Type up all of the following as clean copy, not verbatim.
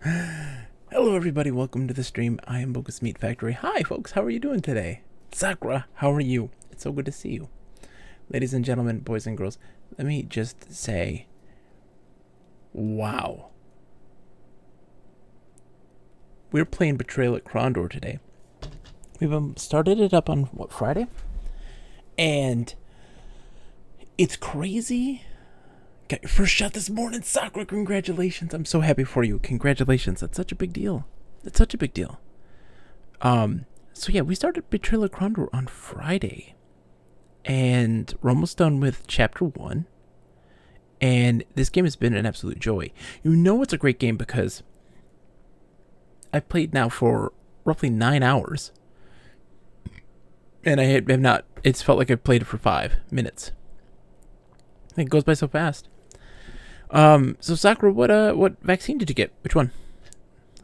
Hello everybody, welcome to the stream. I am Bogus Meat Factory. Hi folks, how are you doing today? Sakura, how are you? It's so good to see you. Ladies and gentlemen, boys and girls, let me just say, wow. We're playing Betrayal at Krondor today. We've started it up on, what, Friday? And it's crazy. Got your first shot this morning, Sakura. Congratulations. I'm so happy for you. Congratulations. That's such a big deal. That's such a big deal. So yeah, we started Betrayal at Krondor on Friday. And we're almost done with chapter 1. And this game has been an absolute joy. You know it's a great game because I've played now for roughly 9 hours. And I have not, it's felt like I've played it for 5 minutes. It goes by so fast. So Sakura, what vaccine did you get? Which one?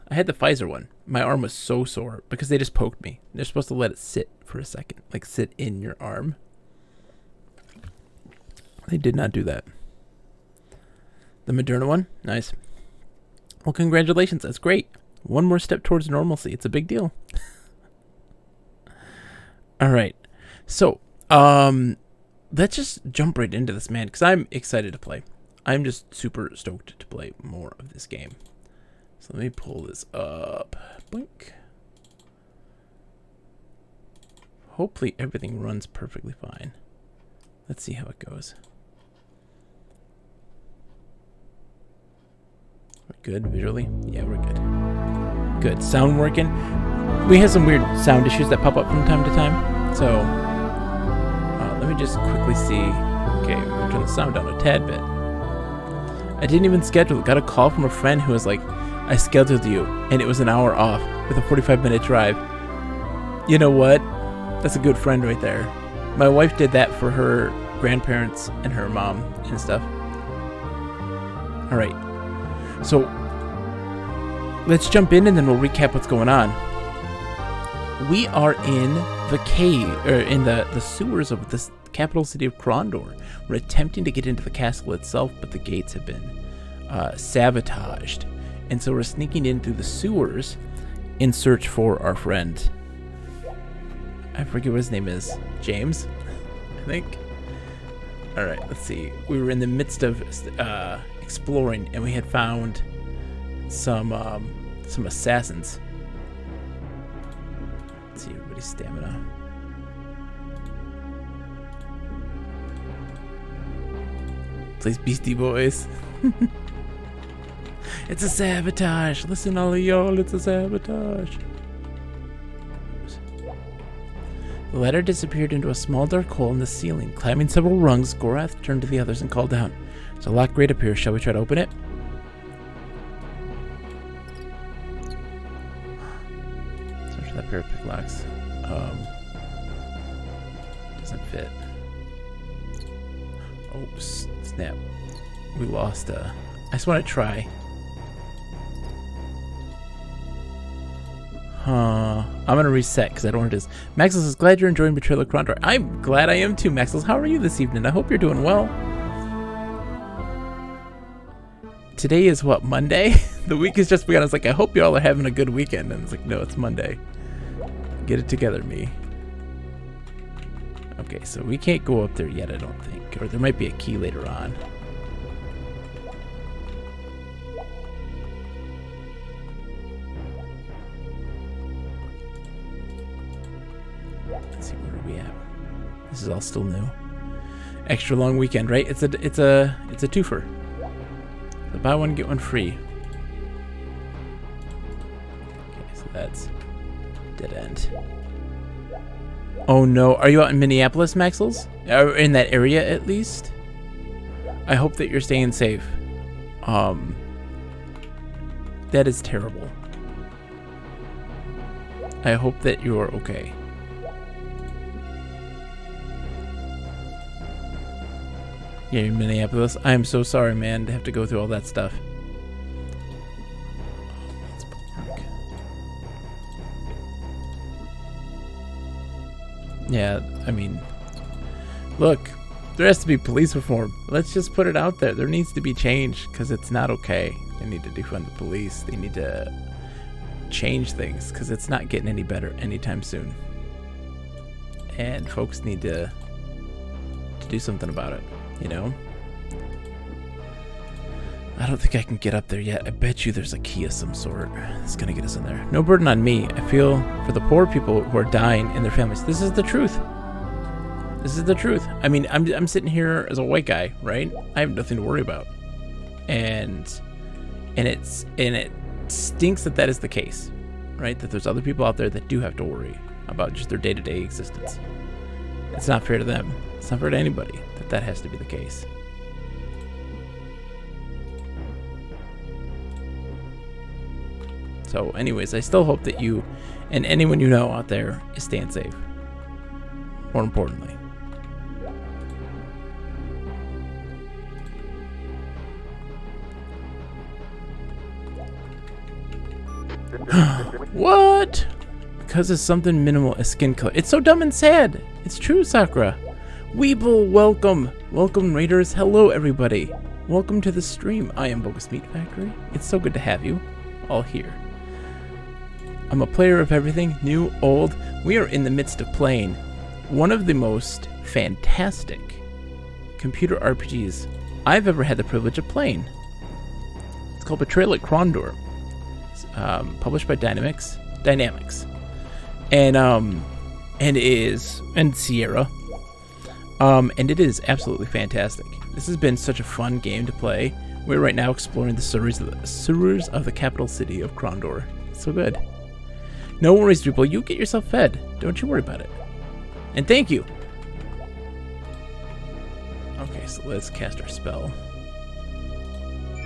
I had the Pfizer one. My arm was so sore because they just poked me. They're supposed to let it sit for a second, like sit in your arm. They did not do that. The Moderna one? Nice. Well, congratulations. That's great. One more step towards normalcy. It's a big deal. All right. So, let's just jump right into this, man, because I'm excited to play. I'm just super stoked to play more of this game. So let me pull this up. Blink. Hopefully everything runs perfectly fine. Let's see how it goes. We're good visually? Yeah, we're good. Good. Sound working? We have some weird sound issues that pop up from time to time. So let me just quickly see. Okay, I'm going to turn the sound down a tad bit. I didn't even schedule it. Got a call from a friend who was like, I scheduled you, and it was an hour off with a 45-minute drive. You know what? That's a good friend right there. My wife did that for her grandparents and her mom and stuff. All right. So let's jump in, and then we'll recap what's going on. We are in the cave, or in the sewers of this capital city of Krondor. We're attempting to get into the castle itself, but the gates have been sabotaged. And so we're sneaking in through the sewers in search for our friend. I forget what his name is. James, I think. All right, let's see. We were in the midst of exploring, and we had found some assassins. Let's see everybody's stamina. Plays Beastie Boys. It's a sabotage. Listen, all of y'all, it's a sabotage. The ladder disappeared into a small dark hole in the ceiling. Climbing several rungs, Gorath turned to the others and called down. There's a locked grate up here. Shall we try to open it? Search for that pair of picklocks. Doesn't fit. Oh, snap. We lost I just want to try. I'm going to reset because I don't want to just... Maxwell says, glad you're enjoying Betrayal at Krondor. I'm glad I am too, Maxwell. How are you this evening? I hope you're doing well. Today is what, Monday? The week has just begun. I was like, I hope y'all are having a good weekend. And it's like, no, it's Monday. Get it together, me. Okay, so we can't go up there yet, I don't think. Or there might be a key later on. Let's see, where are we at? This is all still new. Extra long weekend, right? It's a twofer. So buy one, get one free. Okay, so that's dead end. Oh no, are you out in Minneapolis, Maxels? Or in that area at least? I hope that you're staying safe. That is terrible. I hope that you're okay. Yeah, you're in Minneapolis. I am so sorry, man, to have to go through all that stuff. Yeah, I mean, look, There has to be police reform. Let's just put it out there. There needs to be change because it's not okay. They need to defund the police. They need to change things because it's not getting any better anytime soon. And folks need to do something about it, you know? I don't think I can get up there yet. I bet you there's a key of some sort that's gonna get us in there. No burden on me. I feel for the poor people who are dying and their families. This is the truth. This is the truth. I mean, I'm sitting here as a white guy, right? I have nothing to worry about, and it stinks that is the case, right? That there's other people out there that do have to worry about just their day-to-day existence. It's not fair to them. It's not fair to anybody that has to be the case. So anyways, I still hope that you and anyone you know out there is staying safe. More importantly. What? Because of something minimal as skin color. It's so dumb and sad. It's true, Sakura. Weeble, welcome. Welcome, Raiders. Hello, everybody. Welcome to the stream. I am Bogus Meat Factory. It's so good to have you all here. I'm a player of everything, new, old. We are in the midst of playing one of the most fantastic computer RPGs I've ever had the privilege of playing. It's called Betrayal at Krondor. It's, published by Dynamics, and Sierra, and it is absolutely fantastic. This has been such a fun game to play. We're right now exploring the sewers of the capital city of Krondor. It's so good. No worries, people. You get yourself fed. Don't you worry about it. And thank you. Okay, so let's cast our spell.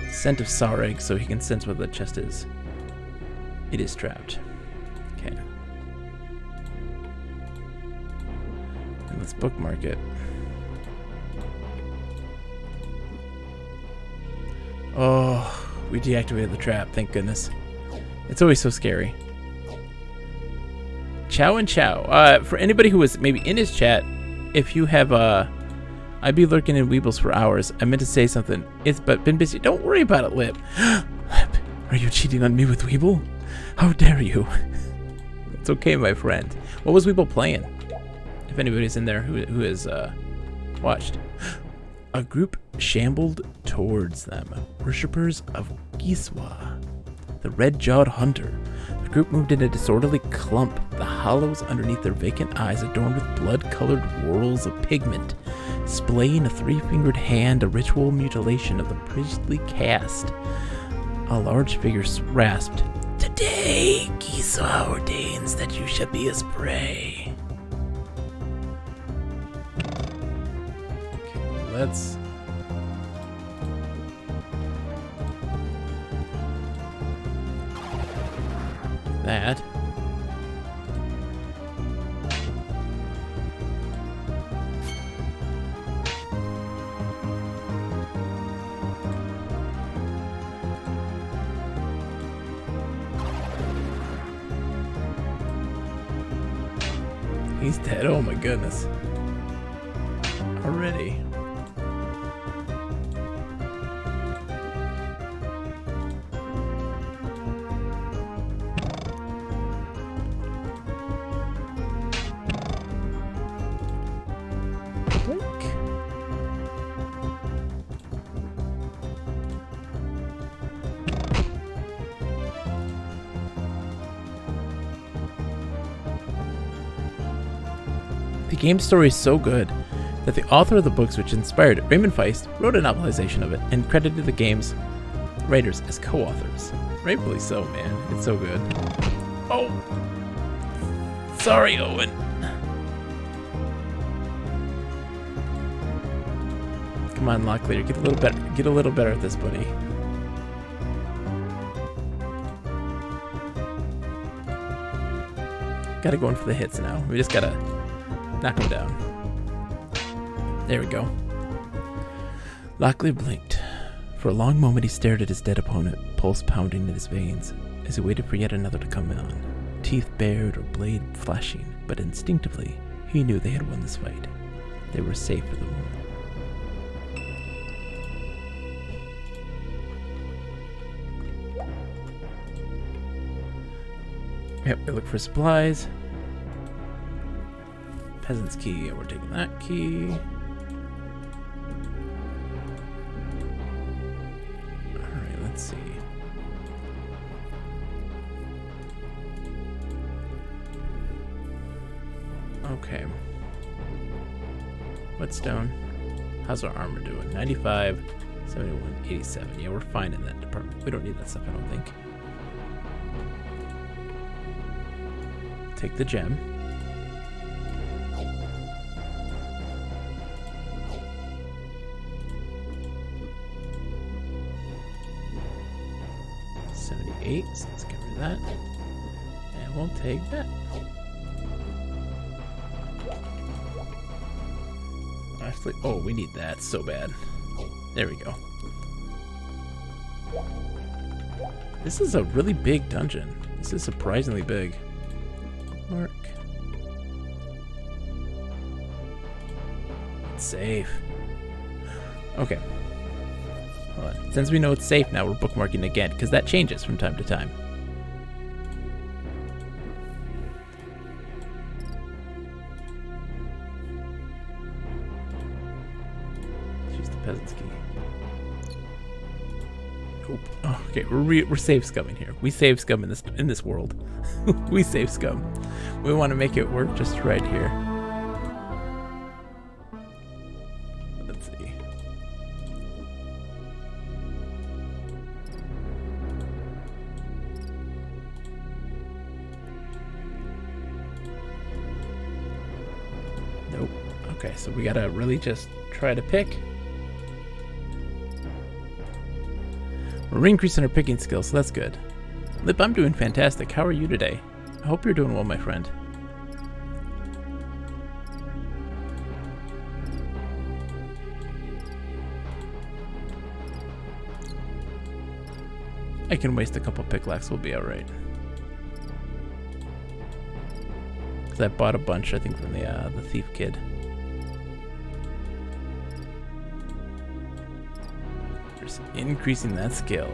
Scent of sour egg, so he can sense where the chest is. It is trapped. Okay. And let's bookmark it. Oh, we deactivated the trap. Thank goodness. It's always so scary. Chow and Chow. For anybody who was maybe in his chat, if you have I'd be lurking in Weebles for hours. I meant to say something. It's but been busy. Don't worry about it, Lip. Lip, are you cheating on me with Weeble? How dare you? It's okay, my friend. What was Weeble playing? If anybody's in there who has watched. A group shambled towards them. Worshippers of Giswa, the red-jawed hunter. The group moved in a disorderly clump, the hollows underneath their vacant eyes adorned with blood-colored whorls of pigment, displaying a three-fingered hand, a ritual mutilation of the priestly caste. A large figure rasped, "Today, Giswa ordains that you shall be his prey." Okay, let's... that. He's dead. Oh my goodness. Already. The game's story is so good that the author of the books which inspired it, Raymond Feist, wrote a novelization of it and credited the game's writers as co-authors. Rightfully so, man. It's so good. Oh! Sorry, Owen. Come on, Lockleader. Get a little better. Get a little better at this, buddy. Gotta go in for the hits now. We just gotta knock him down. There we go. Locklear blinked. For a long moment he stared at his dead opponent, pulse pounding in his veins, as he waited for yet another to come on. Teeth bared or blade flashing, but instinctively he knew they had won this fight. They were safe for the moment. Yep, we look for supplies. Peasant's key, we're taking that key. Alright, let's see. Okay. Whetstone. How's our armor doing? 95, 71, 87. Yeah, we're fine in that department. We don't need that stuff, I don't think. Take the gem. So let's get rid of that. And we'll take that. Actually, oh, we need that so bad. There we go. This is a really big dungeon. This is surprisingly big. Mark. It's safe. Okay. Hold on. Since we know it's safe now, we're bookmarking again, because that changes from time to time. Use the peasant's key. Nope. Oh, okay, we're save scumming here. We save scum in this world. We save scum. We want to make it work just right here. Let's see. Nope. Okay, so we gotta really just try to pick. We're increasing our picking skills, so that's good. Lip, I'm doing fantastic. How are you today? I hope you're doing well, my friend. I can waste a couple picklax, we'll be alright. Because I bought a bunch, I think, from the thief kid. Just increasing that skill.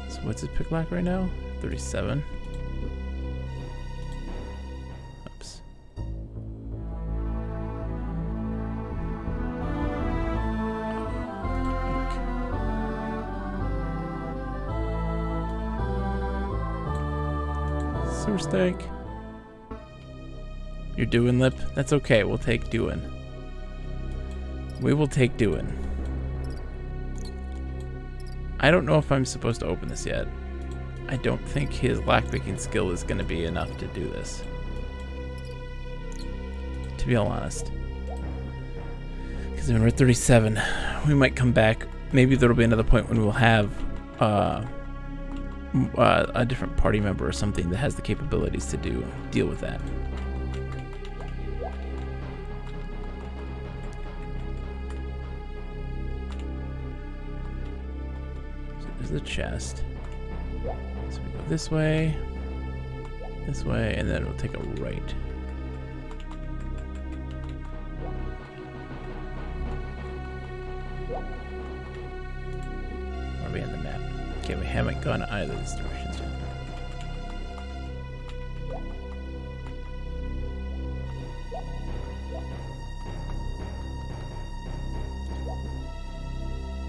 So what's his picklax right now? 37. Oops. Sewer steak. You're doing, Lip? That's okay, we'll take doing. We will take doing. I don't know if I'm supposed to open this yet. I don't think his lockpicking skill is going to be enough to do this. To be all honest. Because when we're at 37, we might come back. Maybe there'll be another point when we'll have a different party member or something that has the capabilities to deal with that. So there's the chest. So we go this way, and then we'll take a right. Where are we on the map? Okay, we haven't gone either of these directions yet.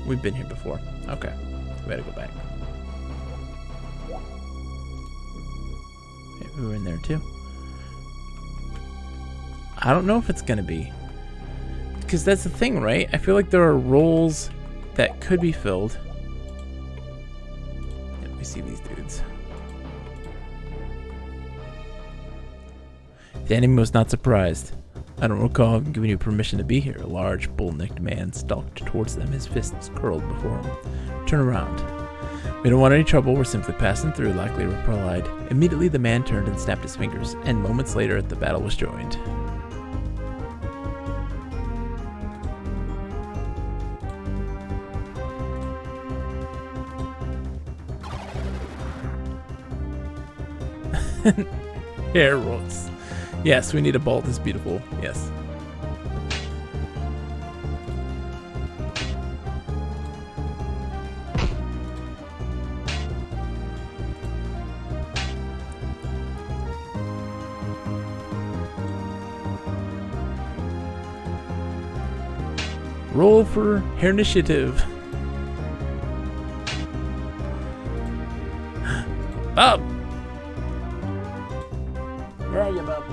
We've been here before. Okay, we gotta go back. Okay, we were in there too. I don't know if it's gonna be. Because that's the thing, right? I feel like there are roles that could be filled. See these dudes. The enemy was not surprised. I don't recall him giving you permission to be here. A large, bull-necked man stalked towards them, his fists curled before him. Turn around. We don't want any trouble, we're simply passing through, likely replied. Immediately the man turned and snapped his fingers, and moments later the battle was joined. Hair rolls. Yes, we need a bolt. It's beautiful. Yes. Roll for hair initiative. Bob! Where are you, Bob?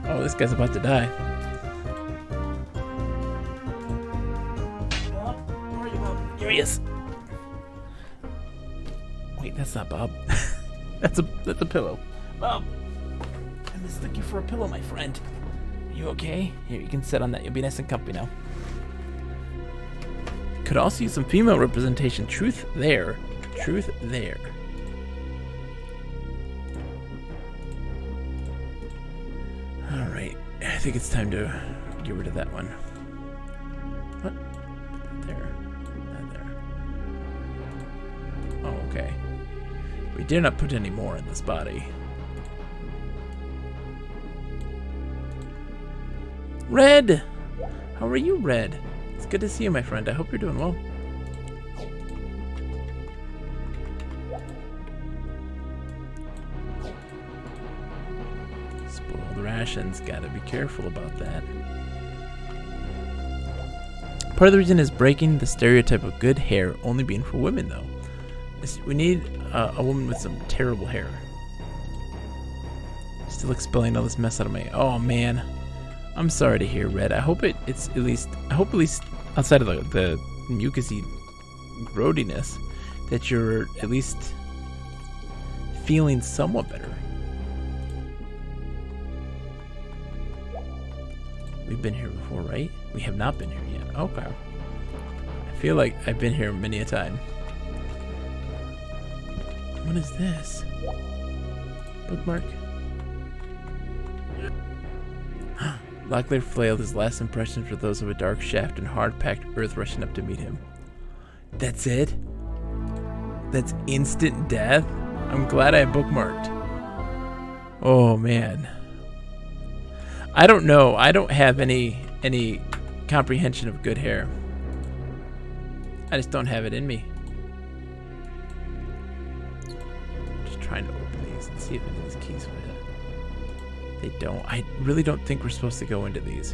Oh, this guy's about to die. Bob, where are you, Bob? Here he is. Wait, that's not Bob. that's a pillow. Bob! I mistook you for a pillow, my friend. Are you okay? Here, you can sit on that. You'll be nice and comfy now. Could also use some female representation. Truth there. Truth there. Alright. I think it's time to get rid of that one. What? There. Not there. Oh, okay. We dare not put any more in this body. Red! How are you, Red? It's good to see you, my friend. I hope you're doing well. Spoiled rations. Gotta be careful about that. Part of the reason is breaking the stereotype of good hair only being for women, though. We need a woman with some terrible hair. Still expelling all this mess out of me. Oh, man. I'm sorry to hear, Red. I hope it's at least outside of the mucusy growdiness that you're at least feeling somewhat better. We've been here before, right? We have not been here yet. Okay. I feel like I've been here many a time. What is this? Bookmark? Locklear flailed his last impressions for those of a dark shaft and hard-packed earth rushing up to meet him. That's it? That's instant death? I'm glad I bookmarked. Oh, man. I don't know. I don't have any comprehension of good hair. I just don't have it in me. Just trying to open these and see if any of these keys fit. They don't. I really don't think we're supposed to go into these.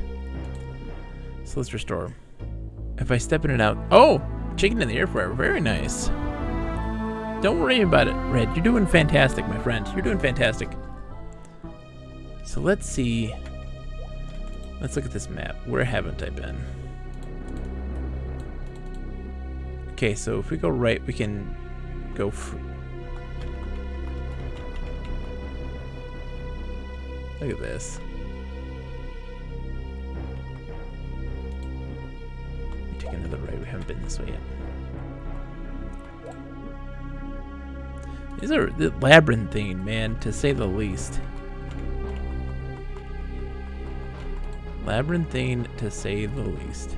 So let's restore. If I step in and out... Oh! Chicken in the air fryer. Very nice. Don't worry about it, Red. You're doing fantastic, my friend. You're doing fantastic. So let's see... Let's look at this map. Where haven't I been? Okay, so if we go right, we can go... Look at this. We take another right. We haven't been this way yet. These are the labyrinthine, man, to say the least. Labyrinthine, to say the least.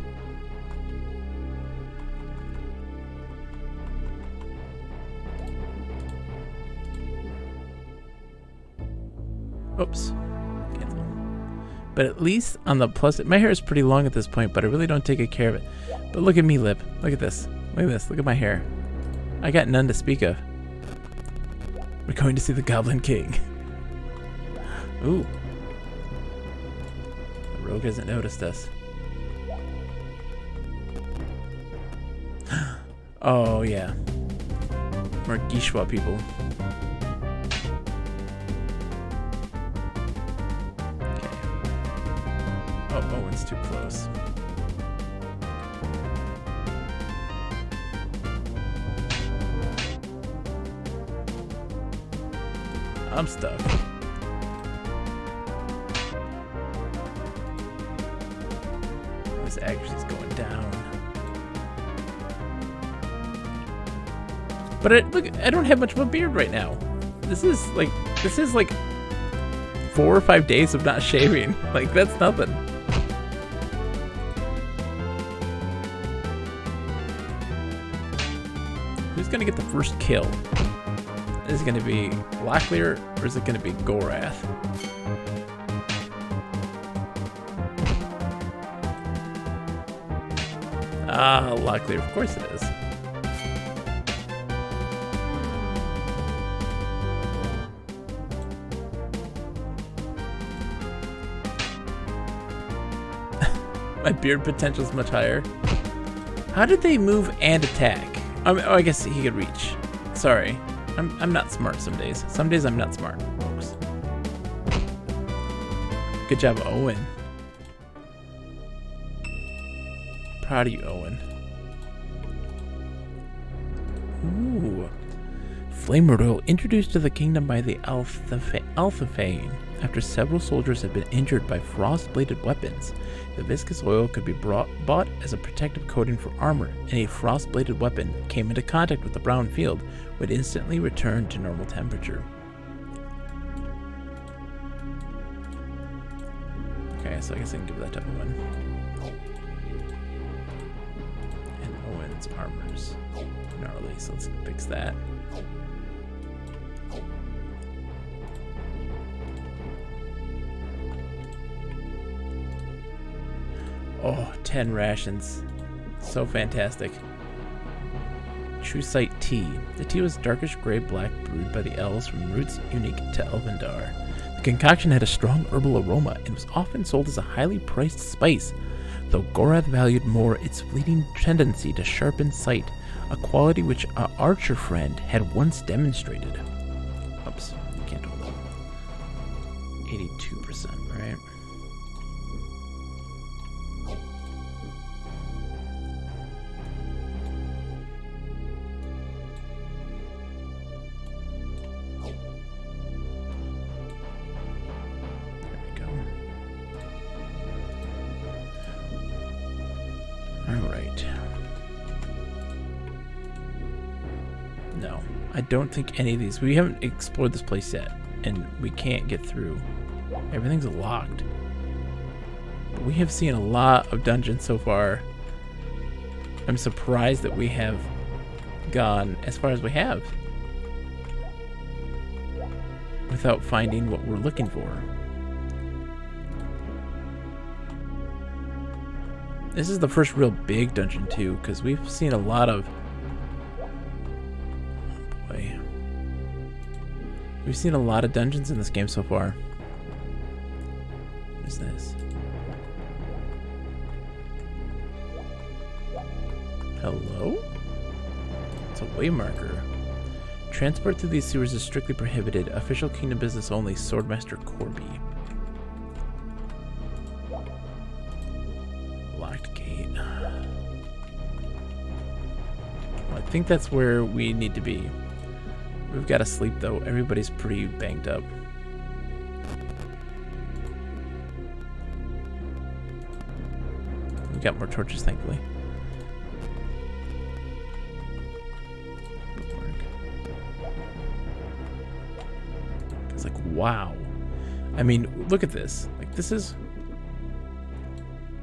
Oops. Cancel. But at least on the plus, my hair is pretty long at this point, but I really don't take good care of it. But look at me, Lip. Look at this. Look at this. Look at my hair. I got none to speak of. We're going to see the Goblin King. Ooh. The rogue hasn't noticed us. Oh, yeah. More Gishwa people. Okay. Oh, Owen's too close. I'm stuck. This actually is going down. But look, I don't have much of a beard right now. This is like 4 or 5 days of not shaving. Like, that's nothing. Who's gonna get the first kill? Is it going to be Locklear or is it going to be Gorath? Ah, Locklear, of course it is. My beard potential is much higher. How did they move and attack? Oh, I guess he could reach. Sorry. I'm not smart some days. Some days I'm not smart, folks. Good job, Owen. Proud of you, Owen. Ooh. Flamer oil introduced to the kingdom by the Althafane. After several soldiers had been injured by frost-bladed weapons, the viscous oil could be bought as a protective coating for armor, and a frost-bladed weapon that came into contact with the brown field would instantly return to normal temperature. Okay, so I guess I can give that to Owen. And Owen's armor's gnarly, so let's fix that. Oh, 10 rations. So fantastic. True Sight tea. The tea was darkish gray-black, brewed by the elves from roots unique to Elvendar. The concoction had a strong herbal aroma and was often sold as a highly priced spice, though Gorath valued more its fleeting tendency to sharpen sight, a quality which our archer friend had once demonstrated. Oops, can't hold up. 82%, right? Alright. No, I don't think any of these... We haven't explored this place yet, and we can't get through. Everything's locked. But we have seen a lot of dungeons so far. I'm surprised that we have gone as far as we have without finding what we're looking for. This is the first real big dungeon too, because we've seen a lot of... Oh boy. We've seen a lot of dungeons in this game so far. What is this? Hello? It's a way marker. Transport through these sewers is strictly prohibited. Official kingdom business only. Swordmaster Corby. Locked gate. Well, I think that's where we need to be. We've got to sleep though. Everybody's pretty banged up. We got more torches, thankfully. It's like, wow. I mean, look at this. Like, this is...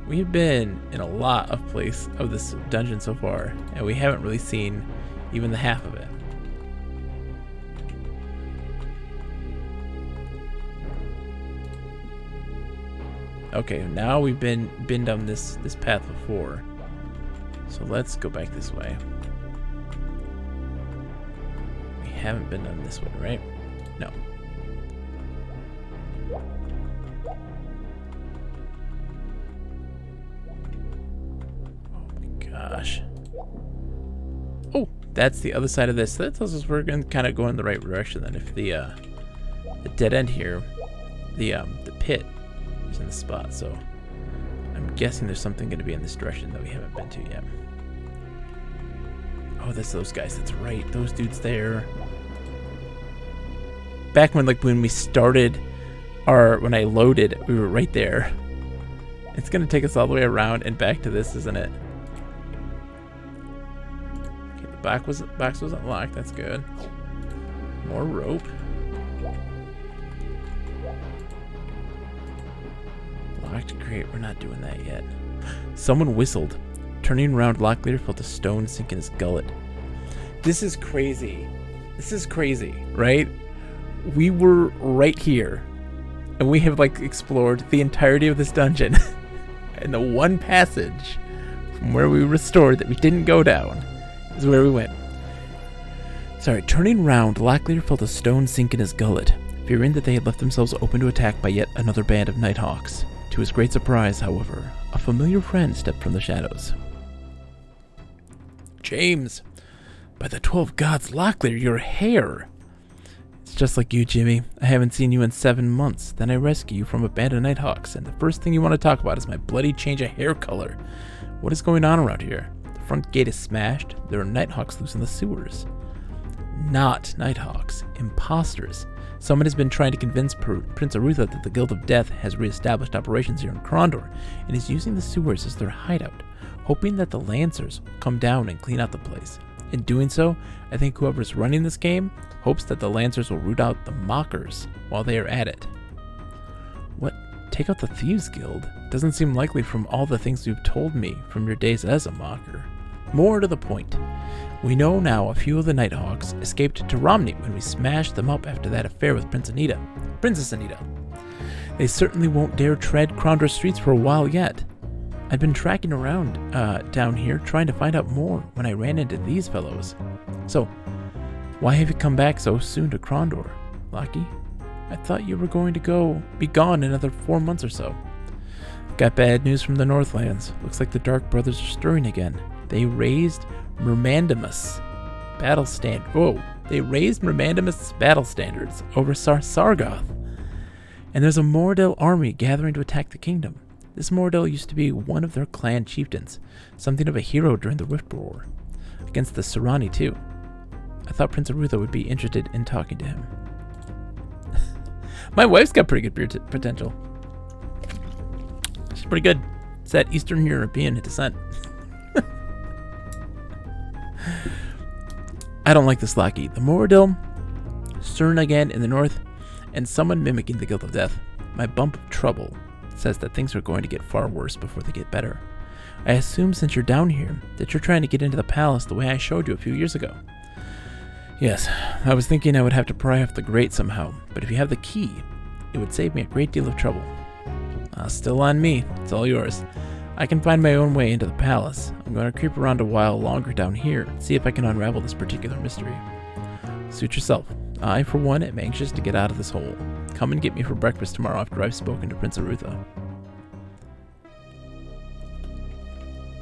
We've been in a lot of this dungeon so far, and we haven't really seen even the half of it. Okay, now we've been down this path before, so let's go back this way. We haven't been down this way, right? No. Gosh. Oh, that's the other side of this. That tells us we're going to kind of go in the right direction then. If the dead end here, the pit is in the spot, so I'm guessing there's something going to be in this direction that we haven't been to yet. Oh, that's those guys. That's right. Those dudes there. Back when we started when I loaded, we were right there. It's going to take us all the way around and back to this, isn't it? Box wasn't locked, that's good. More rope. Locked crate, we're not doing that yet. Someone whistled. Turning around, Lockleader felt a stone sink in his gullet. This is crazy. This is crazy, right? We were right here, and we have explored the entirety of this dungeon. And the one passage from where we restored that we didn't go down is where we went. Sorry, turning round, Lockleader felt a stone sink in his gullet, fearing that they had left themselves open to attack by yet another band of Nighthawks. To To his great surprise, however, a familiar friend stepped from the shadows. James! By the 12 gods, Locklear, your hair! It's just like you, Jimmy. I haven't seen you in 7 months. Then I rescue you from a band of Nighthawks, and the first thing you want to talk about is my bloody change of hair color. What is going on around here? The front gate is smashed. There are Nighthawks loose in the sewers. Not Nighthawks. Imposters. Someone has been trying to convince Prince Arutha that the Guild of Death has re-established operations here in Krondor and is using the sewers as their hideout, hoping that the Lancers will come down and clean out the place. In doing so, I think whoever's running this game hopes that the Lancers will root out the Mockers while they are at it. What? Take out the Thieves Guild? Doesn't seem likely from all the things you've told me from your days as a Mocker. More to the point. We know now a few of the Nighthawks escaped to Romney when we smashed them up after that affair with Princess Anita. They certainly won't dare tread Krondor streets for a while yet. I'd been tracking around down here trying to find out more when I ran into these fellows. So, why have you come back so soon to Krondor, Lockie? I thought you were going to be gone another 4 months or so. Got bad news from the Northlands. Looks like the Dark Brothers are stirring again. They raised Mermandamus battle standards over Sargoth. And there's a Mordell army gathering to attack the kingdom. This Mordell used to be one of their clan chieftains, something of a hero during the Rift War. Against the Serani, too. I thought Prince Arutha would be interested in talking to him. My wife's got pretty good potential. She's pretty good. It's that Eastern European descent. I don't like this, Lockie. The Mordell, Cern again in the north, and someone mimicking the Guild of Death. My bump of trouble says that things are going to get far worse before they get better. I assume since you're down here that you're trying to get into the palace the way I showed you a few years ago. Yes, I was thinking I would have to pry off the grate somehow, but if you have the key, it would save me a great deal of trouble. Still on me. It's all yours. I can find my own way into the palace. I'm going to creep around a while longer down here and see if I can unravel this particular mystery. Suit yourself. I, for one, am anxious to get out of this hole. Come and get me for breakfast tomorrow after I've spoken to Prince Arutha.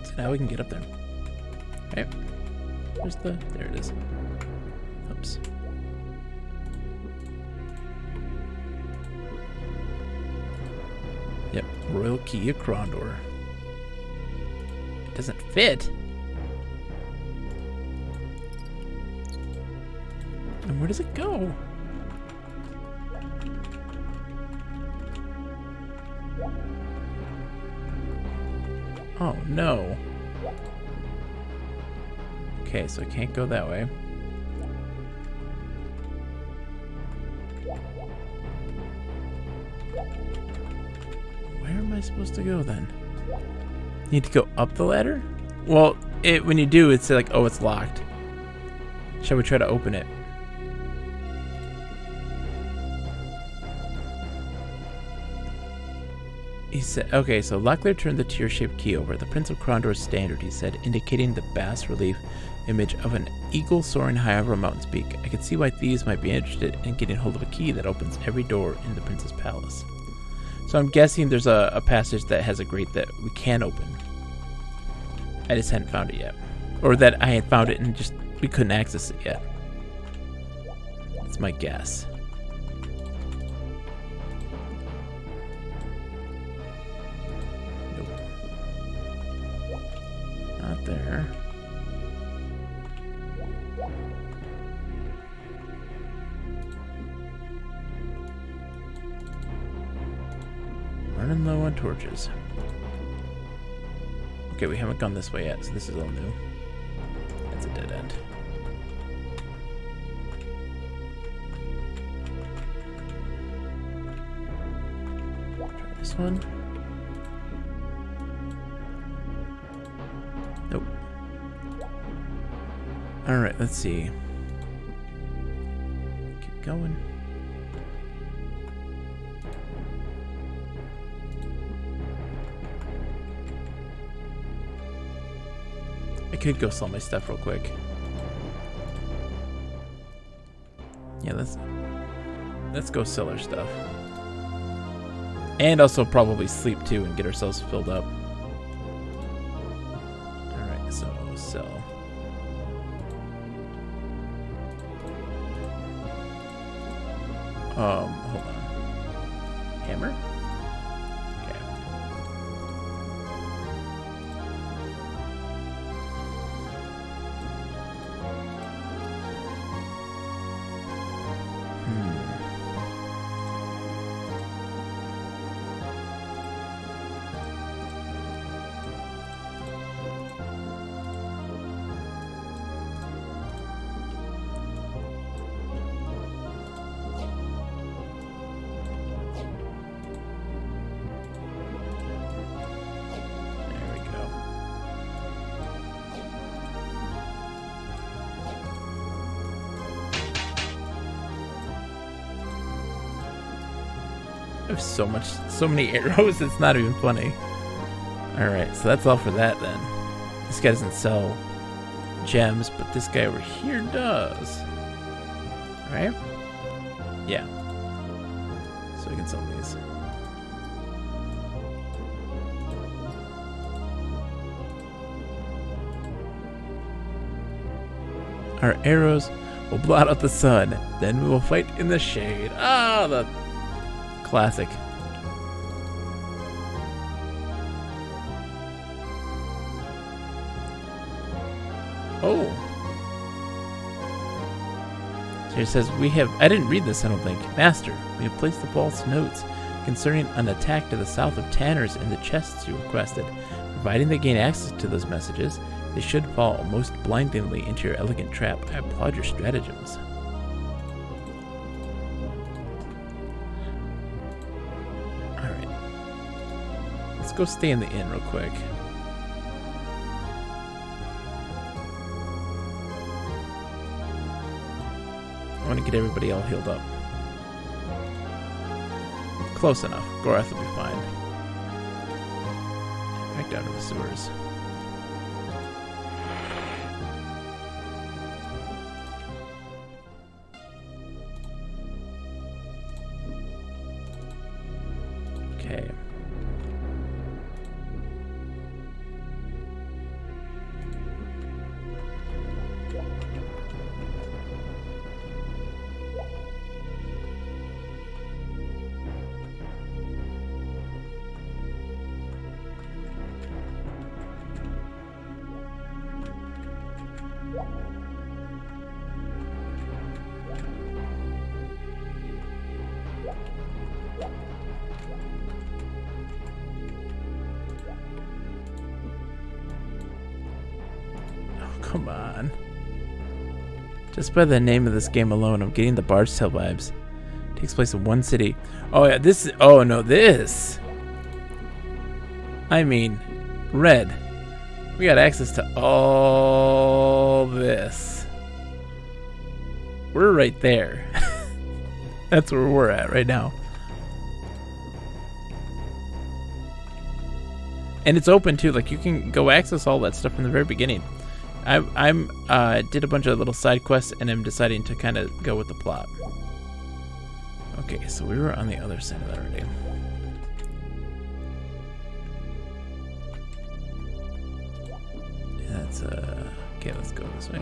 So now we can get up there. Okay. There it is. Oops. Yep, Royal Key of Krondor. It doesn't fit. And where does it go? Oh no. Okay, so I can't go that way. Where am I supposed to go then? Need to go up the ladder? Well, when you do, it's like, oh, it's locked. Shall we try to open it? He said, okay, so Locklear turned the tear-shaped key over. The Prince of Krondor's standard, he said, indicating the bas-relief image of an eagle soaring high over a mountain's peak. I could see why thieves might be interested in getting hold of a key that opens every door in the prince's palace. So I'm guessing there's a passage that has a grate that we can open. I just hadn't found it yet. Or that I had found it and just we couldn't access it yet. That's my guess. Nope. Not there. Running low on torches. Okay, we haven't gone this way yet, so this is all new. That's a dead end. Try this one. Nope. Alright, let's see. Keep going. I could go sell my stuff real quick. Yeah, let's go sell our stuff. And also probably sleep too and get ourselves filled up. Alright, so sell. Hold on. Hammer? Okay. I have so many arrows, it's not even funny. Alright, so that's all for that then. This guy doesn't sell gems, but this guy over here does. Right? Yeah. So we can sell these. Our arrows will blot out the sun, then we will fight in the shade. Ah, the classic. Oh. Here it says, I didn't read this, I don't think. Master, we have placed the false notes concerning an attack to the south of Tanner's in the chests you requested. Providing they gain access to those messages, they should fall most blindingly into your elegant trap. I applaud your stratagems. Alright. Let's go stay in the inn real quick. I want to get everybody all healed up. Close enough. Gorath will be fine. Back down to the sewers. Okay. Come on. Just by the name of this game alone, I'm getting the Bard's Tale vibes. It takes place in one city. Oh yeah, this. Oh no, this. I mean, red. We got access to all this. We're right there. That's where we're at right now. And it's open too. Like you can go access all that stuff from the very beginning. I did a bunch of little side quests and I'm deciding to kind of go with the plot. Okay, so we were on the other side of that already. That's okay, let's go this way.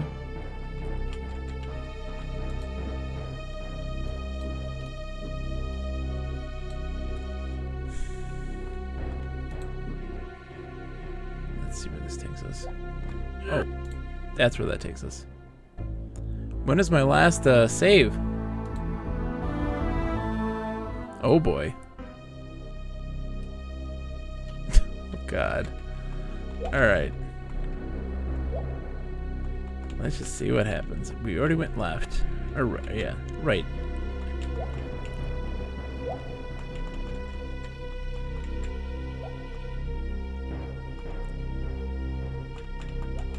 Let's see where this takes us. Oh. That's where that takes us. When is my last save? Oh boy. Oh god. Alright. Let's just see what happens. We already went left. Or right, yeah, right.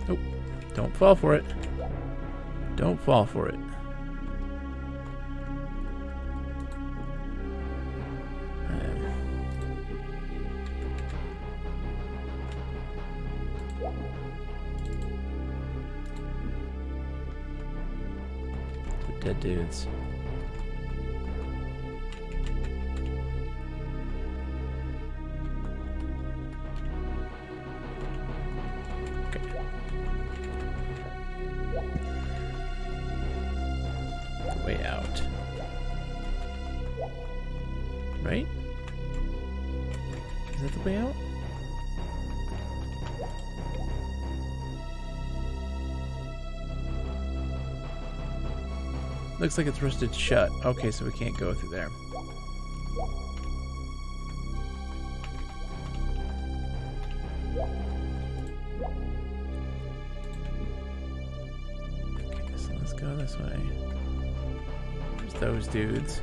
Nope. Don't fall for it. Don't fall for it. The dead dudes. out. Right? Is that the way out? Looks like it's rusted shut. Okay, so we can't go through there. Okay, so let's go this way. There's those dudes.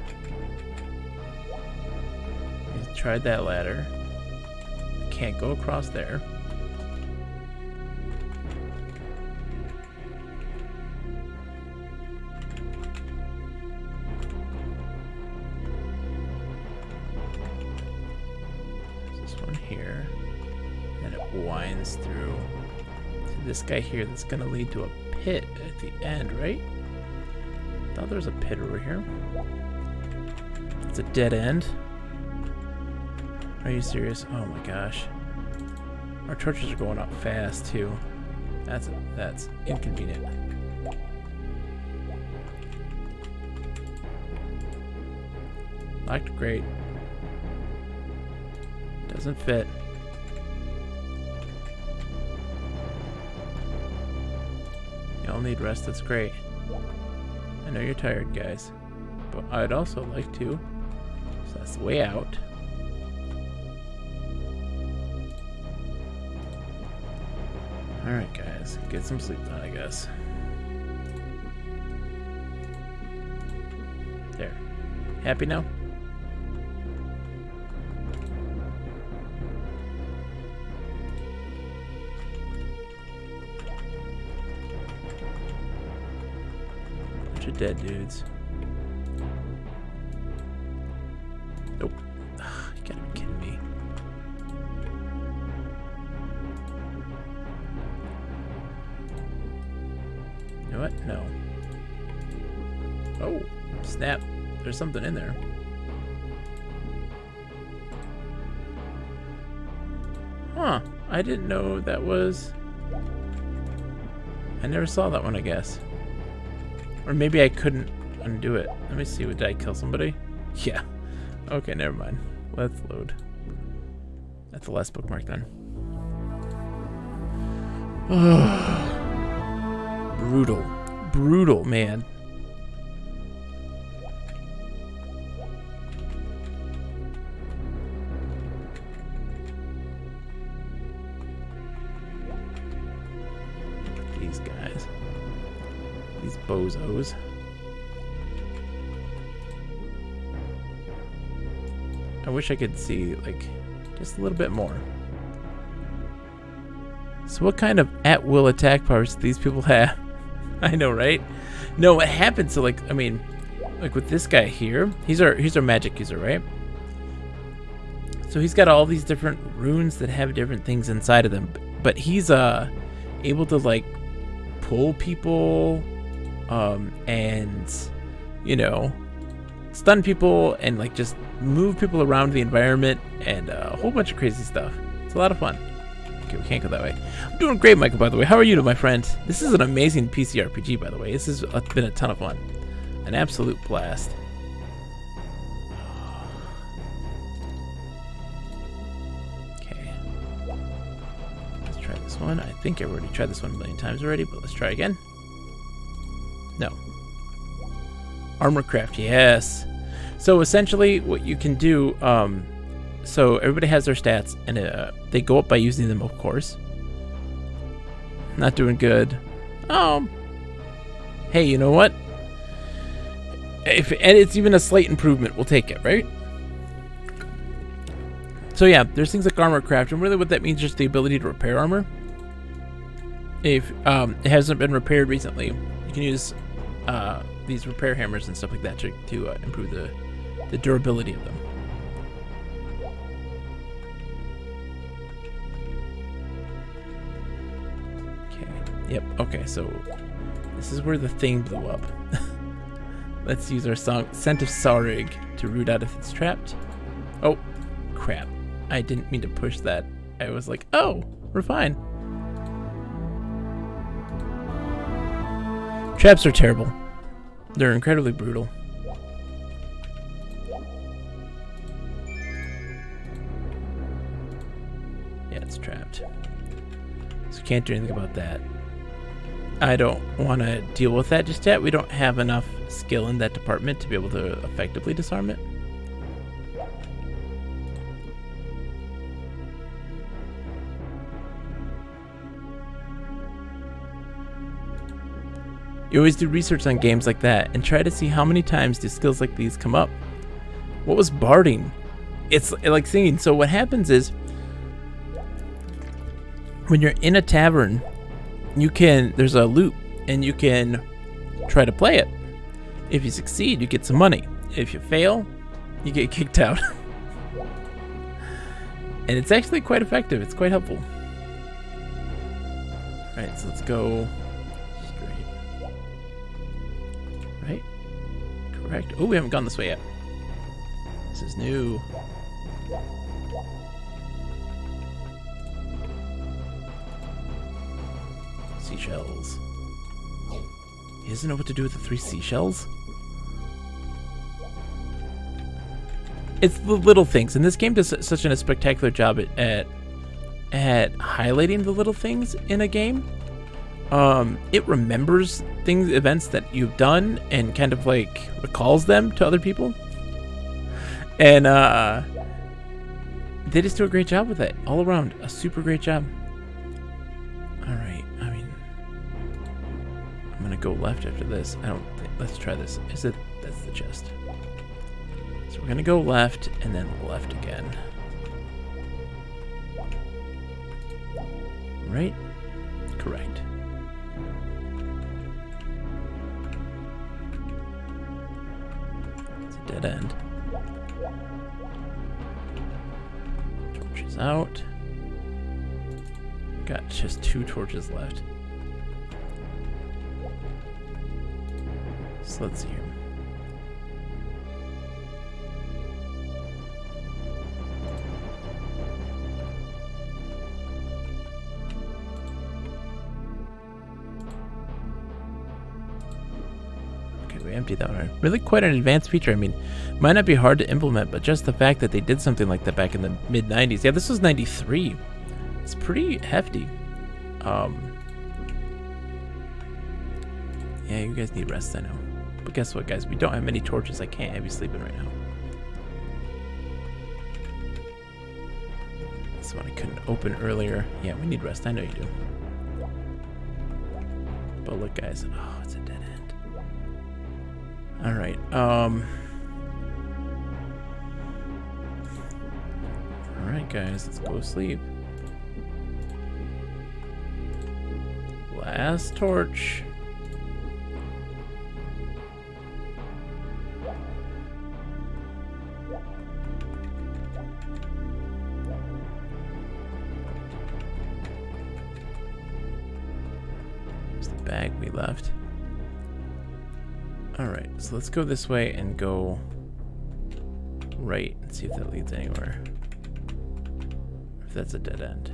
We tried that ladder. Can't go across there. Here, and it winds through to this guy here. That's gonna lead to a pit at the end, right? I thought there was a pit over here. It's a dead end. Are you serious? Oh my gosh, our torches are going up fast too. That's inconvenient. Locked, great. Doesn't fit. Y'all need rest, that's great. I know you're tired, guys. But I'd also like to. So that's the way out. Alright, guys. Get some sleep then, I guess. There. Happy now? Dead dudes. Nope. Ugh, you gotta be kidding me. You know what? No. Oh, snap. There's something in there. Huh. I didn't know that was... I never saw that one, I guess. Or maybe I couldn't undo it. Let me see. Did I kill somebody? Yeah. Okay, never mind. Let's load. That's the last bookmark then. Brutal. Brutal, man. These guys. These bozos. I wish I could see, like, just a little bit more. So what kind of at-will attack powers do these people have? I know, right? No, what happens, so, like, I mean, like with this guy here, he's our magic user, right? So he's got all these different runes that have different things inside of them. But he's able to, like, pull people, and, you know, stun people and, like, just move people around the environment and a whole bunch of crazy stuff. It's a lot of fun. Okay, we can't go that way. I'm doing great, Michael, by the way. How are you, my friend? This is an amazing PC RPG, by the way. This has been a ton of fun. An absolute blast. Okay. Let's try this one. I think I've already tried this one a million times already, but let's try again. No. Armor craft, yes. So essentially what you can do, so everybody has their stats, and they go up by using them, of course. Not doing good. Hey, you know what? And it's even a slight improvement, we'll take it, right? So yeah, there's things like armor craft, and really what that means is just the ability to repair armor. If it hasn't been repaired recently, you can use these repair hammers and stuff like that to improve the durability of them. Okay. Yep. Okay. So this is where the thing blew up. Let's use our Scent of Saurig to root out if it's trapped. Oh, crap! I didn't mean to push that. I was like, oh, we're fine. Traps are terrible. They're incredibly brutal. Yeah, it's trapped. So can't do anything about that. I don't want to deal with that just yet. We don't have enough skill in that department to be able to effectively disarm it. You always do research on games like that and try to see how many times do skills like these come up. What was barding? It's like singing. So what happens is when you're in a tavern, there's a loop and you can try to play it. If you succeed, you get some money. If you fail, you get kicked out. And it's actually quite effective. It's quite helpful. All right, so let's go straight. Right? Correct. Oh, we haven't gone this way yet. This is new. Seashells. He doesn't know what to do with the 3 seashells? It's the little things. And this game does such a spectacular job at highlighting the little things in a game. It remembers events that you've done and kind of like recalls them to other people. And they just do a great job with it. All around, a super great job. Alright, I mean, I'm gonna go left after this. I don't think, let's try this. That's the chest. So we're gonna go left and then left again. Right? Correct. It's a dead end. Torches out. Got just 2 torches left. So let's see here. Okay, we emptied that one. Really quite an advanced feature. I mean, might not be hard to implement, but just the fact that they did something like that back in the mid-90s. Yeah, this was 93. It's pretty hefty. Yeah, you guys need rest, I know. But guess what, guys? We don't have many torches. I can't have you sleeping right now. This one I couldn't open earlier. Yeah, we need rest. I know you do. But look, guys. Oh, it's a dead end. Alright, Alright, guys. Let's go sleep. Last torch. There's the bag we left. Alright, so let's go this way and go right and see if that leads anywhere. If that's a dead end.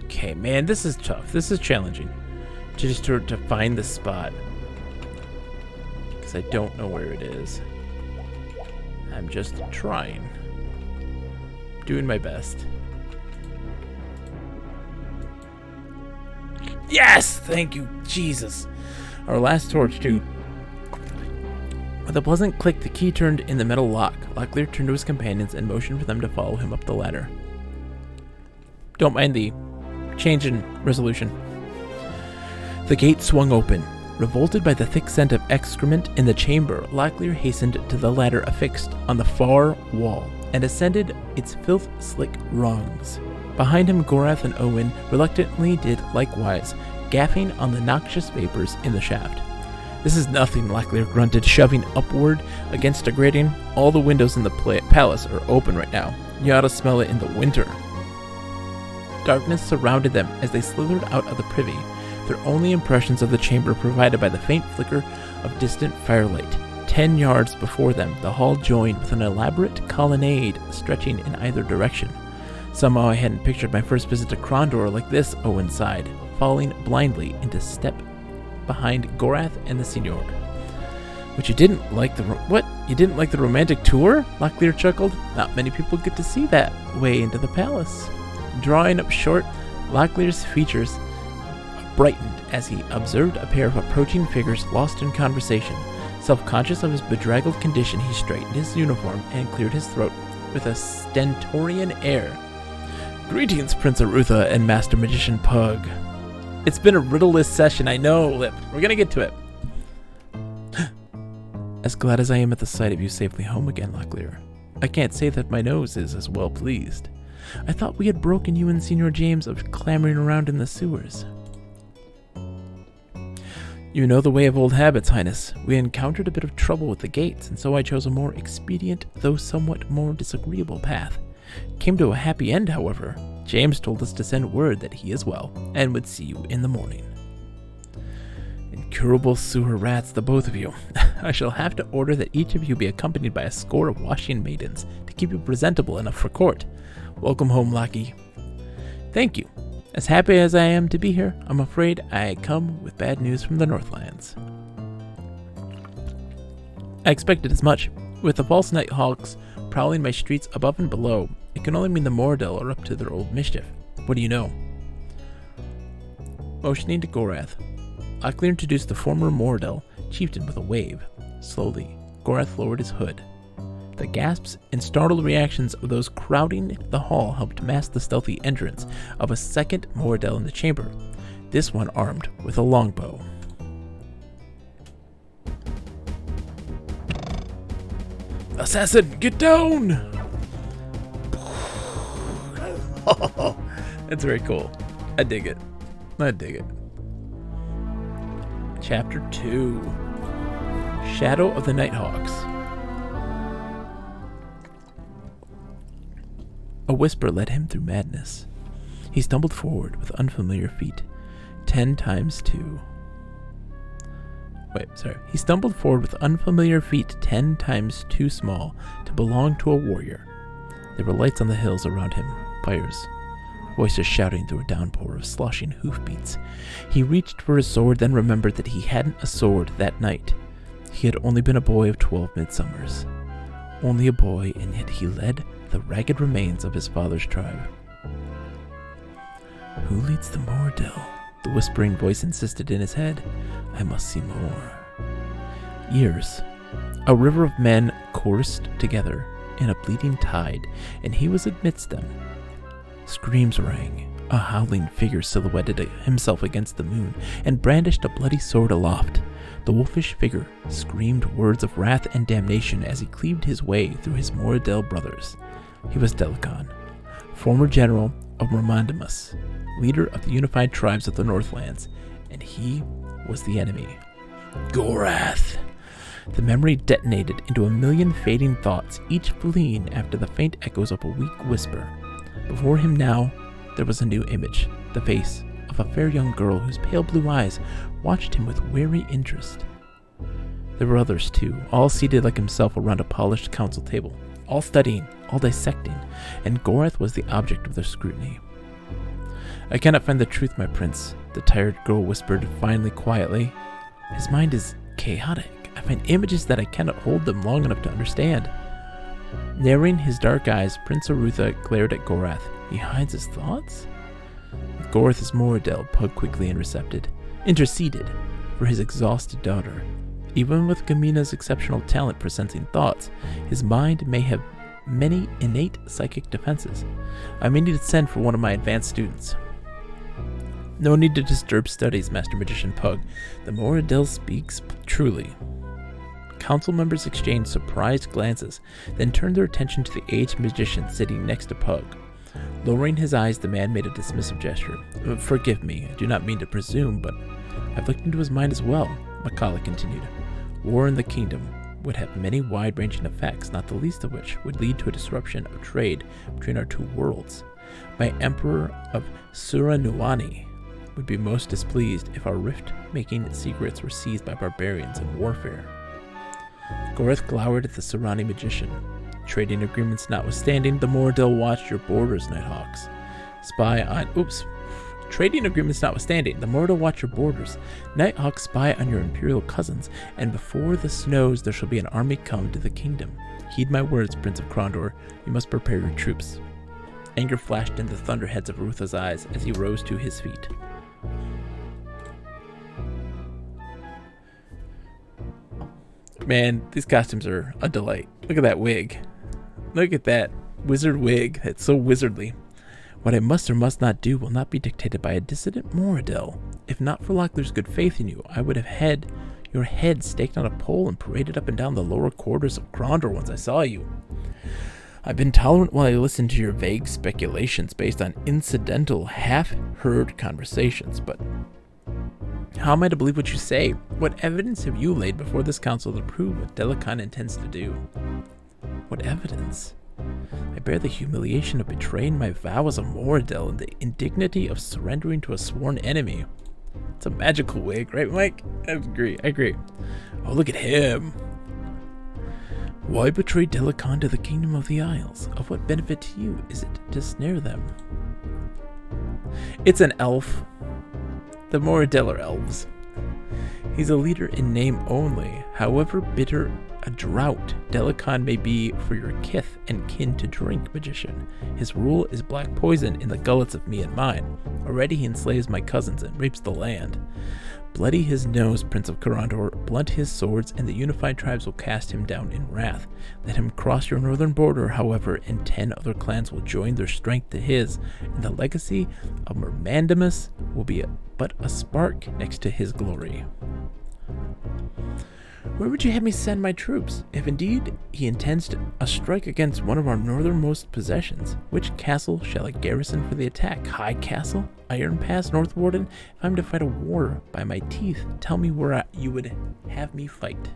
Okay, man, this is tough. This is challenging. To find the spot. Because I don't know where it is. I'm just trying. Doing my best. Yes! Thank you, Jesus. Our last torch, too. With a pleasant click, the key turned in the metal lock. Locklear turned to his companions and motioned for them to follow him up the ladder. Don't mind the change in resolution. The gate swung open. Revolted by the thick scent of excrement in the chamber, Locklear hastened to the ladder affixed on the far wall and ascended its filth-slick rungs. Behind him, Gorath and Owen reluctantly did likewise, gaffing on the noxious vapors in the shaft. This is nothing, Locklear grunted, shoving upward against a grating. All the windows in the palace are open right now. You ought to smell it in the winter. Darkness surrounded them as they slithered out of the privy, their only impressions of the chamber provided by the faint flicker of distant firelight. 10 yards before them, the hall joined with an elaborate colonnade stretching in either direction. Somehow I hadn't pictured my first visit to Krondor like this, Owen sighed, falling blindly into step behind Gorath and the Senior. But you didn't like the what? You didn't like the romantic tour? Locklear chuckled. Not many people get to see that way into the palace. Drawing up short, Locklear's features brightened as he observed a pair of approaching figures lost in conversation. Self-conscious of his bedraggled condition, he straightened his uniform and cleared his throat with a stentorian air. Greetings, Prince Arutha and Master Magician Pug. It's been a riddle-less session, I know, Lip. We're gonna get to it. As glad as I am at the sight of you safely home again, Locklear, I can't say that my nose is as well pleased. I thought we had broken you and Senior James of clamoring around in the sewers. You know the way of old habits, Highness. We encountered a bit of trouble with the gates, and so I chose a more expedient, though somewhat more disagreeable path. Came to a happy end, however. James told us to send word that he is well, and would see you in the morning. Incurable sewer rats, the both of you. I shall have to order that each of you be accompanied by a score of washing maidens to keep you presentable enough for court. Welcome home, lackey. Thank you. As happy as I am to be here, I'm afraid I come with bad news from the Northlands. I expected as much. With the false Nighthawks prowling my streets above and below, it can only mean the Moradel are up to their old mischief. What do you know? Motioning to Gorath, Locklear introduced the former Moradel chieftain with a wave. Slowly, Gorath lowered his hood. The gasps and startled reactions of those crowding the hall helped mask the stealthy entrance of a second Moradel in the chamber, this one armed with a longbow. Assassin, get down! That's very cool. I dig it. Chapter 2. Shadow of the Nighthawks. A whisper led him through madness. He stumbled forward with unfamiliar feet, 10 times 2. He stumbled forward with unfamiliar feet 10 times too small to belong to a warrior. There were lights on the hills around him, fires, voices shouting through a downpour of sloshing hoofbeats. He reached for his sword, then remembered that he hadn't a sword that night. He had only been a boy of 12 midsummers. Only a boy, and yet he led the ragged remains of his father's tribe. Who leads the Moradel? The whispering voice insisted in his head. I must see more. Years. A river of men coursed together in a bleeding tide, and he was amidst them. Screams rang. A howling figure silhouetted himself against the moon and brandished a bloody sword aloft. The wolfish figure screamed words of wrath and damnation as he cleaved his way through his Moradel brothers. He was Delicon, former general of Romandimus, leader of the unified tribes of the Northlands, and he was the enemy. Gorath! The memory detonated into a million fading thoughts, each fleeing after the faint echoes of a weak whisper. Before him now, there was a new image, the face of a fair young girl whose pale blue eyes watched him with wary interest. There were others too, all seated like himself around a polished council table, all studying, all dissecting, and Gorath was the object of their scrutiny. I cannot find the truth, my prince, the tired girl whispered finally quietly. His mind is chaotic. I find images that I cannot hold them long enough to understand. Narrowing his dark eyes, Prince Arutha glared at Gorath. He hides his thoughts? With Gorath as Moradel, Pug quickly interceded for his exhausted daughter. Even with Gamina's exceptional talent for sensing thoughts, his mind may have many innate psychic defenses. I may need to send for one of my advanced students. No need to disturb studies, Master Magician Pug. The Moradel speaks truly. Council members exchanged surprised glances, then turned their attention to the aged magician sitting next to Pug. Lowering his eyes, the man made a dismissive gesture. Forgive me, I do not mean to presume, but I've looked into his mind as well, Macaulay continued. War in the kingdom would have many wide-ranging effects, not the least of which would lead to a disruption of trade between our two worlds. My Emperor of Suranuani would be most displeased if our rift-making secrets were seized by barbarians in warfare. Gorath glowered at the Surani magician. Trading agreements notwithstanding, the Moradel watched your borders, Nighthawks. Spy on... Trading agreements notwithstanding, the more to watch your borders. Nighthawks spy on your imperial cousins, and before the snows there shall be an army come to the kingdom. Heed my words, Prince of Krondor. You must prepare your troops. Anger flashed in the thunderheads of Rutha's eyes as he rose to his feet. Man, these costumes are a delight. Look at that wig. Look at that wizard wig. That's so wizardly. What I must or must not do will not be dictated by a dissident Moradel. If not for Locklear's good faith in you, I would have had your head staked on a pole and paraded up and down the lower quarters of Krondor once I saw you. I've been tolerant while I listened to your vague speculations based on incidental, half-heard conversations, but how am I to believe what you say? What evidence have you laid before this council to prove what Delacan intends to do? What evidence? I bear the humiliation of betraying my vow as a Moradel and the indignity of surrendering to a sworn enemy. It's a magical wig, right, Mike? I agree. Oh, look at him. Why betray Delacan to the kingdom of the Isles? Of what benefit to you is it to snare them? It's an elf. The Moradel are elves. He's a leader in name only. However bitter a drought Delacan may be for your kith and kin to drink, magician, his rule is black poison in the gullets of me and mine. Already he enslaves my cousins and rapes the land. Bloody his nose, Prince of Krondor, blunt his swords, and the unified tribes will cast him down in wrath. Let him cross your northern border, however, and 10 other clans will join their strength to his, and the legacy of Mermandamus will be but a spark next to his glory. Where would you have me send my troops? If indeed he intends a strike against one of our northernmost possessions, which castle shall I garrison for the attack? High Castle? Iron Pass? North Warden? If I'm to fight a war by my teeth, tell me where you would have me fight.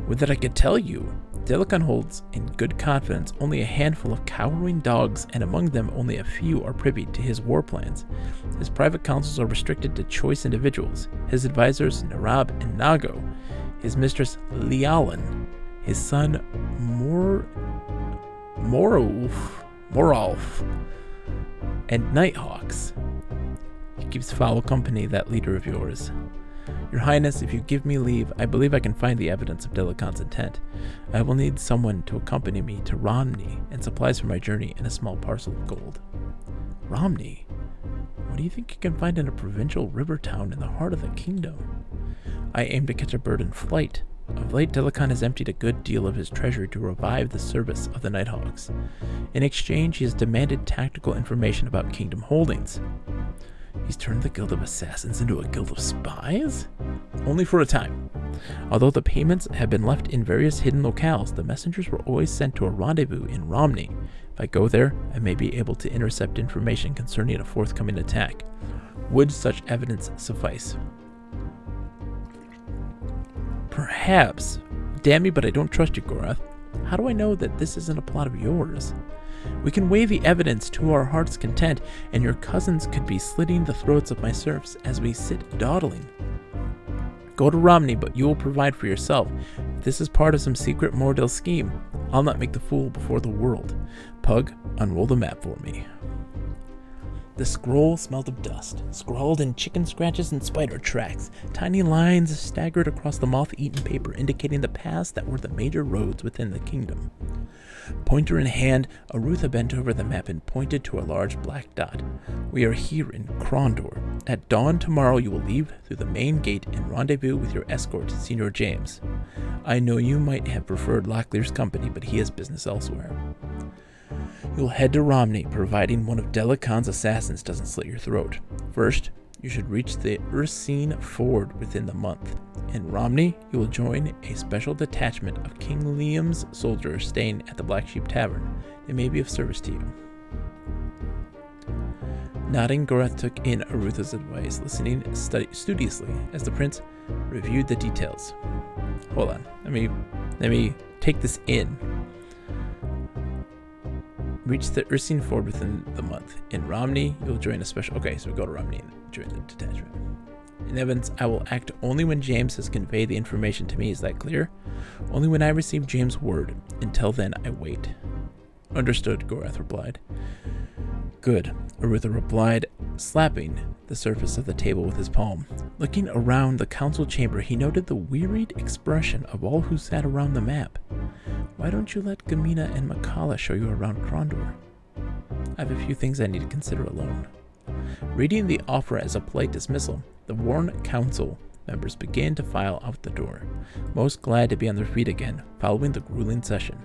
Would that I could tell you. Delacan holds in good confidence only a handful of cowering dogs, and among them only a few are privy to his war plans. His private councils are restricted to choice individuals. His advisors, Narab and Nago. His mistress, Lialan. His son, Morolf. And Nighthawks. He keeps foul company, that leader of yours. Your Highness, if you give me leave, I believe I can find the evidence of Delacan's intent. I will need someone to accompany me to Romney and supplies for my journey and a small parcel of gold. Romney? What do you think you can find in a provincial river town in the heart of the kingdom? I aim to catch a bird in flight. Of late, Delacan has emptied a good deal of his treasury to revive the service of the Nighthawks. In exchange, he has demanded tactical information about kingdom holdings. He's turned the Guild of Assassins into a guild of spies? Only for a time. Although the payments have been left in various hidden locales, the messengers were always sent to a rendezvous in Romney. If I go there, I may be able to intercept information concerning a forthcoming attack. Would such evidence suffice? Perhaps. Damn me, but I don't trust you, Gorath. How do I know that this isn't a plot of yours? We can weigh the evidence to our heart's content, and your cousins could be slitting the throats of my serfs as we sit dawdling. Go to Romney, but you will provide for yourself. If this is part of some secret Moradel scheme, I'll not make the fool before the world. Pug, unroll the map for me. The scroll smelled of dust, scrawled in chicken scratches and spider tracks. Tiny lines staggered across the moth-eaten paper, indicating the paths that were the major roads within the kingdom. Pointer in hand, Arutha bent over the map and pointed to a large black dot. We are here in Krondor. At dawn tomorrow you will leave through the main gate and rendezvous with your escort, Senior James. I know you might have preferred Locklear's company, but he has business elsewhere. You'll head to Romney, providing one of Delacan's assassins doesn't slit your throat. First, you should reach the Ursine Ford within the month. In Romney, you will join a special detachment of King Liam's soldiers staying at the Black Sheep Tavern. They may be of service to you. Nodding, Gorath took in Arutha's advice, listening studiously as the prince reviewed the details. Hold on, let me take this in. Reach the Ursine Ford within the month. In Romney, you'll join a special... Okay, so we go to Romney and join the detachment. In evidence, I will act only when James has conveyed the information to me. Is that clear? Only when I receive James' word. Until then, I wait. Understood, Gorath replied. Good, Arutha replied, slapping the surface of the table with his palm. Looking around the council chamber, he noted the wearied expression of all who sat around the map. Why don't you let Gamina and Makala show you around Krondor? I have a few things I need to consider alone. Reading the offer as a polite dismissal, the worn council members began to file out the door, most glad to be on their feet again, following the grueling session.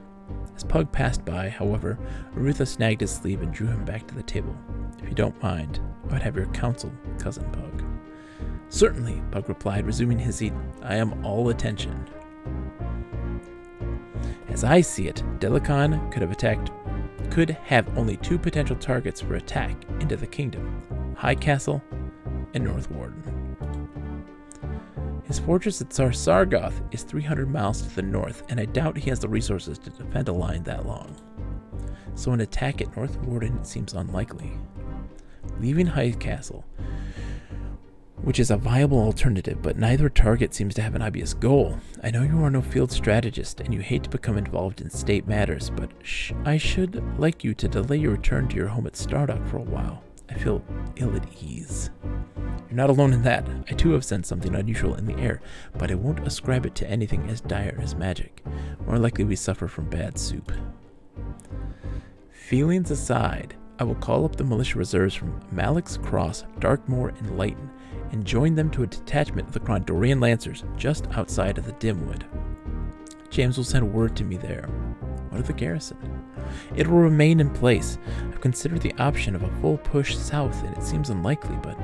As Pug passed by, however, Arutha snagged his sleeve and drew him back to the table. If you don't mind, I would have your counsel, cousin Pug. Certainly, Pug replied, resuming his seat. I am all attention. As I see it, Delicon could have only two potential targets for attack into the kingdom, High Castle and North Warden. His fortress at Sargoth is 300 miles to the north, and I doubt he has the resources to defend a line that long. So an attack at North Warden seems unlikely. Leaving High Castle, which is a viable alternative, but neither target seems to have an obvious goal. I know you are no field strategist, and you hate to become involved in state matters, but I should like you to delay your return to your home at Stardock for a while. I feel ill at ease. You're not alone in that. I too have sensed something unusual in the air, but I won't ascribe it to anything as dire as magic. More likely we suffer from bad soup. Feelings aside, I will call up the militia reserves from Malik's Cross, Darkmoor, and Leighton, and join them to a detachment of the Krondorian Lancers just outside of the Dimwood. James will send word to me there. What of the garrison? It will remain in place. I've considered the option of a full push south, and it seems unlikely, but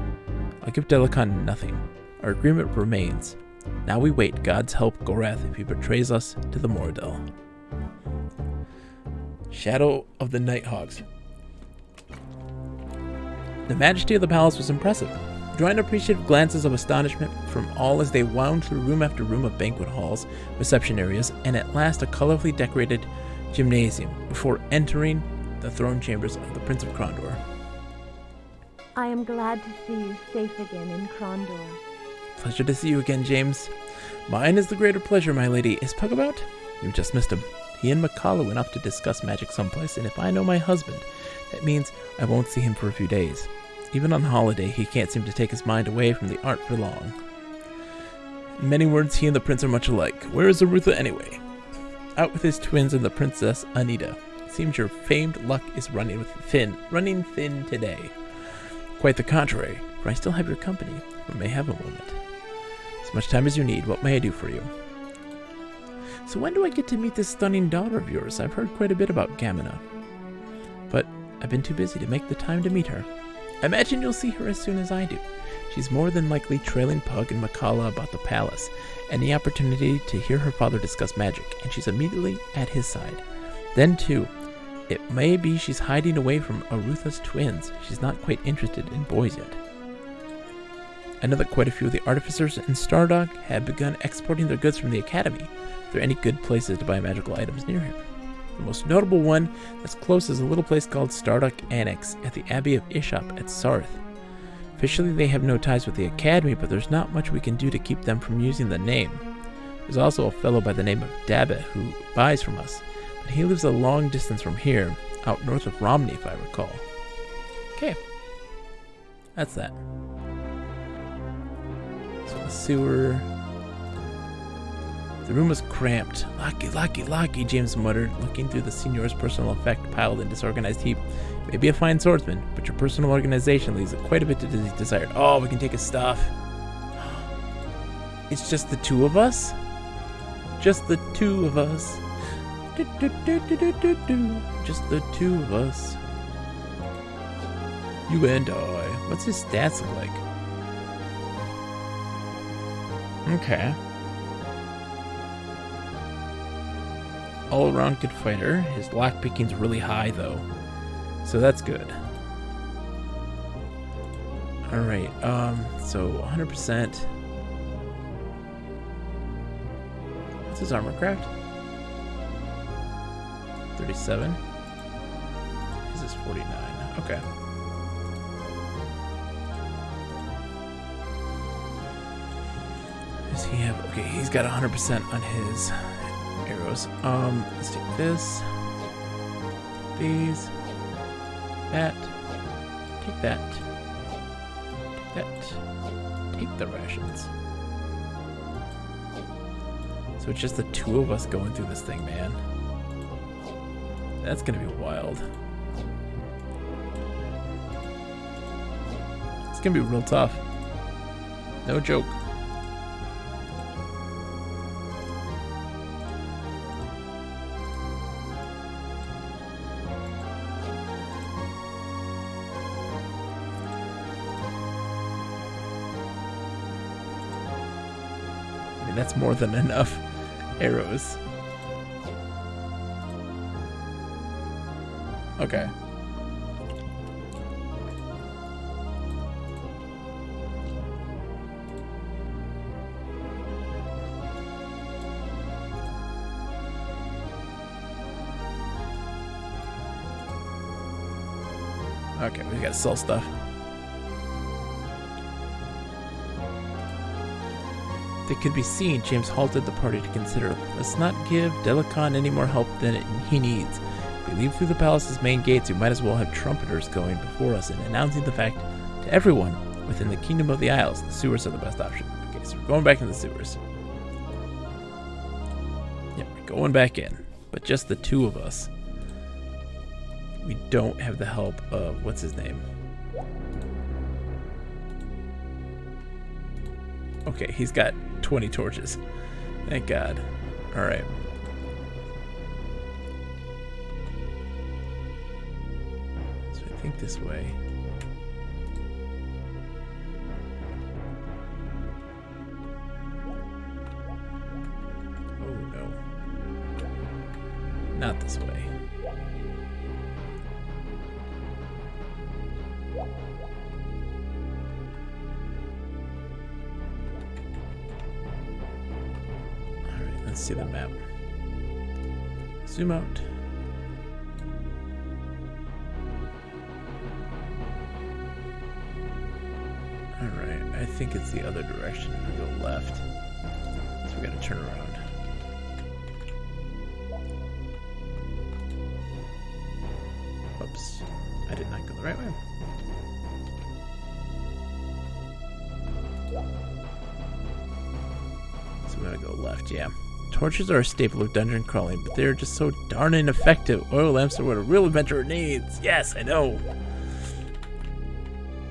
I'll give Delicon nothing. Our agreement remains. Now we wait God's help Gorath if he betrays us to the Mordell. Shadow of the Nighthawks. The majesty of the palace was impressive, drawing appreciative glances of astonishment from all as they wound through room after room of banquet halls, reception areas, and at last a colorfully decorated gymnasium before entering the throne chambers of the Prince of Krondor. I am glad to see you safe again in Krondor. Pleasure to see you again, James. Mine is the greater pleasure, my lady. Is Pug about? You just missed him. He and Makala went off to discuss magic someplace, and if I know my husband, that means I won't see him for a few days. Even on holiday, he can't seem to take his mind away from the art for long. In many words, he and the prince are much alike. Where is Arutha anyway? Out with his twins and the Princess Anita. It seems your famed luck is running thin today. Quite the contrary, for I still have your company, or may have a moment. As much time as you need, what may I do for you? So when do I get to meet this stunning daughter of yours? I've heard quite a bit about Gamina, but I've been too busy to make the time to meet her. I imagine you'll see her as soon as I do. She's more than likely trailing Pug and Makala about the palace, and the opportunity to hear her father discuss magic, and she's immediately at his side. Then, too, it may be she's hiding away from Arutha's twins. She's not quite interested in boys yet. I know that quite a few of the artificers in Stardock have begun exporting their goods from the academy. Are there any good places to buy magical items near here? The most notable one that's close is a little place called Stardock Annex at the Abbey of Ishop at Sarth. Officially, they have no ties with the academy, but there's not much we can do to keep them from using the name. There's also a fellow by the name of Dabbit who buys from us, but he lives a long distance from here, out north of Romney, if I recall. Okay. That's that. So the sewer. The room was cramped. Lucky, James muttered, looking through the signor's personal effect piled in disorganized heap. You may be a fine swordsman, but your personal organization leaves quite a bit to be desired. Oh, we can take his stuff. It's just the two of us? Just the two of us. Just the two of us. You and I. What's his stats look like? Okay. All-around good fighter. His lockpicking's really high, though. So that's good. Alright, so 100%. What's his armor craft? 37. His is 49. Okay. Does he have... Okay, he's got 100% on his arrows. Let's take this. These. That. Take that. Take that. Take the rations. So it's just the two of us going through this thing, man. That's gonna be wild. It's gonna be real tough. No joke. I mean, that's more than enough arrows. Okay. Okay, we gotta sell stuff. They could be seen, James halted the party to consider. Let's not give Delicon any more help than he needs. If we leave through the palace's main gates, we might as well have trumpeters going before us and announcing the fact to everyone within the Kingdom of the Isles. The sewers are the best option. Okay, so we're going back in the sewers. Yeah, we're going back in. But just the two of us. We don't have the help of, what's his name? Okay, he's got 20 torches. Thank God. Alright. So I think this way. Oh no. Not this way. Let's see the map. Zoom out. Alright, I think it's the other direction if we go left. So we gotta turn around. Oops. I did not go the right way. So we gotta go left, yeah. Torches are a staple of dungeon crawling, but they're just so darn ineffective. Oil lamps are what a real adventurer needs. Yes, I know.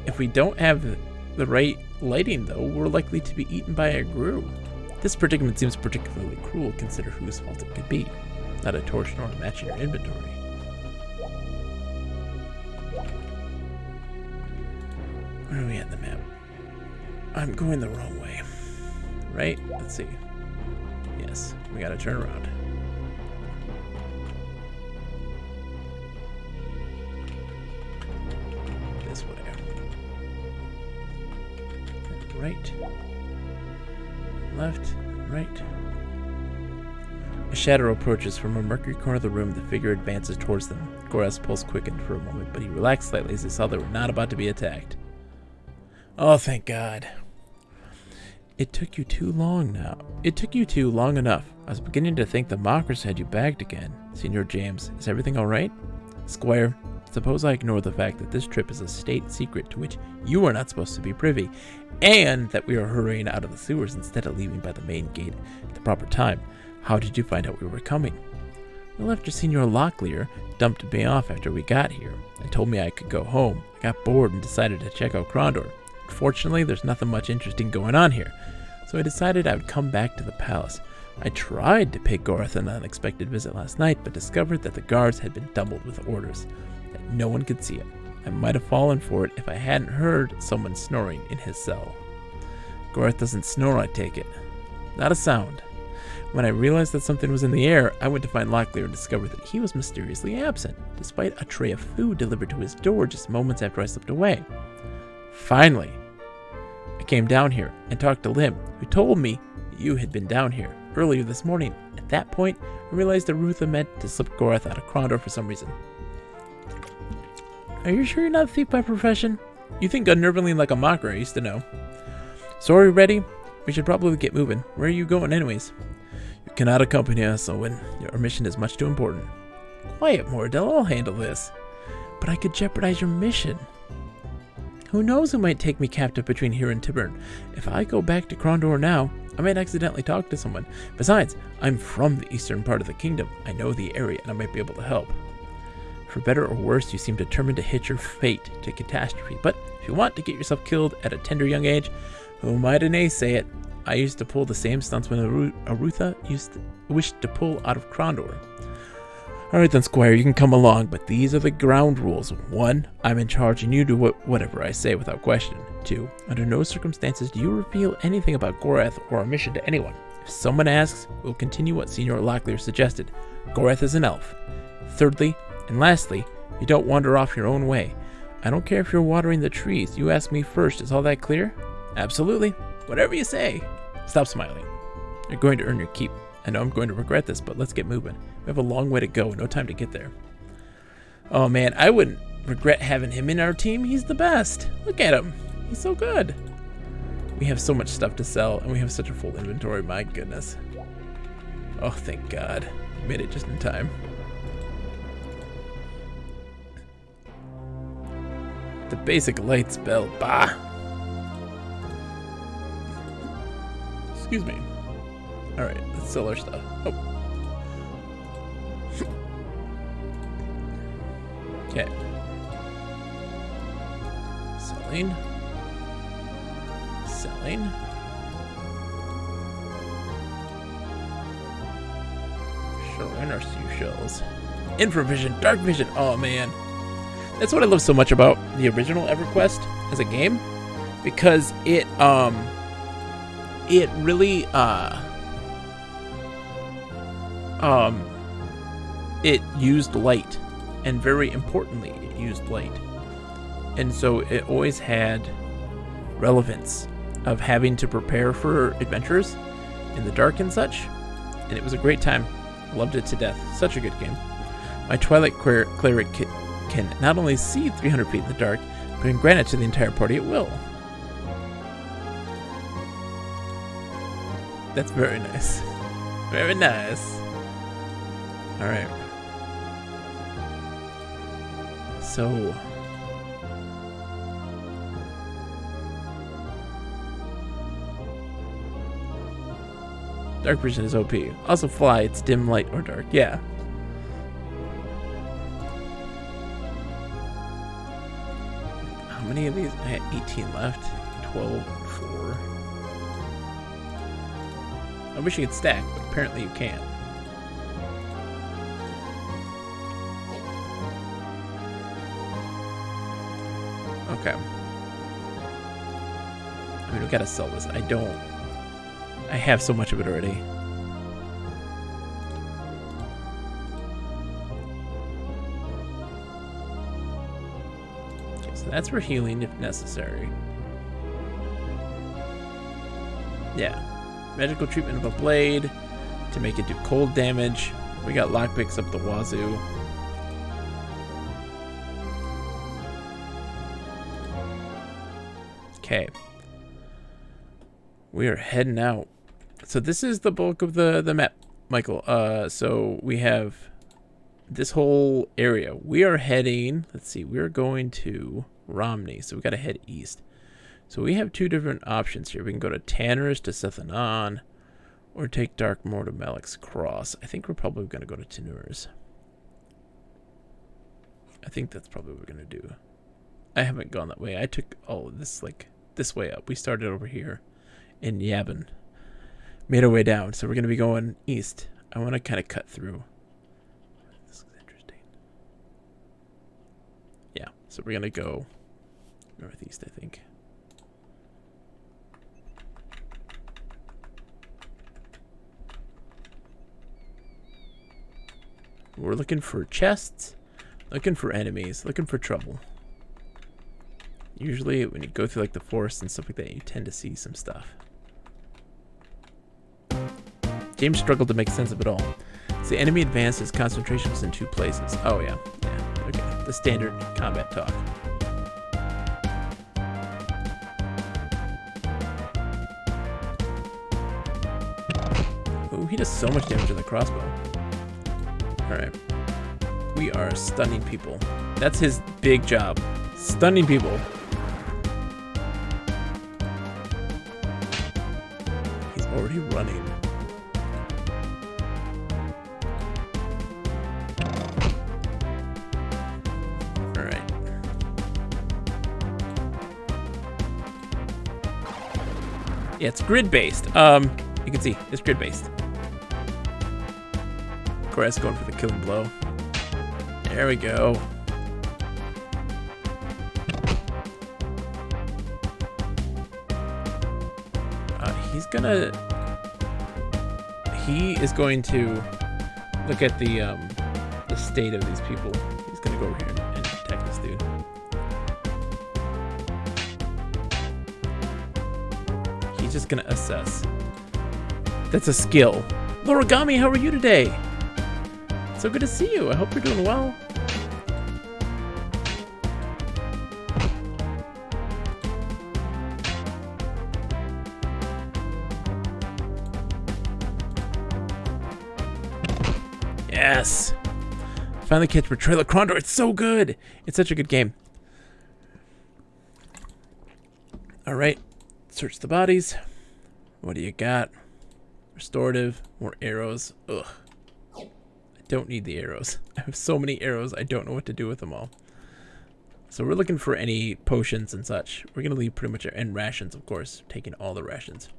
If we don't have the right lighting, though, we're likely to be eaten by a grue. This predicament seems particularly cruel, consider whose fault it could be. Not a torch nor a match in your inventory. Where are we at the map? I'm going the wrong way. Right? Let's see. Yes, we gotta turn around. This way. And right. Left. Right. A shadow approaches from a murky corner of the room. The figure advances towards them. Gorath's pulse quickened for a moment, but he relaxed slightly as he saw they were not about to be attacked. Oh, thank God. It took you too long now. It took you too long enough. I was beginning to think the mockers had you bagged again. Senor James, is everything all right? Squire, suppose I ignore the fact that this trip is a state secret to which you are not supposed to be privy, and that we are hurrying out of the sewers instead of leaving by the main gate at the proper time. How did you find out we were coming? Well, after Senor Locklear dumped me off after we got here and told me I could go home, I got bored and decided to check out Krondor. Fortunately, there's nothing much interesting going on here, so I decided I would come back to the palace. I tried to pay Gorath an unexpected visit last night, but discovered that the guards had been doubled with orders, that no one could see it. I might have fallen for it if I hadn't heard someone snoring in his cell. Gorath doesn't snore, I take it. Not a sound. When I realized that something was in the air, I went to find Locklear and discovered that he was mysteriously absent, despite a tray of food delivered to his door just moments after I slipped away. Finally, I came down here and talked to Lim, who told me you had been down here earlier this morning. At that point, I realized that Rutha meant to slip Gorath out of Krondor for some reason. Are you sure you're not a thief by profession? You think unnervingly like a mocker, I used to know. So are we ready? We should probably get moving. Where are you going anyways? You cannot accompany us, Owen. Your mission is much too important. Quiet, Mordell. I'll handle this. But I could jeopardize your mission. Who knows who might take me captive between here and Tibern? If I go back to Krondor now, I might accidentally talk to someone. Besides, I'm from the eastern part of the kingdom. I know the area, and I might be able to help. For better or worse, you seem determined to hitch your fate to catastrophe. But if you want to get yourself killed at a tender young age, who am I to naysay it? I used to pull the same stunts when Arutha wished to pull out of Krondor. Alright then, Squire, you can come along, but these are the ground rules. 1, I'm in charge and you do whatever I say without question. 2, under no circumstances do you reveal anything about Gorath or our mission to anyone. If someone asks, we'll continue what Senior Locklear suggested. Gorath is an elf. Thirdly, and lastly, you don't wander off your own way. I don't care if you're watering the trees. You ask me first. Is all that clear? Absolutely. Whatever you say. Stop smiling. You're going to earn your keep. I know I'm going to regret this, but let's get moving. We have a long way to go and no time to get there. Oh man, I wouldn't regret having him in our team. He's the best. Look at him. He's so good. We have so much stuff to sell and we have such a full inventory. My goodness. Oh, thank God. Made it just in time. The basic light spell. Bah. Excuse me. Alright, let's sell our stuff. Oh. Okay. Selling. Selling. Showing our seashells. Infravision, dark vision. Oh man. That's what I love so much about the original EverQuest as a game. Because it really it used light, and very importantly, it used light. And so it always had relevance of having to prepare for adventures in the dark and such. And it was a great time. Loved it to death. Such a good game. My Twilight Cleric can not only see 300 feet in the dark, but can grant it to the entire party at will. That's very nice. Very nice. Alright. So... Dark vision is OP. Also fly, it's dim, light, or dark. Yeah. How many of these? I had 18 left. 12, 4. I wish you could stack, but apparently you can't. Okay. I mean, we gotta sell this. I have so much of it already. Okay, so that's for healing if necessary. Yeah. Magical treatment of a blade to make it do cold damage. We got lockpicks up the wazoo. Okay. We are heading out. So this is the bulk of the map, Michael. So we have this whole area. We are heading, let's see, we're going to Romney. So we got to head east. So we have two different options here. We can go to Tanner's to Sethanon, or take Darkmoor to Malek's Cross. I think we're probably going to go to Tanner's. I think that's probably what we're going to do. I haven't gone that way. I took all of this, like, this way up. We started over here in Yavin. Made our way down. So we're going to be going east. I want to kind of cut through. This is interesting. Yeah, so we're going to go northeast, I think. We're looking for chests, looking for enemies, looking for trouble. Usually when you go through like the forest and stuff like that, you tend to see some stuff. James struggled to make sense of it all. So the enemy advanced, his concentration was in two places. Oh yeah, yeah, okay. The standard combat talk. Ooh, he does so much damage with the crossbow. Alright. We are stunning people. That's his big job. Stunning people. he running? Alright. Yeah, it's grid-based. You can see, it's grid-based. Grass going for the killing blow. There we go. He is going to look at the state of these people. He's gonna go over here and attack this dude. He's just gonna assess. That's a skill. Lorigami, how are you today? So good to see you. I hope you're doing well. Yes! Finally catch Betrayal of Krondor. It's so good! It's such a good game. Alright. Search the bodies. What do you got? Restorative. More arrows. Ugh. I don't need the arrows. I have so many arrows, I don't know what to do with them all. So we're looking for any potions and such. We're going to leave pretty much our end rations, of course. Taking all the rations.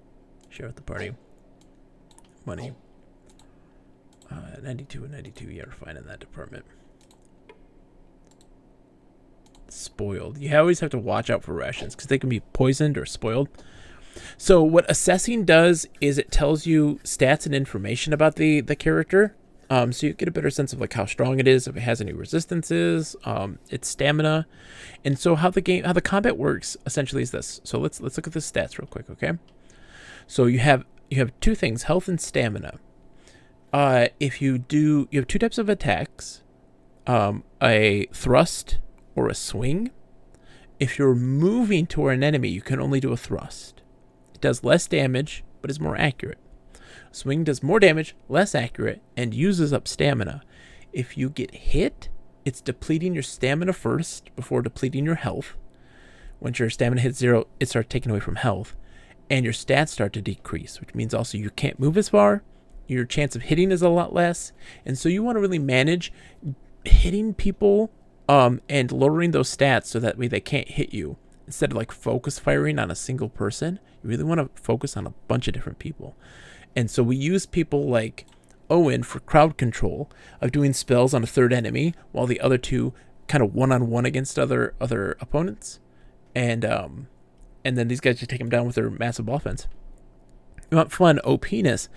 Share with the party. Money. 92 and 92. Yeah, we're fine in that department. Spoiled. You always have to watch out for rations because they can be poisoned or spoiled. So what assessing does is it tells you stats and information about the character. So you get a better sense of like how strong it is, if it has any resistances, its stamina. And so how the combat works essentially is this. So let's look at the stats real quick, okay? So you have two things, health and stamina. You have two types of attacks, a thrust or a swing. If you're moving toward an enemy, you can only do a thrust. It does less damage, but is more accurate. Swing does more damage, less accurate, and uses up stamina. If you get hit, it's depleting your stamina first before depleting your health. Once your stamina hits 0, it starts taking away from health, and your stats start to decrease, which means also you can't move as far. Your chance of hitting is a lot less, and so you want to really manage hitting people and lowering those stats so that way they can't hit you. Instead of like focus firing on a single person, you really want to focus on a bunch of different people. And so we use people like Owen for crowd control of doing spells on a third enemy, while the other two kind of one-on-one against other opponents, and then these guys just take them down with their massive offense. You want fun OP-ness?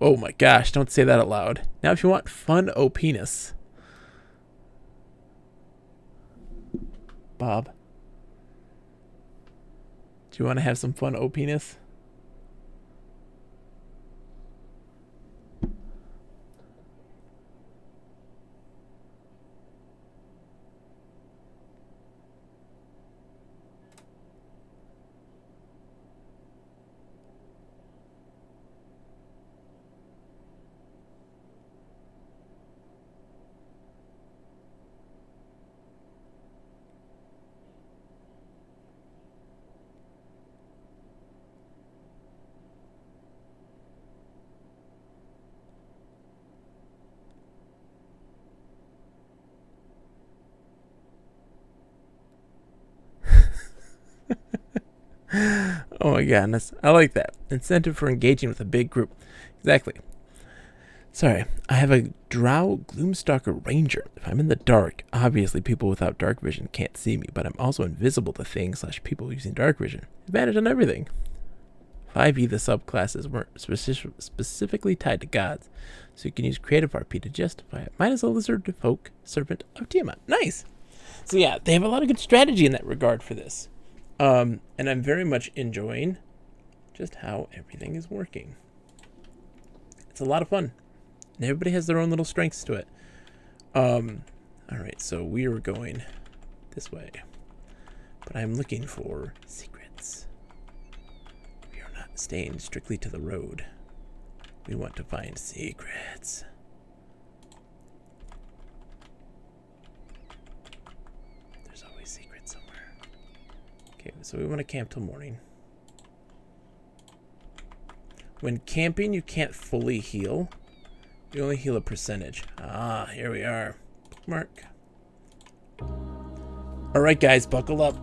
Oh my gosh, don't say that out loud. Now if you want fun OP-ness, Bob, do you want to have some fun OP-ness? Oh my goodness. I like that. Incentive for engaging with a big group. Exactly. Sorry. I have a Drow Gloomstalker Ranger. If I'm in the dark, obviously people without dark vision can't see me, but I'm also invisible to things / people using dark vision. Advantage on everything. 5e, the subclasses weren't specifically tied to gods, so you can use creative RP to justify it. Mine is a lizard folk servant of Tiamat. Nice. So yeah, they have a lot of good strategy in that regard for this. And I'm very much enjoying just how everything is working. It's a lot of fun. And everybody has their own little strengths to it. Alright, so we are going this way. But I'm looking for secrets. We are not staying strictly to the road. We want to find secrets. There's always secrets somewhere. Okay, so we want to camp till morning. When camping, you can't fully heal. You only heal a percentage. Ah, here we are. Bookmark. Alright guys, buckle up.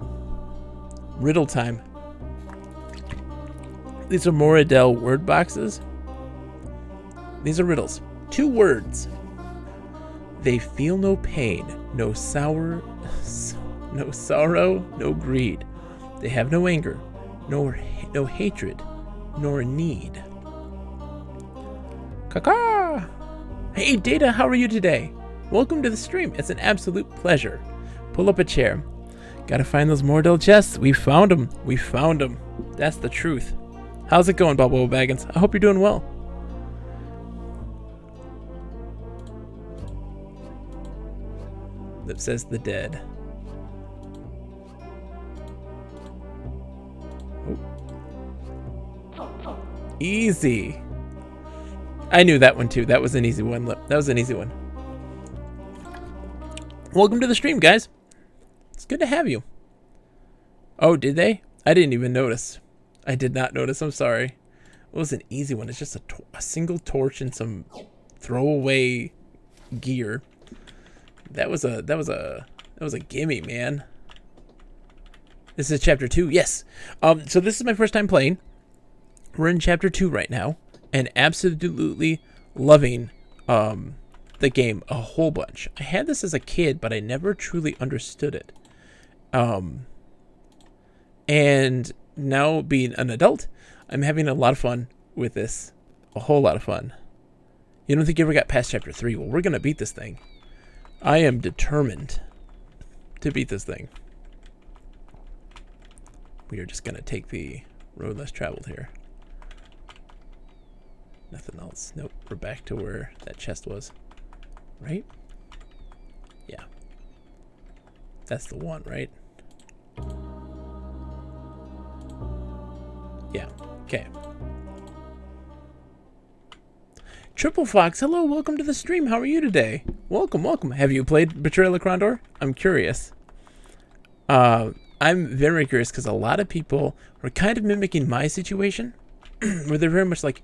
Riddle time. These are Moradel word boxes. These are riddles. 2 words. They feel no pain, no sorrow, no greed. They have no anger, no hatred, nor need. Kaka! Hey Data, how are you today? Welcome to the stream. It's an absolute pleasure. Pull up a chair. Gotta find those Moradel chests. We found them. We found them. That's the truth. How's it going, Balboa Baggins? I hope you're doing well. That says the dead. Oh. Easy. I knew that one too. That was an easy one. That was an easy one. Welcome to the stream, guys. It's good to have you. Oh, did they? I didn't even notice. I did not notice. I'm sorry. It was an easy one. It's just a single torch and some throwaway gear. That was a gimme, man. This is chapter 2. Yes. So this is my first time playing. We're in chapter 2 right now, and absolutely loving the game a whole bunch. I had this as a kid, but I never truly understood it. And now being an adult, I'm having a lot of fun with this. A whole lot of fun. You don't think you ever got past chapter 3? Well, we're gonna beat this thing. I am determined to beat this thing. We are just gonna take the road less traveled here. Nothing else. Nope, we're back to where that chest was. Right? Yeah. That's the one, right? Yeah. Okay. Triple Fox, hello, welcome to the stream. How are you today? Welcome, welcome. Have you played Betrayal of Krondor? I'm curious. I'm very curious because a lot of people were kind of mimicking my situation, where they're very much like,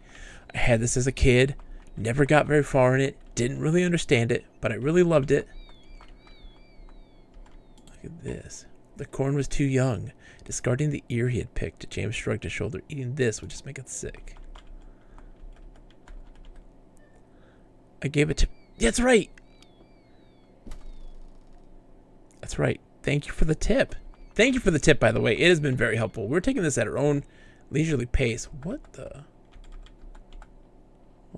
I had this as a kid, never got very far in it, didn't really understand it, but I really loved it. Look at this. The corn was too young. Discarding the ear he had picked, James shrugged his shoulder. Eating this would just make it sick. I gave it to... That's right! That's right. Thank you for the tip. Thank you for the tip, by the way. It has been very helpful. We're taking this at our own leisurely pace. What the...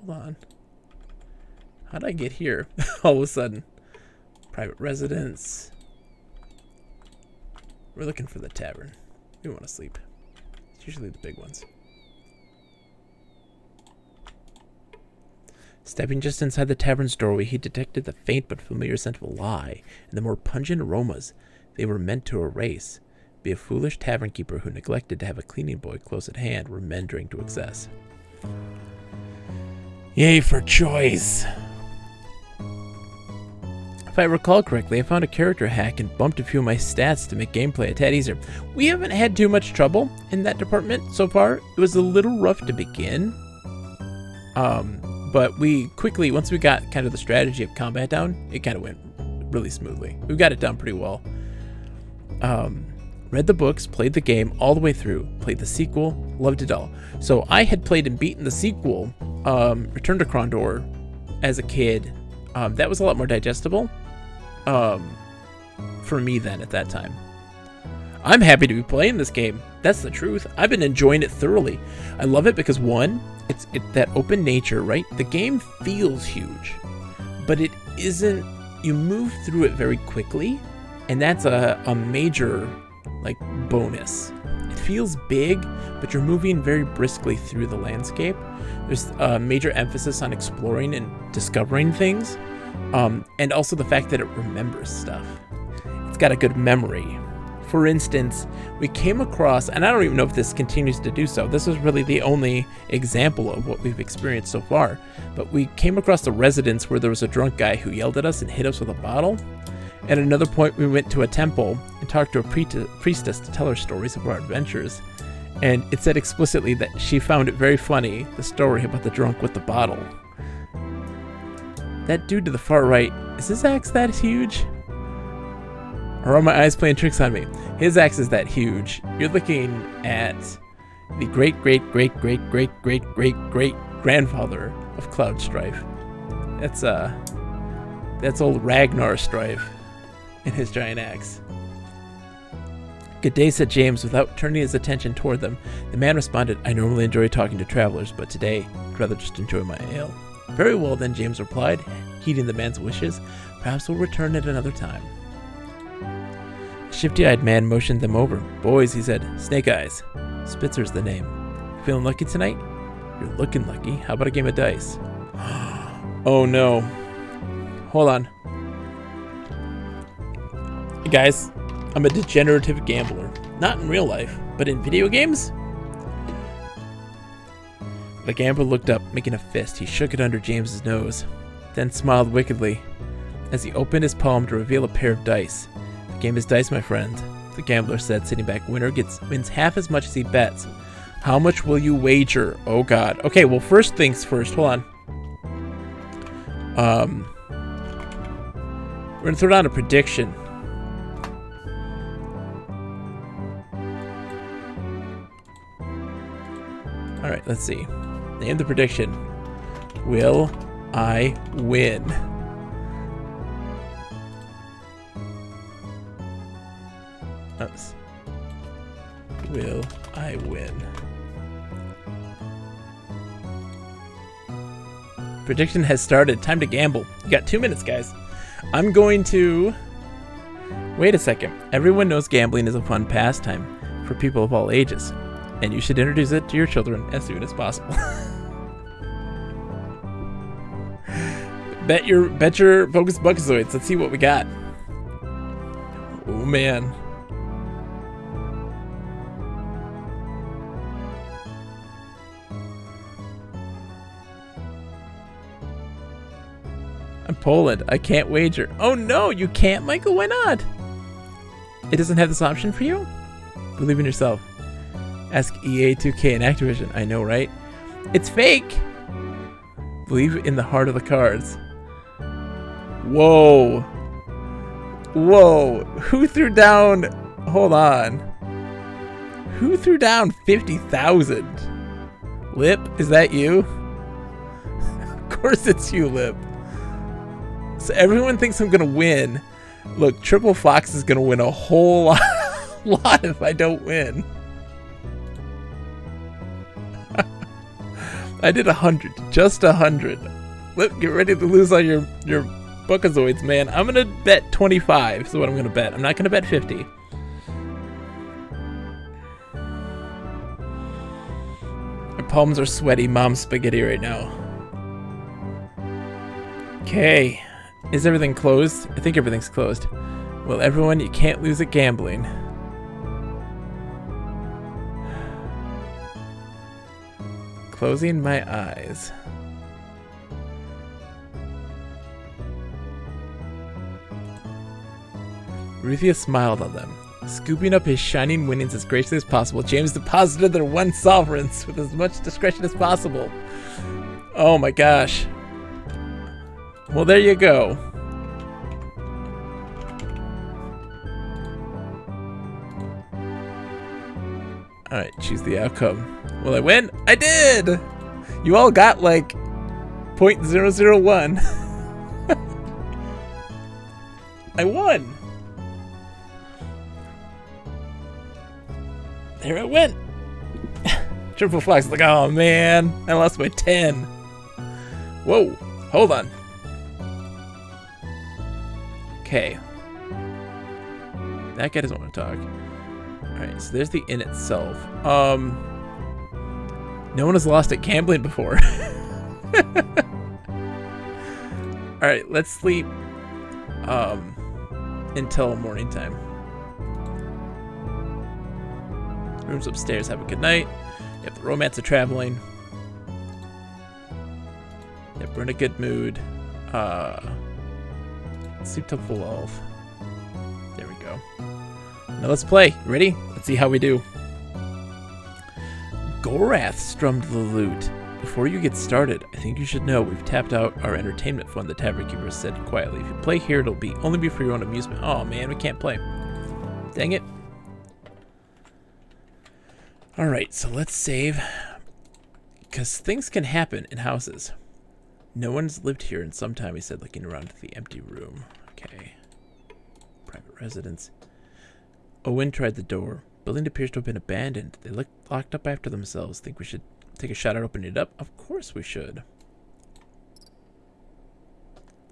Hold on. How'd I get here all of a sudden? Private residence. We're looking for the tavern. We want to sleep. It's usually the big ones. Stepping just inside the tavern's doorway, he detected the faint but familiar scent of a lie and the more pungent aromas they were meant to erase. Be a foolish tavern keeper who neglected to have a cleaning boy close at hand were meandering to excess. Yay for choice! If I recall correctly, I found a character hack and bumped a few of my stats to make gameplay a tad easier. We haven't had too much trouble in that department so far. It was a little rough to begin. But we quickly, once we got kind of the strategy of combat down, it kind of went really smoothly. We got it done pretty well. Read the books, played the game all the way through, played the sequel, loved it all. So I had played and beaten the sequel, Return to Krondor, as a kid. That was a lot more digestible for me then at that time. I'm happy to be playing this game. That's the truth. I've been enjoying it thoroughly. I love it because, one, it's that open nature, right? The game feels huge, but it isn't. You move through it very quickly, and that's a major like bonus. It feels big, but you're moving very briskly through the landscape. There's a major emphasis on exploring and discovering things, and also the fact that it remembers stuff. It's got a good memory. For instance, we came across, and I don't even know if this continues to do so, this is really the only example of what we've experienced so far, but we came across a residence where there was a drunk guy who yelled at us and hit us with a bottle. At another point, we went to a temple and talked to a priestess to tell her stories of our adventures. And it said explicitly that she found it very funny, the story about the drunk with the bottle. That dude to the far right, is his axe that huge? Or are my eyes playing tricks on me? His axe is that huge. You're looking at the great-great-great-great-great-great-great-grandfather of Cloud Strife. That's old Ragnar Strife and his giant axe. Good day, said James without turning his attention toward them. The man responded, I normally enjoy talking to travelers, but today I'd rather just enjoy my ale. Very well then, James replied, heeding the man's wishes. Perhaps we'll return at another time. The shifty-eyed man motioned them over. Boys, he said, Snake Eyes. Spitzer's the name. Feeling lucky tonight? You're looking lucky. How about a game of dice? Oh no. Hold on. Guys, I'm a degenerative gambler. Not in real life, but in video games? The gambler looked up, making a fist. He shook it under James's nose, then smiled wickedly as he opened his palm to reveal a pair of dice. The game is dice, my friend, the gambler said, sitting back. Winner wins half as much as he bets. How much will you wager? Oh god. Okay, well, first things first. Hold on. We're gonna throw down a prediction. Alright, let's see. Name the prediction. Will I win? Oops. Will I win? Prediction has started. Time to gamble. You got 2 minutes, guys. I'm going to... Wait a second. Everyone knows gambling is a fun pastime for people of all ages, and you should introduce it to your children as soon as possible. Bet your Focus Buckazoids. Let's see what we got. Oh man. I'm Poland. I can't wager. Oh no, you can't, Michael? Why not? It doesn't have this option for you? Believe in yourself. Ask EA, 2K, and Activision. I know, right? It's fake! Believe in the heart of the cards. Whoa. Whoa. Who threw down... Hold on. Who threw down 50,000? Lip, is that you? Of course it's you, Lip. So everyone thinks I'm gonna win. Look, Triple Fox is gonna win a whole lot if I don't win. I did 100, just 100. Get ready to lose all your Buckazoids, man. I'm gonna bet 25 is what I'm gonna bet. I'm not gonna bet 50. My palms are sweaty, mom's spaghetti right now. Okay. Is everything closed? I think everything's closed. Well, everyone, you can't lose at gambling. Closing my eyes. Ruthia smiled on them. Scooping up his shining winnings as graciously as possible, James deposited their 1 sovereigns with as much discretion as possible. Oh my gosh. Well, there you go. Alright, choose the outcome. Will I win? I did! You all got like 0.001. I won! There it went! Triple Fox like, oh man, I lost by 10. Whoa, hold on. Okay. That guy doesn't want to talk. Alright, so there's the inn itself. No one has lost at gambling before. Alright, let's sleep until morning time. Rooms upstairs, have a good night. Yep, the romance of traveling. Yep, we're in a good mood. Sleep till full health. There we go. Now let's play. Ready? Let's see how we do. Gorath strummed the lute. Before you get started, I think you should know we've tapped out our entertainment fund, the tavern keeper said quietly. If you play here, it'll only be for your own amusement. Oh man, we can't play. Dang it. Alright, so let's save. Because things can happen in houses. No one's lived here in some time, he said, looking around the empty room. Okay. Private residence. Owen tried the door. Building appears to have been abandoned. They look locked up after themselves. Think we should take a shot at opening it up? Of course we should.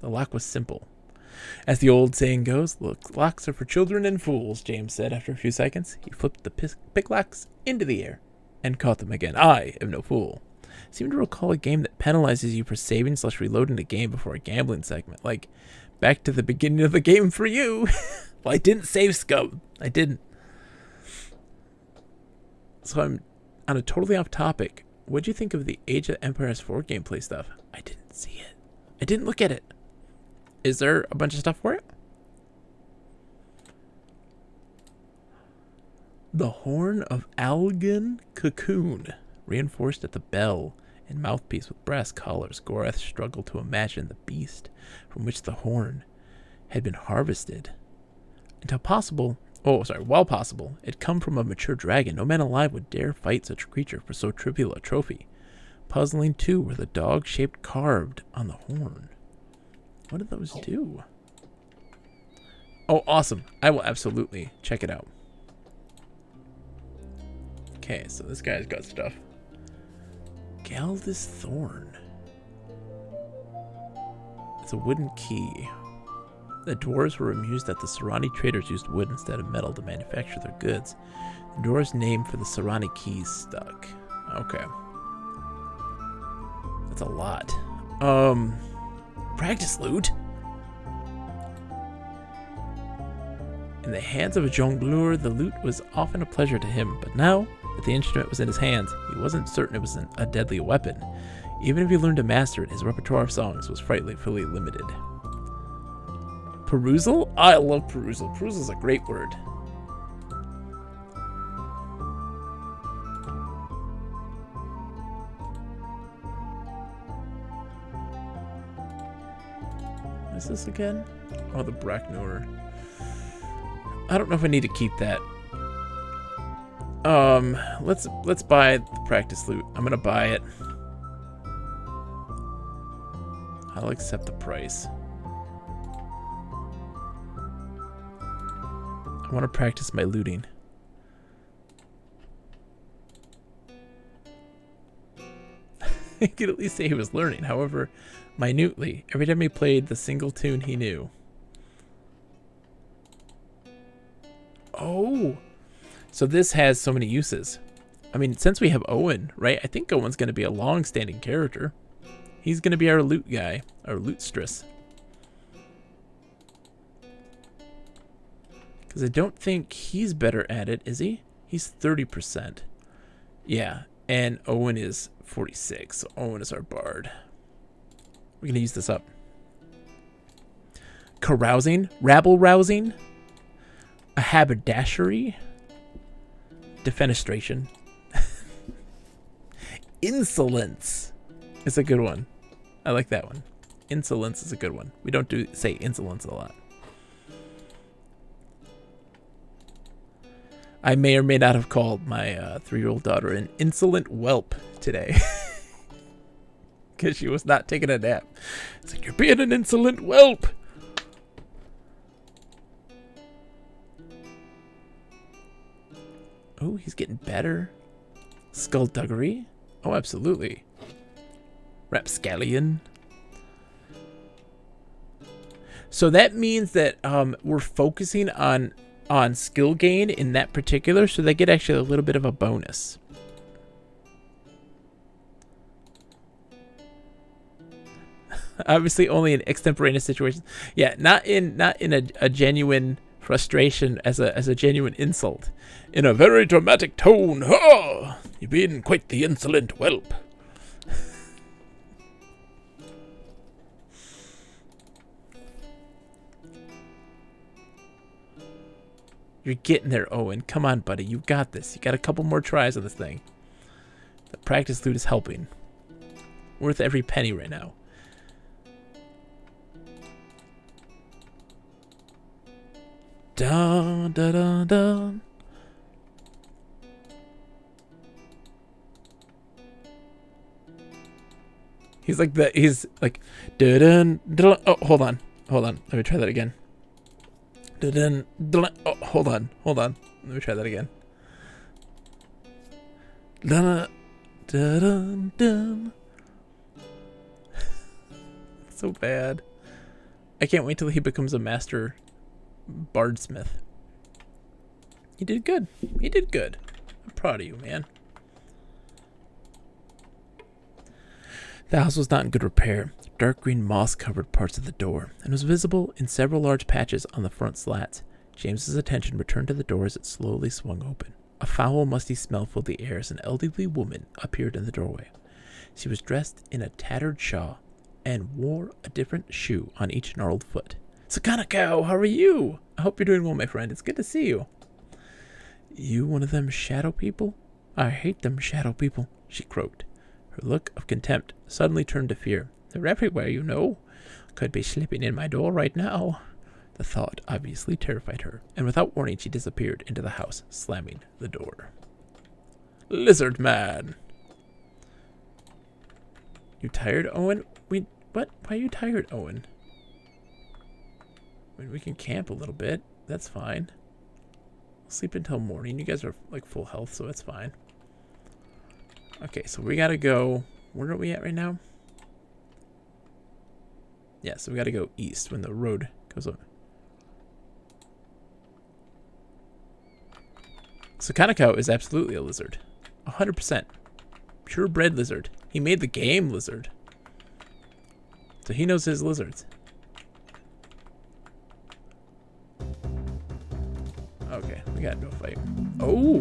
The lock was simple. As the old saying goes, locks are for children and fools, James said after a few seconds. He flipped the pick locks into the air and caught them again. I am no fool. Seem to recall a game that penalizes you for saving/reloading the game before a gambling segment. Like, back to the beginning of the game for you. Well, I didn't save scum. I didn't. So I'm on a totally off topic. What'd you think of the Age of Empires 4 gameplay stuff? I didn't see it. I didn't look at it. Is there a bunch of stuff for it? The Horn of Algan Cocoon, reinforced at the bell and mouthpiece with brass collars. Gorath struggled to imagine the beast from which the horn had been harvested. While possible, it come from a mature dragon. No man alive would dare fight such a creature for so trivial a trophy. Puzzling, too, were the dog-shaped carved on the horn. What did those do? Oh, awesome. I will absolutely check it out. Okay, so this guy's got stuff. Galdus Thorn. It's a wooden key. The dwarves were amused that the Serrani traders used wood instead of metal to manufacture their goods. The dwarves' name for the Serrani keys stuck. Okay. That's a lot. Practice loot? In the hands of a jongleur, the lute was often a pleasure to him, but now that the instrument was in his hands, he wasn't certain it was a deadly weapon. Even if he learned to master it, his repertoire of songs was frightfully limited. Perusal? I love perusal. Perusal is a great word. What is this again? Oh, the Bracknor. I don't know if I need to keep that. Let's buy the practice loot. I'm gonna buy it. I'll accept the price. I want to practice my looting. He could at least say he was learning, however, minutely, every time he played the single tune he knew. Oh! So this has so many uses. I mean, since we have Owen, right? I think Owen's going to be a long-standing character. He's going to be our loot guy, our lootstress. Because I don't think he's better at it, is he? He's 30%. Yeah, and Owen is 46. So Owen is our bard. We're going to use this up. Carousing, rabble-rousing, a haberdashery, defenestration, insolence is a good one. I like that one. Insolence is a good one. We don't say insolence a lot. I may or may not have called my 3-year-old daughter an insolent whelp today. Because she was not taking a nap. It's like, you're being an insolent whelp. Oh, he's getting better. Skullduggery. Oh, absolutely. Rapscallion. So that means that we're focusing on skill gain in that particular, so they get actually a little bit of a bonus. Obviously only in extemporaneous situations. Yeah, not in a genuine frustration as a genuine insult. In a very dramatic tone. Oh, you've been quite the insolent whelp. You're getting there, Owen. Come on, buddy. You got this. You got a couple more tries of this thing. practice loot is helping. Worth every penny right now. Dun, dun, dun, dun. He's like that. He's like, dun, dun, oh, hold on. Let me try that again. Dun, dun, oh, hold on. Let me try that again. Dun, dun, dun, dun. So bad. I can't wait till he becomes a master bardsmith. You did good. I'm proud of you, man. The house was not in good repair. Dark green moss covered parts of the door, and was visible in several large patches on the front slats. James's attention returned to the door as it slowly swung open. A foul, musty smell filled the air as an elderly woman appeared in the doorway. She was dressed in a tattered shawl and wore a different shoe on each gnarled foot. Sakanako, how are you? I hope you're doing well, my friend. It's good to see you. You one of them shadow people? I hate them shadow people, she croaked. Her look of contempt suddenly turned to fear. They're everywhere, you know. Could be slipping in my door right now. The thought obviously terrified her, and without warning she disappeared into the house, slamming the door. Lizard man! You tired, Owen? What? Why are you tired, Owen? I mean, we can camp a little bit. That's fine. We'll sleep until morning. You guys are like full health, so it's fine. Okay, so we gotta go. Where are we at right now? Yeah, so we gotta go east when the road goes up. So Kanako is absolutely a lizard. 100%. Purebred lizard. He made the game lizard. So he knows his lizards. Okay, we gotta go fight. Oh!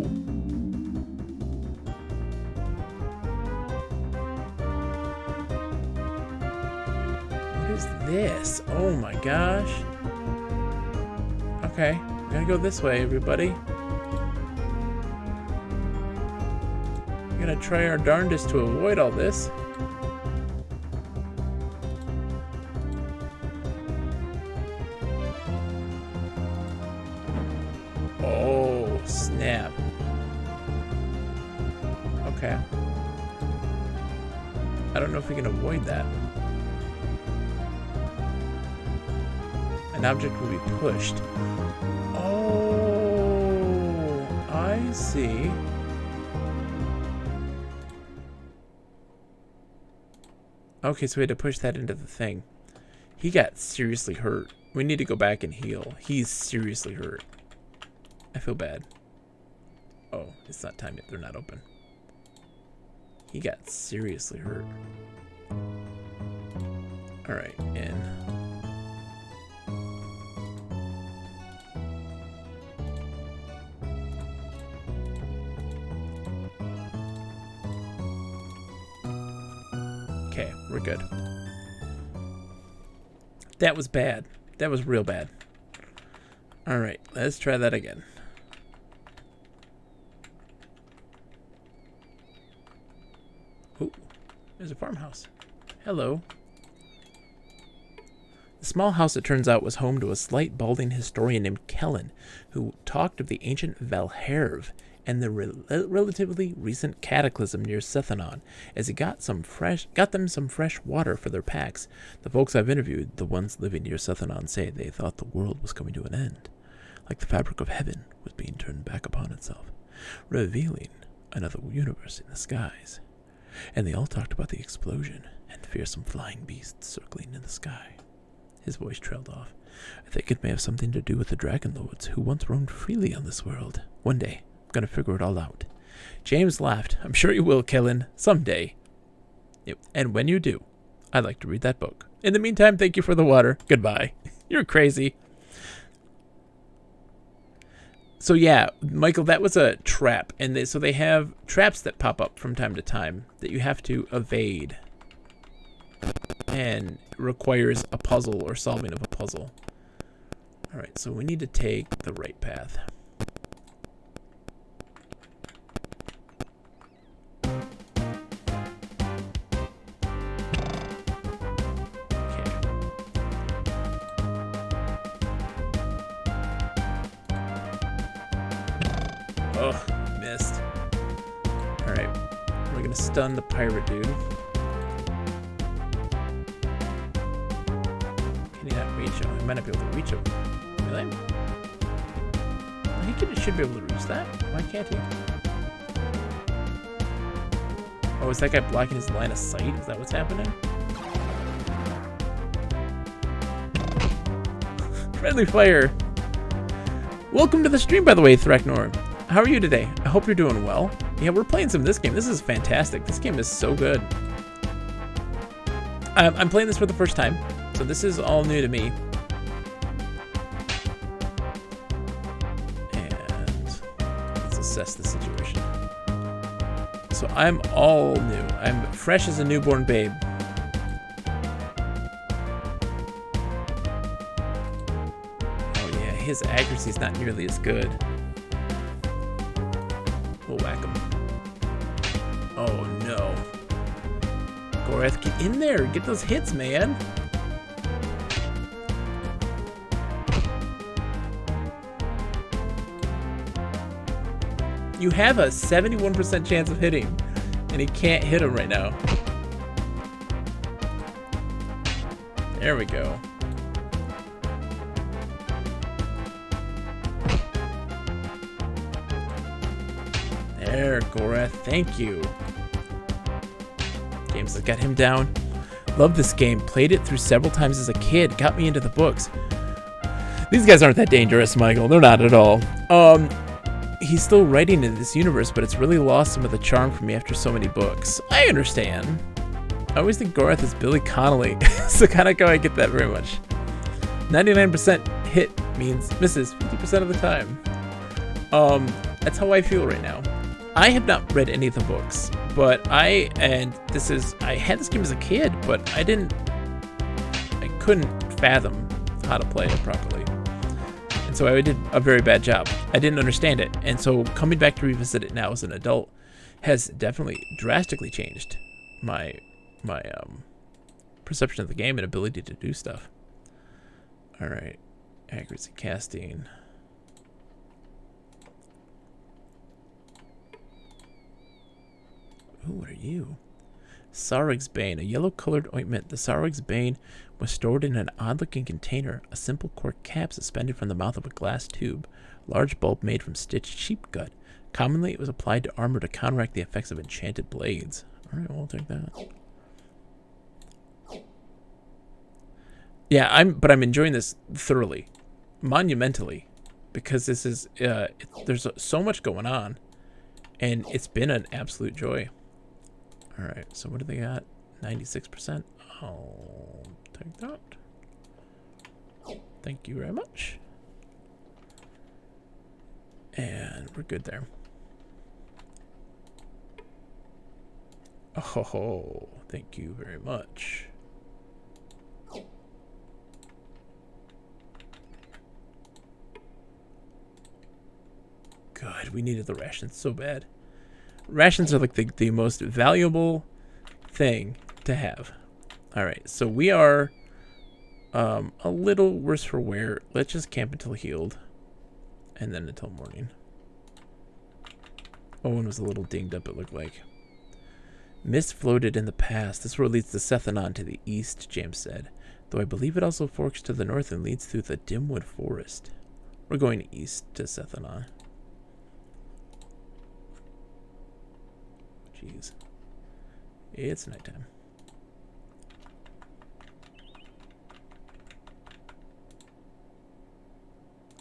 What is this? Oh my gosh. Okay, we're gonna go this way, everybody. We're gonna try our darndest to avoid all this. Oh, snap. Okay. I don't know if we can avoid that. An object will be pushed. Oh, I see. Okay, so we had to push that into the thing. He got seriously hurt. We need to go back and heal. He's seriously hurt. I feel bad. Oh, it's not time yet. They're not open. He got seriously hurt. Alright, in. Okay, we're good. That was bad. That was real bad. Alright, let's try that again. Ooh, there's a farmhouse. Hello. The small house, it turns out, was home to a slight, balding historian named Kellen, who talked of the ancient Valherve and the relatively recent cataclysm near Sethanon, as he got them some fresh water for their packs. The folks I've interviewed, the ones living near Sethanon, say they thought the world was coming to an end, like the fabric of heaven was being turned back upon itself, revealing another universe in the skies. And they all talked about the explosion and fearsome flying beasts circling in the sky. His voice trailed off. I think it may have something to do with the dragon lords who once roamed freely on this world. One day, I'm gonna figure it all out. James laughed. I'm sure you will, Kellen. Someday. Yep. And when you do, I'd like to read that book. In the meantime, thank you for the water. Goodbye. You're crazy. So yeah, Michael, that was a trap. And so they have traps that pop up from time to time that you have to evade. And requires a puzzle or solving of a puzzle. Alright, so we need to take the right path. Oh, missed. Alright. We're gonna stun the pirate dude. Can he not reach him? He might not be able to reach him. Really? He should be able to reach that. Why can't he? Oh, is that guy blocking his line of sight? Is that what's happening? Friendly fire. Welcome to the stream, by the way, Thraknor. How are you today? I hope you're doing well. Yeah, we're playing some of this game. This is fantastic. This game is so good. I'm playing this for the first time, so this is all new to me. And let's assess the situation. So I'm all new. I'm fresh as a newborn babe. Oh yeah, his accuracy is not nearly as good. We'll whack him. Oh no. Gorath, get in there. Get those hits, man. You have a 71% chance of hitting, and he can't hit him right now. There we go. There, Gorath, thank you. James has got him down. Love this game. Played it through several times as a kid. Got me into the books. These guys aren't that dangerous, Michael. They're not at all. He's still writing in this universe, but it's really lost some of the charm for me after so many books. I understand. I always think Gorath is Billy Connolly. So kind of how I get that very much. 99% hit means misses 50% of the time. That's how I feel right now. I have not read any of the books, but I had this game as a kid, but I couldn't fathom how to play it properly. And so I did a very bad job. I didn't understand it. And so coming back to revisit it now as an adult has definitely drastically changed my perception of the game and ability to do stuff. All right, accuracy casting. Ooh, what are you? Sarig's Bane, a yellow-colored ointment. The Sarig's Bane was stored in an odd-looking container, a simple cork cap suspended from the mouth of a glass tube, large bulb made from stitched sheep gut. Commonly, it was applied to armor to counteract the effects of enchanted blades. All right, we'll take that. Yeah, I'm enjoying this thoroughly, monumentally, because this is there's so much going on, and it's been an absolute joy. All right, so what do they got? 96%. I'll take that. Thank you very much. And we're good there. Oh, thank you very much. Good, we needed the rations so bad. Rations are like the most valuable thing to have. Alright, so we are a little worse for wear. Let's just camp until healed. And then until morning. Owen was a little dinged up, it looked like. Mist floated in the past. This road leads to Sethanon to the east, James said. Though I believe it also forks to the north and leads through the Dimwood Forest. We're going east to Sethanon. Jeez. It's nighttime.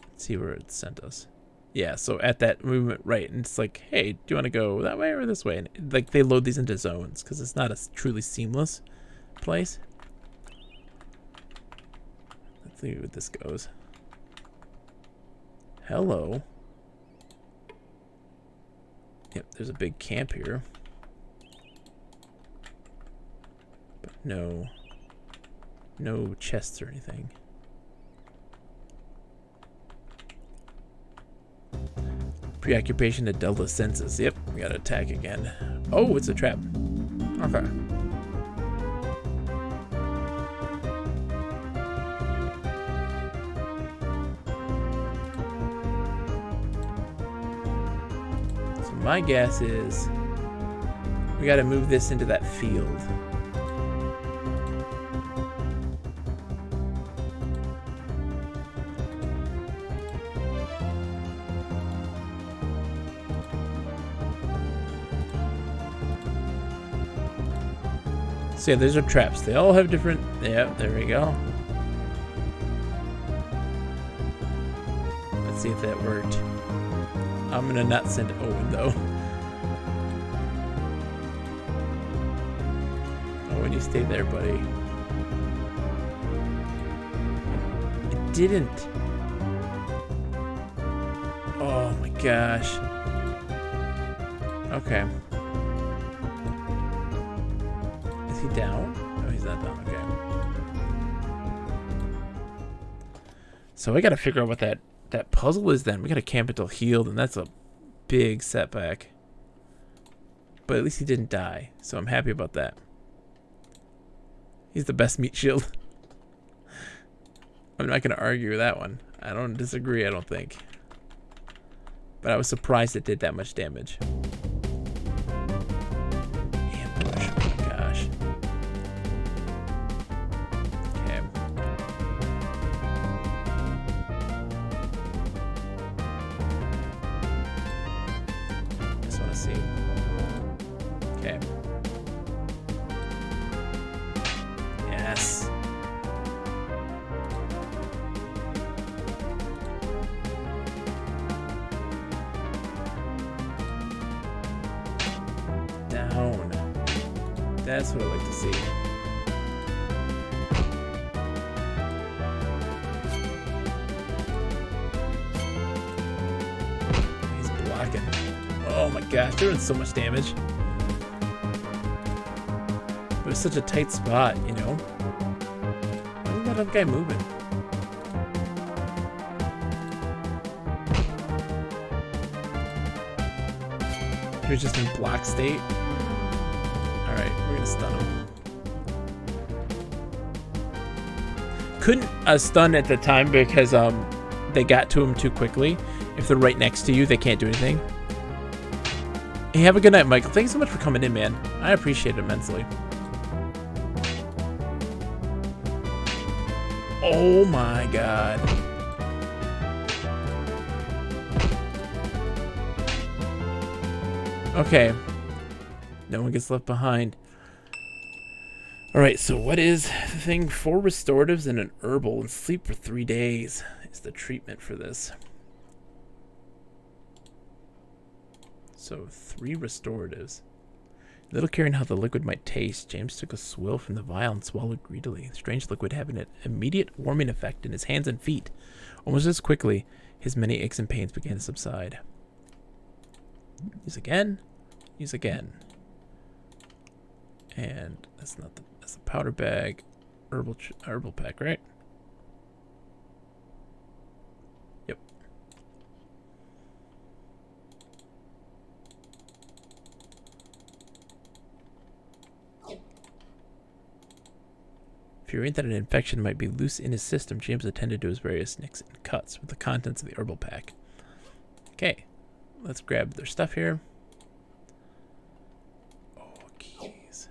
Let's see where it sent us. Yeah, so at that movement, right, and it's like, hey, do you want to go that way or this way? And like they load these into zones because it's not a truly seamless place. Let's see where this goes. Hello. Yep, there's a big camp here. But no chests or anything. Preoccupation to dull the senses. Yep, we gotta attack again. Oh, it's a trap. Okay. my guess is we got to move this into that field. So yeah, those are traps. They all have different... Yep, there we go. Let's see if that worked. I'm gonna not send Owen though. Owen, you stay there, buddy. It didn't. Oh my gosh. Okay. Is he down? No, he's not down. Okay. So I gotta figure out what that puzzle is then. We gotta camp until healed, and that's a big setback. But at least he didn't die, so I'm happy about that. He's the best meat shield. I'm not gonna argue with that one. I don't disagree, I don't think. But I was surprised it did that much damage. Ambush, oh my gosh. Okay. Just wanna see. Okay. Yes. Down. That's what I like to see. He's blocking. Oh my gosh, they're doing so much damage. It was such a tight spot, you know? Why is that other guy moving? He was just in block state. Alright, we're gonna stun him. Couldn't stun at the time because they got to him too quickly. If they're right next to you, they can't do anything. Hey, have a good night, Michael. Thanks so much for coming in, man. I appreciate it immensely. Oh my god. Okay. No one gets left behind. Alright, so what is the thing? 4 restoratives and an herbal and sleep for 3 days is the treatment for this. So 3 restoratives. Little caring how the liquid might taste, James took a swill from the vial and swallowed greedily. The strange liquid having an immediate warming effect in his hands and feet. Almost as quickly, his many aches and pains began to subside. Use again. Use again. And that's not that's the powder bag. Herbal pack, right? Yep. Fearing that an infection might be loose in his system, James attended to his various nicks and cuts with the contents of the herbal pack. Okay, let's grab their stuff here. Oh, keys.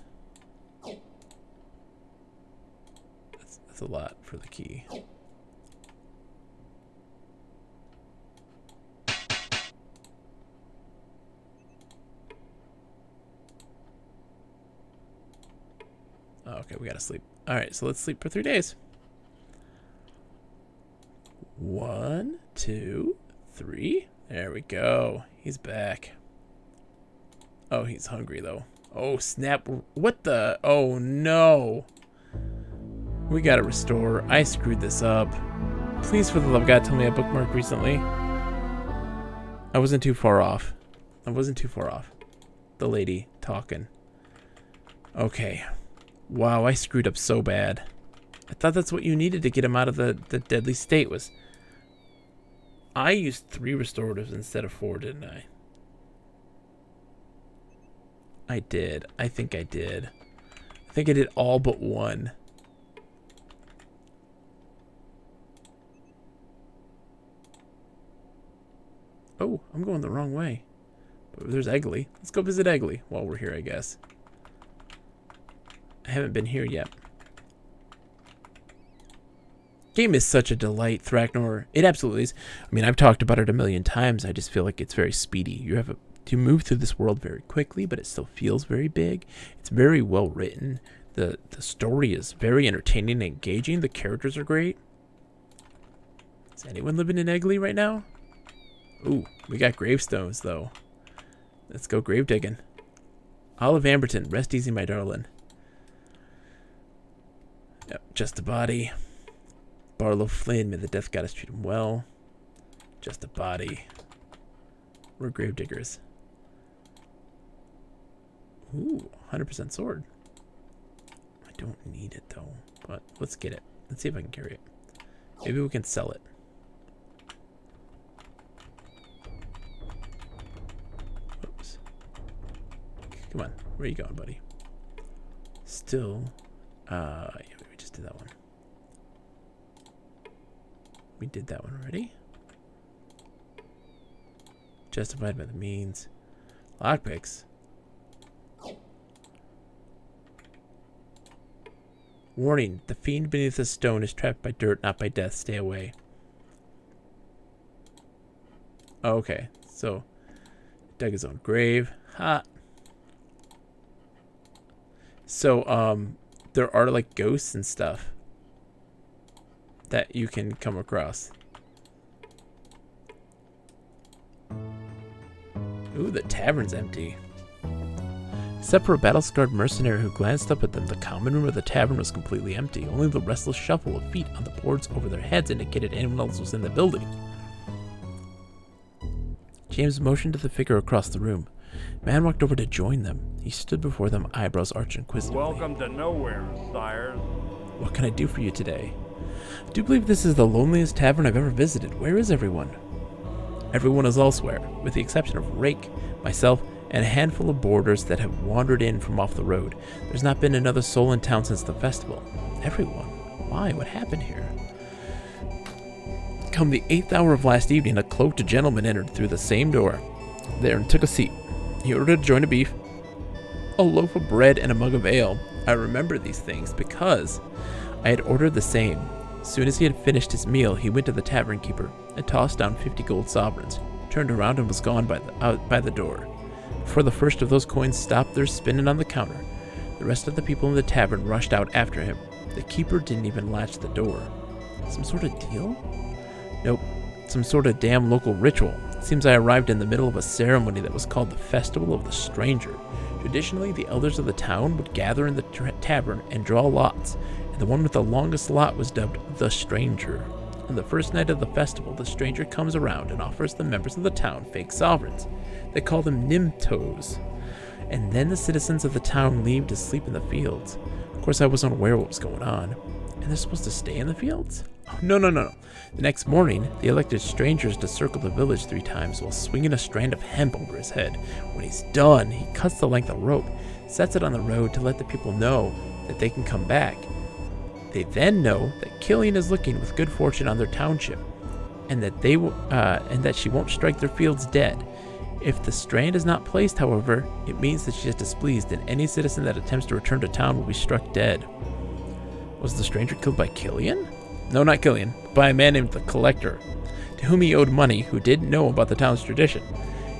That's a lot for the key. Oh, okay, we gotta sleep. Alright, so let's sleep for 3 days. 1, 2, 3. There we go. He's back. Oh, he's hungry, though. Oh, snap. What the? Oh, no. We gotta restore. I screwed this up. Please, for the love of God, tell me I bookmarked recently. I wasn't too far off. I wasn't too far off. The lady talking. Okay. Wow, I screwed up so bad. I thought that's what you needed to get him out of the deadly state was... I used 3 restoratives instead of 4, didn't I? I did. I think I did. I think I did all but 1. Oh, I'm going the wrong way. There's Eggley. Let's go visit Eggley while we're here, I guess. I haven't been here yet. Game is such a delight, Thraknor. It absolutely is. I mean, I've talked about it a million times. I just feel like it's very speedy. You move through this world very quickly, but it still feels very big. It's very well written. The story is very entertaining and engaging. The characters are great. Is anyone living in Eggley right now? Ooh, we got gravestones, though. Let's go grave digging. Olive Amberton, rest easy, my darling. Yep, just a body. Barlow Flynn, may the death goddess treat him well. Just a body. We're grave diggers. Ooh, 100% sword. I don't need it, though, but let's get it. Let's see if I can carry it. Maybe we can sell it. Oops. Come on. Where are you going, buddy? Still. Yeah, we just did that one. We did that one already. Justified by the means. Lockpicks. Warning, the fiend beneath the stone is trapped by dirt, not by death. Stay away. Oh, okay, so dug his own grave. Ha. So, there are like ghosts and stuff that you can come across. Ooh, the tavern's empty. Except for a battle-scarred mercenary who glanced up at them, the common room of the tavern was completely empty. Only the restless shuffle of feet on the boards over their heads indicated anyone else was in the building. James motioned to the figure across the room. Man walked over to join them. He stood before them, eyebrows arched inquisitively. Welcome to nowhere, sires. What can I do for you today? I do believe this is the loneliest tavern I've ever visited. Where is everyone? Everyone is elsewhere, with the exception of Rake, myself, and a handful of boarders that have wandered in from off the road. There's not been another soul in town since the festival. Everyone? Why? What happened here? Come the 8th hour of last evening, a cloaked gentleman entered through the same door there and took a seat. He ordered a joint of beef, a loaf of bread, and a mug of ale. I remember these things because I had ordered the same. As soon as he had finished his meal, he went to the tavern keeper and tossed down 50 gold sovereigns, turned around and was gone by the door. Before the first of those coins stopped their spinning on the counter, the rest of the people in the tavern rushed out after him. The keeper didn't even latch the door. Some sort of deal? Nope. Some sort of damn local ritual. It seems I arrived in the middle of a ceremony that was called the Festival of the Stranger. Traditionally, the elders of the town would gather in the tavern and draw lots, and the one with the longest lot was dubbed the Stranger. On the first night of the festival, the Stranger comes around and offers the members of the town fake sovereigns. They call them Nimtos. And then the citizens of the town leave to sleep in the fields. Of course, I was unaware what was going on. And they're supposed to stay in the fields? Oh, no. The next morning, they elected strangers to circle the village 3 times while swinging a strand of hemp over his head. When he's done, he cuts the length of rope, sets it on the road to let the people know that they can come back. They then know that Killian is looking with good fortune on their township, and that she won't strike their fields dead. If the strand is not placed, however, it means that she is displeased, and any citizen that attempts to return to town will be struck dead. Was the stranger killed by Killian? No, not Killian, by a man named the Collector, to whom he owed money, who didn't know about the town's tradition.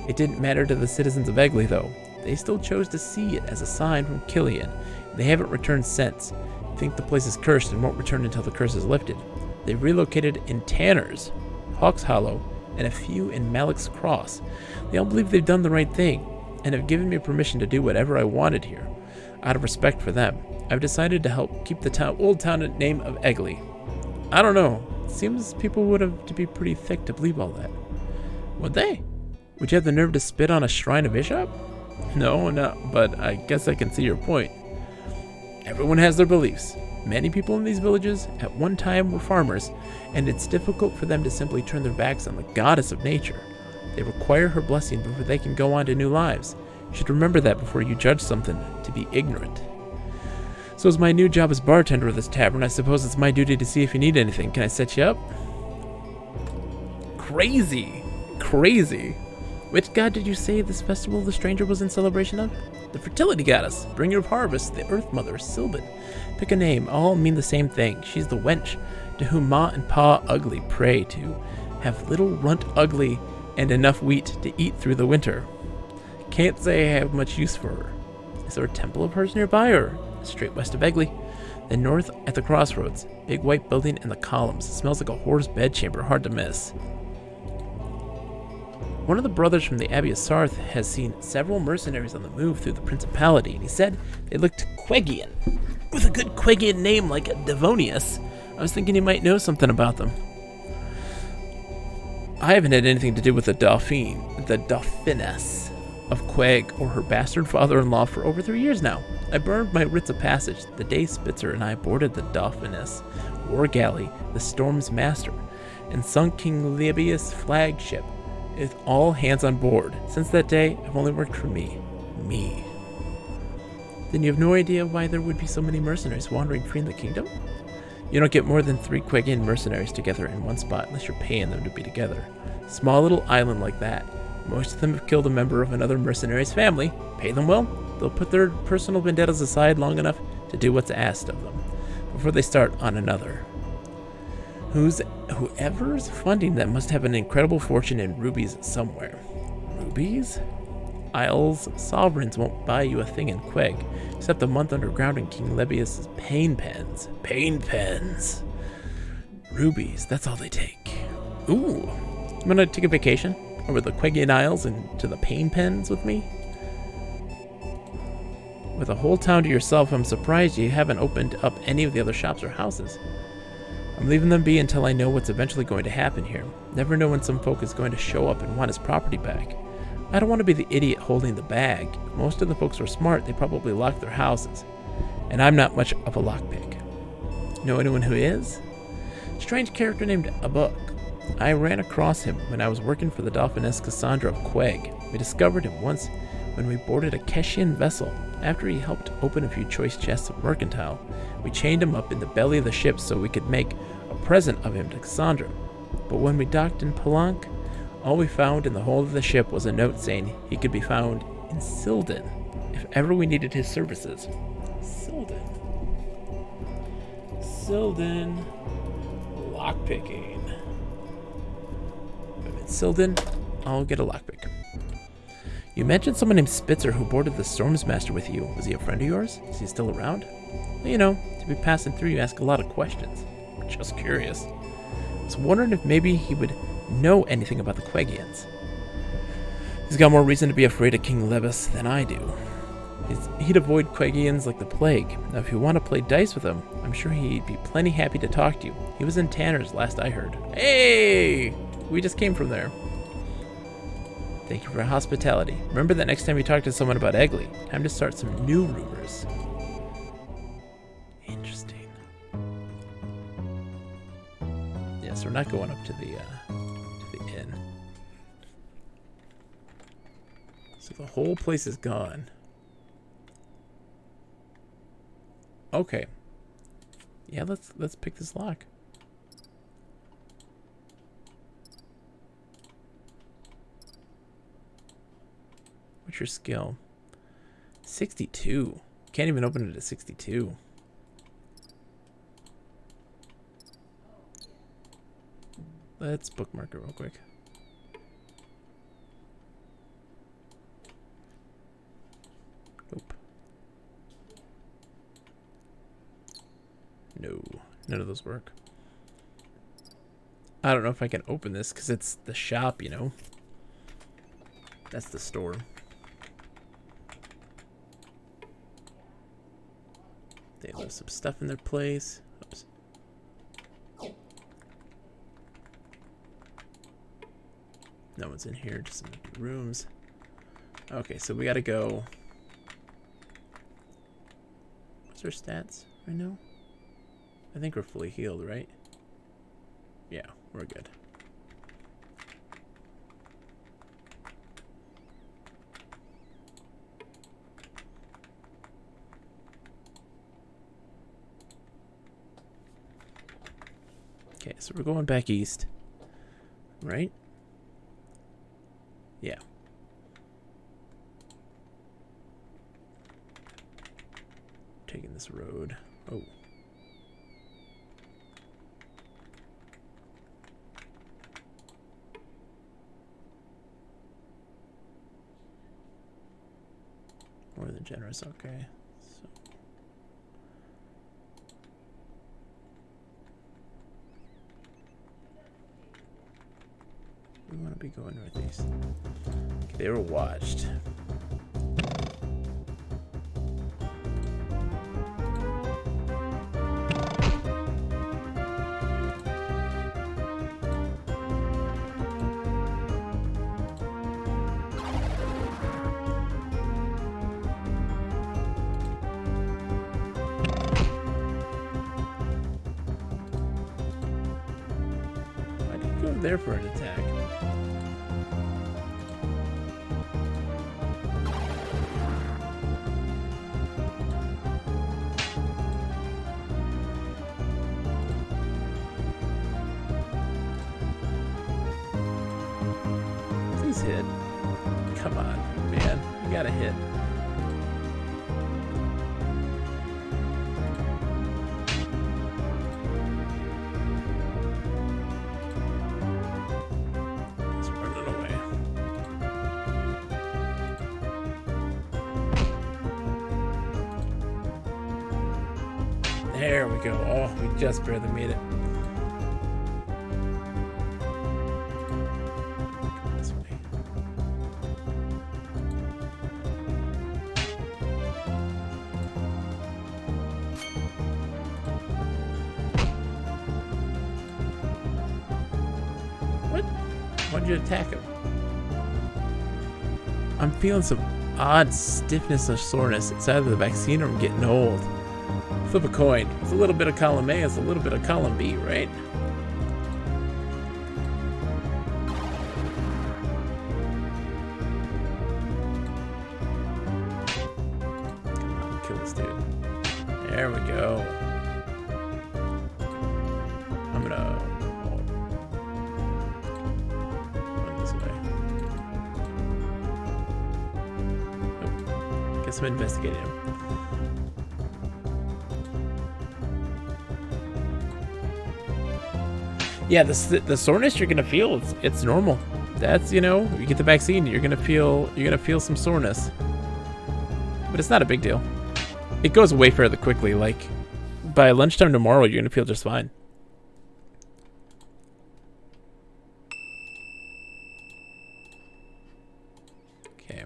It didn't matter to the citizens of Eggley, though. They still chose to see it as a sign from Killian. They haven't returned since. Think the place is cursed and won't return until the curse is lifted. They've relocated in Tanner's, Hawks Hollow, and a few in Malik's Cross. They all believe they've done the right thing, and have given me permission to do whatever I wanted here. Out of respect for them, I've decided to help keep the old town name of Eggley. I don't know. It seems people would have to be pretty thick to believe all that. Would they? Would you have the nerve to spit on a shrine of Ishop? No, but I guess I can see your point. Everyone has their beliefs. Many people in these villages at one time were farmers, and it's difficult for them to simply turn their backs on the goddess of nature. They require her blessing before they can go on to new lives. You should remember that before you judge something to be ignorant. So as my new job as bartender of this tavern, I suppose it's my duty to see if you need anything. Can I set you up? Crazy. Which god did you say this festival the stranger was in celebration of? The fertility goddess, bringer of harvest, the earth mother, Silbin. Pick a name, all mean the same thing. She's the wench to whom Ma and Pa Ugly pray to have little runt ugly and enough wheat to eat through the winter. Can't say I have much use for her. Is there a temple of hers nearby, or straight west of Egley? Then north at the crossroads, big white building and the columns. Smells like a whore's bedchamber, hard to miss. One of the brothers from the Abbey of Sarth has seen several mercenaries on the move through the Principality, and he said they looked Quegian. With a good Quegian name like Devonius, I was thinking you might know something about them. I haven't had anything to do with the Dauphiness of Queg or her bastard father-in-law for over 3 years now. I burned my writs of passage the day Spitzer and I boarded the Dauphiness war galley, the Storm's Master, and sunk King Libius' flagship with all hands on board. Since that day, I've only worked for me. Me. Then you have no idea why there would be so many mercenaries wandering free in the kingdom? You don't get more than 3 Quegian mercenaries together in one spot unless you're paying them to be together. Small little island like that. Most of them have killed a member of another mercenary's family. Pay them well, they'll put their personal vendettas aside long enough to do what's asked of them before they start on another. Whoever's funding them must have an incredible fortune in rubies somewhere. Rubies? Isles sovereigns won't buy you a thing in Queg, except a month underground in King Lebius' pain pens. Pain pens. Rubies, that's all they take. Ooh, you wanna take a vacation over the Quegian Isles and to the pain pens with me? With a whole town to yourself, I'm surprised you haven't opened up any of the other shops or houses. I'm leaving them be until I know what's eventually going to happen here. Never know when some folk is going to show up and want his property back. I don't want to be the idiot holding the bag. If most of the folks were smart, they probably locked their houses. And I'm not much of a lockpick. Know anyone who is? Strange character named Abuk. I ran across him when I was working for the Dauphiness Cassandra of Queg. We discovered him once when we boarded a Keshian vessel. After he helped open a few choice chests of mercantile, we chained him up in the belly of the ship so we could make a present of him to Cassandra. But when we docked in Palanque, all we found in the hold of the ship was a note saying he could be found in Silden if ever we needed his services. Silden. Lockpicking. If I'm in Silden, I'll get a lockpick. You mentioned someone named Spitzer who boarded the Storm's Master with you. Was he a friend of yours? Is he still around? Well, you know, to be passing through, you ask a lot of questions. Just curious. I was wondering if maybe he would know anything about the Quegians. He's got more reason to be afraid of King Lebus than I do. He'd avoid Quegians like the plague. Now, if you want to play dice with him, I'm sure he'd be plenty happy to talk to you. He was in Tanner's last I heard. Hey! We just came from there. Thank you for your hospitality. Remember that next time you talk to someone about Egley, time to start some new rumors. Interesting. Yeah, so we're not going up to the inn. So the whole place is gone. Okay. Yeah, let's pick this lock. What's your skill? 62. Can't even open it at 62. Let's bookmark it real quick. Nope. No, none of those work. I don't know if I can open this because it's the shop, you know. That's the store. They left some stuff in their place. Oops. No one's in here, just some empty rooms. Okay, so we gotta go. What's our stats right now? I think we're fully healed, right? Yeah, we're good. Okay, so we're going back east, right? Yeah. this road. Oh. More than generous, okay. So. We want to be going northeast. Okay, they were watched. Why did you go there for an attack? Please hit. Come on, man. You gotta hit. Let's run it away. There we go. Oh, we just barely made it. This way. What? Why'd you attack him? I'm feeling some odd stiffness or soreness. It's either the vaccine or I'm getting old. Flip a coin. It's a little bit of column A, it's a little bit of column B, right? Come on, kill this dude. There we go. I'm gonna run this way. Oh, guess I'm investigating him. Yeah, the soreness you're gonna feel, it's normal. That's, you know, you get the vaccine, you're gonna feel some soreness, but it's not a big deal. It goes away fairly quickly. Like by lunchtime tomorrow, you're gonna feel just fine. Okay,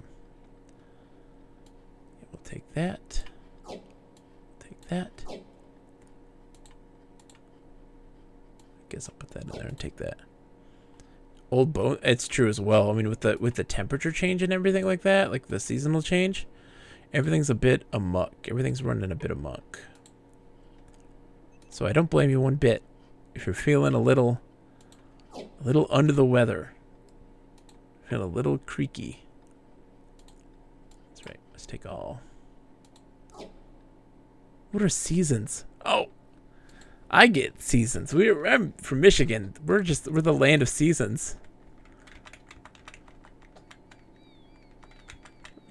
we'll take that. Take that. Guess I'll put that in there and take that. Old bone. It's true as well. I mean, with the temperature change and everything like that, like the seasonal change, everything's a bit amok. Everything's running a bit amok. So I don't blame you one bit if you're feeling a little under the weather, feeling a little creaky. That's right. Let's take all. What are seasons? Oh. I get seasons. I'm from Michigan. We're the land of seasons.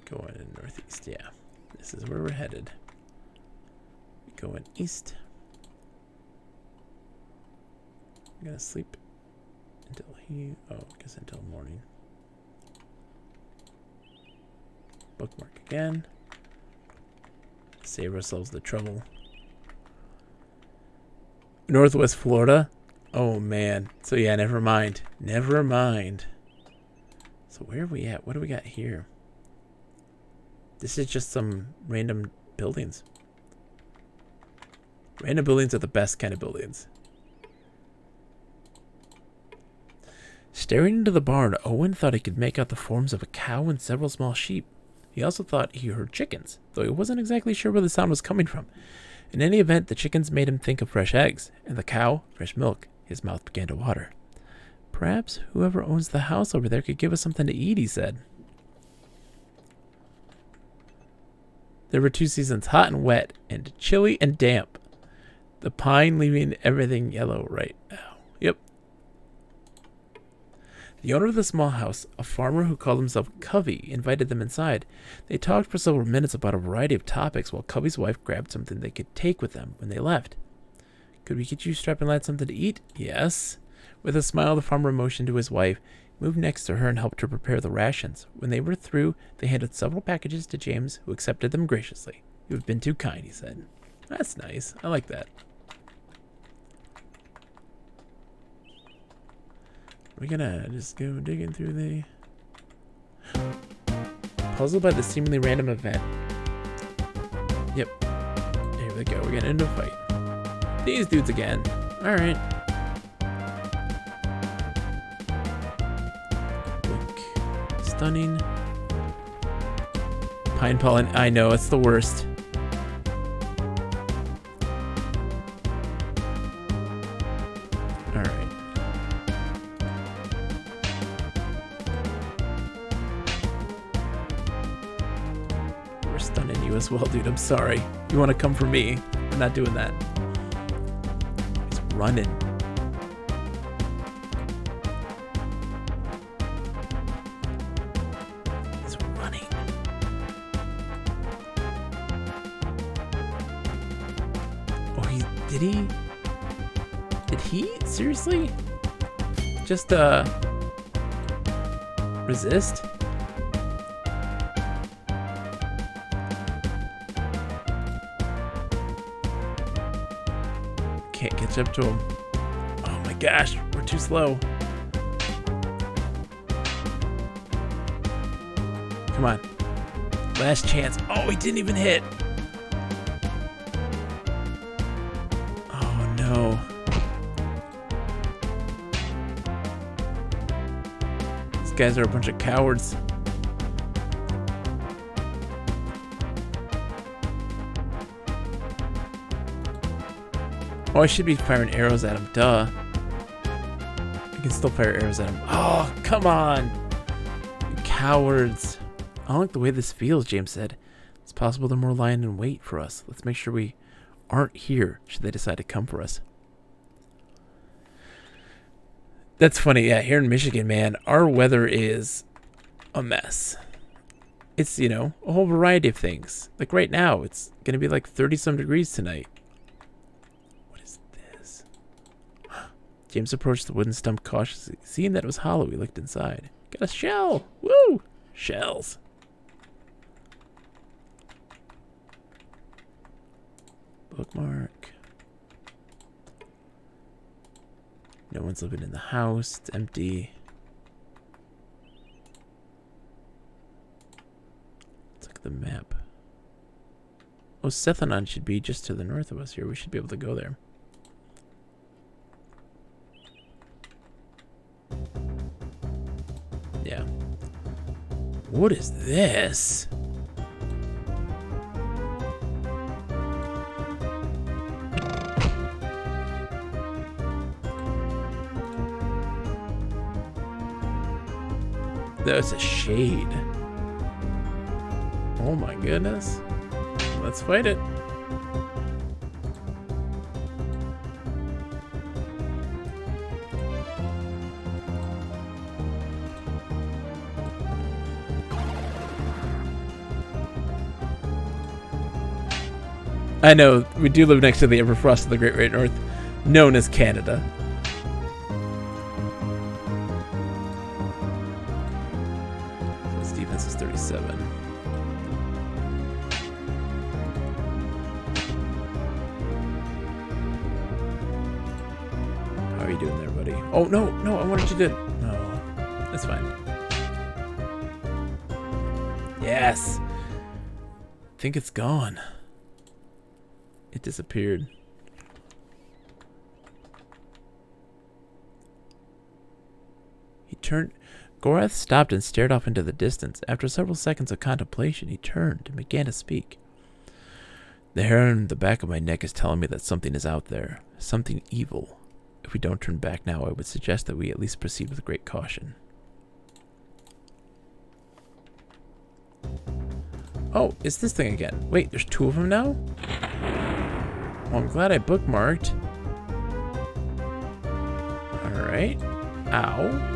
Going in northeast, yeah. This is where we're headed. Going east. I'm gonna sleep until I guess until morning. Bookmark again. Save ourselves the trouble. Northwest Florida? Oh man. So yeah, never mind. Never mind. So where are we at? What do we got here? This is just some random buildings. Random buildings are the best kind of buildings. Staring into the barn, Owen thought he could make out the forms of a cow and several small sheep. He also thought he heard chickens, though he wasn't exactly sure where the sound was coming from. In any event, the chickens made him think of fresh eggs, and the cow, fresh milk. His mouth began to water. Perhaps whoever owns the house over there could give us something to eat, he said. There were 2 seasons, hot and wet, and chilly and damp. The pine leaving everything yellow right now. Yep. The owner of the small house, a farmer who called himself Covey, invited them inside. They talked for several minutes about a variety of topics while Covey's wife grabbed something they could take with them when they left. Could we get you, Strap and Lad, something to eat? Yes. With a smile, the farmer motioned to his wife, moved next to her, and helped her prepare the rations. When they were through, they handed several packages to James, who accepted them graciously. You have been too kind, he said. That's nice. I like that. We're gonna just go digging through the... Puzzled by the seemingly random event. Yep. Here we go. We're getting into a fight. These dudes again. Alright. Look. Stunning. Pine pollen. I know, it's the worst. Alright. We're stunning you as well, dude. I'm sorry. You want to come for me? I'm not doing that. He's running. He's running. Oh, did he? Seriously? Just, resist? Can't catch up to him. Oh my gosh, we're too slow. Come on. Last chance. Oh, he didn't even hit. Oh no. These guys are a bunch of cowards. Oh, I should be firing arrows at him. Duh. I can still fire arrows at him. Oh, come on. You cowards. I don't like the way this feels, James said. It's possible they're more lying in wait for us. Let's make sure we aren't here should they decide to come for us. That's funny. Yeah, here in Michigan, man, our weather is a mess. It's, you know, a whole variety of things. Like right now, it's going to be like 30-some degrees tonight. James approached the wooden stump cautiously. Seeing that it was hollow, he looked inside. Got a shell! Woo! Shells. Bookmark. No one's living in the house. It's empty. Let's look at the map. Oh, Sethanon should be just to the north of us here. We should be able to go there. Yeah. What is this? That's a shade. Oh my goodness. Let's fight it. I know, we do live next to the Everfrost of the Great White North, known as Canada. His defense is 37. How are you doing there, buddy? Oh, no, I wanted you to... No, that's fine. Yes! I think it's gone. It disappeared. He turned. Gorath stopped and stared off into the distance. After several seconds of contemplation, he turned and began to speak. The hair on the back of my neck is telling me that something is out there. Something evil. If we don't turn back now, I would suggest that we at least proceed with great caution. Oh, it's this thing again. Wait, there's two of them now? Well, I'm glad I bookmarked. Alright. Ow.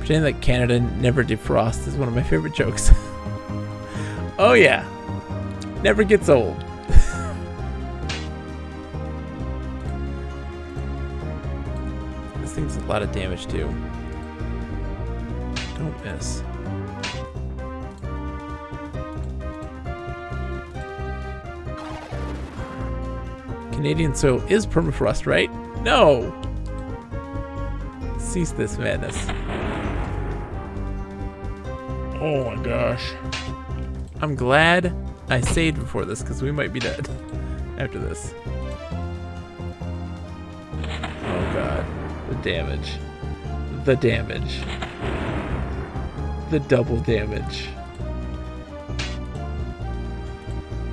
Pretending that Canada never defrosts is one of my favorite jokes. Oh yeah. Never gets old. This thing's a lot of damage too. Don't miss. Canadian soil is permafrost, right? No! Cease this madness. Oh my gosh. I'm glad I saved before this, because we might be dead after this. Oh god. The damage. The damage. The double damage.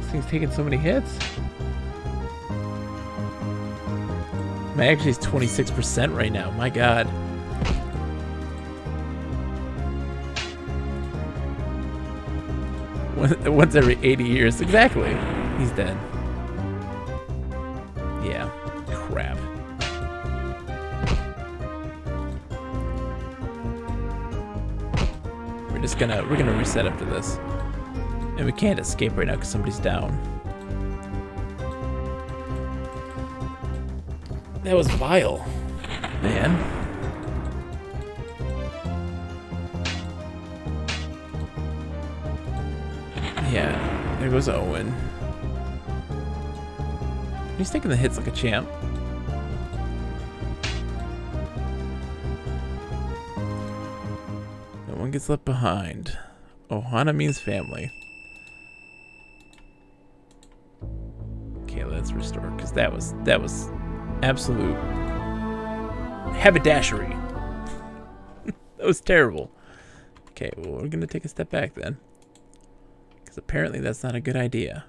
This thing's taking so many hits. My actually is 26% right now. My god. Once every 80 years. Exactly. He's dead. Yeah. Crap. We're gonna reset after this. And we can't escape right now because somebody's down. That was vile, man. Yeah, there goes Owen. He's taking the hits like a champ. No one gets left behind. Ohana means family. Okay, let's restore, because that was absolute haberdashery. That was terrible. Okay, well, we're gonna take a step back then, because apparently that's not a good idea.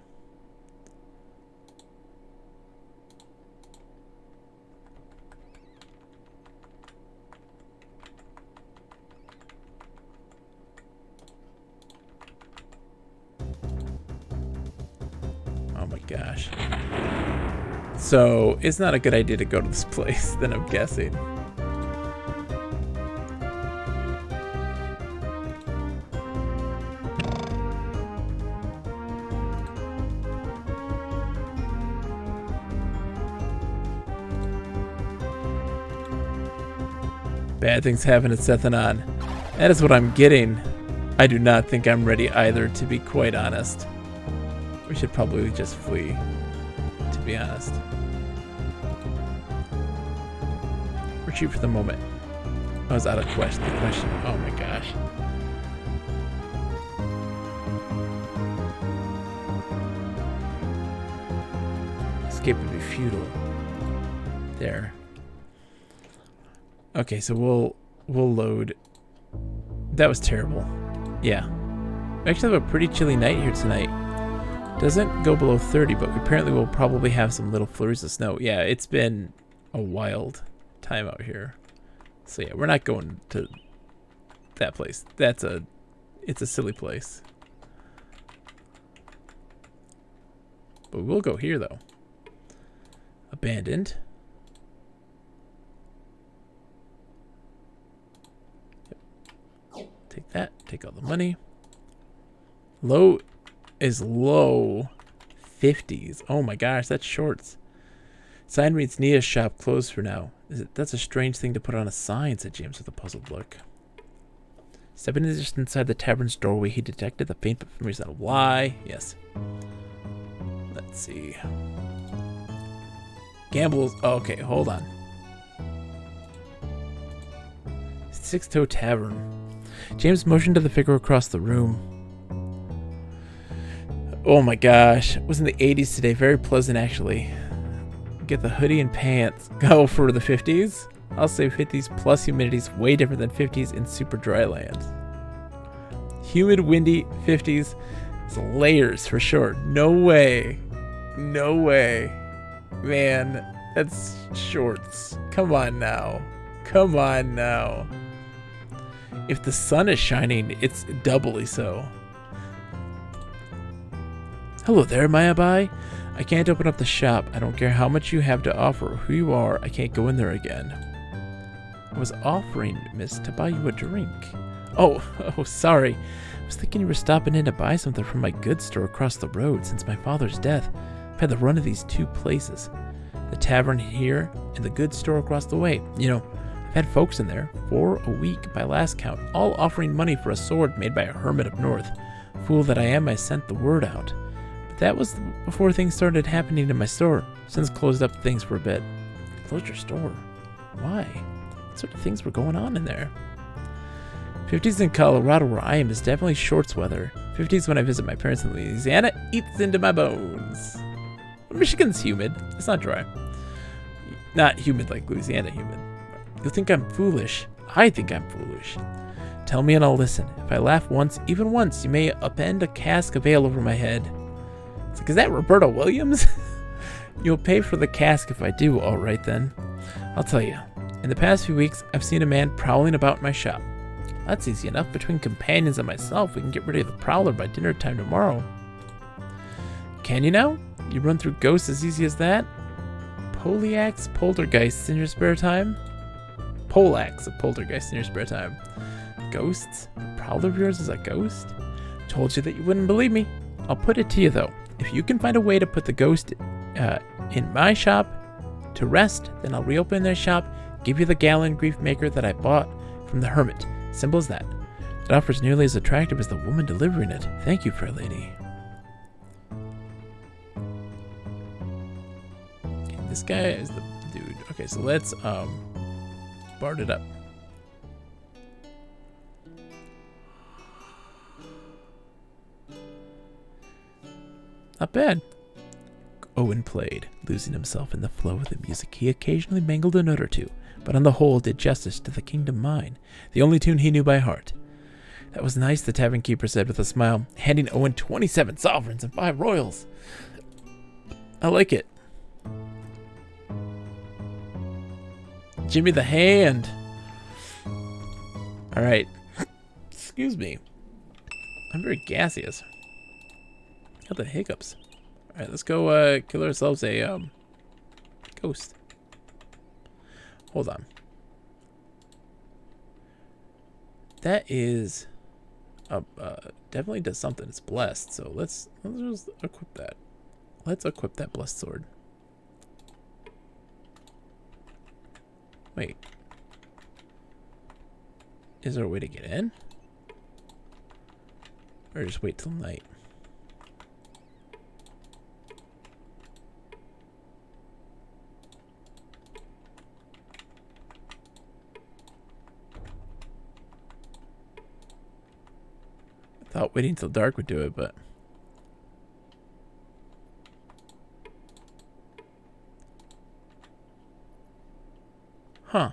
Oh my gosh. So, it's not a good idea to go to this place, then I'm guessing. Bad things happen at Sethanon. That is what I'm getting. I do not think I'm ready either, to be quite honest. We should probably just flee, to be honest. Retreat for the moment. I was out of the question. Oh my gosh. Escape would be futile. There. Okay, so we'll load. That was terrible. Yeah. We actually have a pretty chilly night here tonight. Doesn't go below 30, but apparently we'll probably have some little flurries of snow. Yeah, it's been a wild time out here. So yeah, we're not going to that place. It's a silly place. But we'll go here though. Abandoned. Yep. Take that. Take all the money. Low is low 50s. Oh my gosh, that's shorts. Sign reads Nia's shop closed for now. That's a strange thing to put on a sign, said James with a puzzled look. Stepping just inside the tavern's doorway, he detected the faint but familiar sound of why. Yes. Let's see. Gambles. Oh, okay, hold on. Six-Toe Tavern. James motioned to the figure across the room. Oh my gosh. It was in the 80s today. Very pleasant, actually. Get the hoodie and pants. Go for the 50s? I'll say 50s plus humidity's way different than 50s in super dry land. Humid, windy 50s. It's layers for sure. No way. No way. Man, that's shorts. Come on now. Come on now. If the sun is shining, it's doubly so. Hello there, Mayabai. I can't open up the shop. I don't care how much you have to offer or who you are. I can't go in there again. I was offering, miss, to buy you a drink. Oh, sorry. I was thinking you were stopping in to buy something from my goods store across the road. Since my father's death, I've had the run of these two places. The tavern here and the goods store across the way. You know, I've had folks in there for a week by last count, all offering money for a sword made by a hermit up north. Fool that I am, I sent the word out. But that was before things started happening in my store. Since closed up things for a bit. Closed your store? Why? What sort of things were going on in there? 50s in Colorado where I am is definitely shorts weather. 50s when I visit my parents in Louisiana eats into my bones. Michigan's humid. It's not dry. Not humid like Louisiana humid. You'll think I'm foolish. I think I'm foolish. Tell me and I'll listen. If I laugh once, even once, you may upend a cask of ale over my head. It's like, is that Roberta Williams? You'll pay for the cask if I do, all right then. I'll tell you. In the past few weeks, I've seen a man prowling about my shop. That's easy enough. Between companions and myself, we can get rid of the prowler by dinner time tomorrow. Can you now? You run through ghosts as easy as that? Polaics, poltergeists in your spare time? Polaics of poltergeists in your spare time. Ghosts? A prowler of yours is a ghost? Told you that you wouldn't believe me. I'll put it to you though. If you can find a way to put the ghost in my shop to rest, then I'll reopen their shop, give you the gallon grief maker that I bought from the hermit. Simple as that. That offer's nearly as attractive as the woman delivering it. Thank you, fair lady. Okay, this guy is the dude. Okay, so let's bard it up. Not bad. Owen played, losing himself in the flow of the music. He occasionally mangled a note or two, but on the whole did justice to the Kingdom Mine, the only tune he knew by heart. That was nice, the tavern keeper said with a smile, handing Owen 27 sovereigns and 5 royals. I like it. Jimmy the Hand. Alright. Excuse me. I'm very gaseous. Got the hiccups. Alright, let's go kill ourselves a ghost. Hold on. That is definitely does something. It's blessed, so let's just equip that. Let's equip that blessed sword. Wait. Is there a way to get in? Or just wait till night? I thought waiting till dark would do it, but... Huh.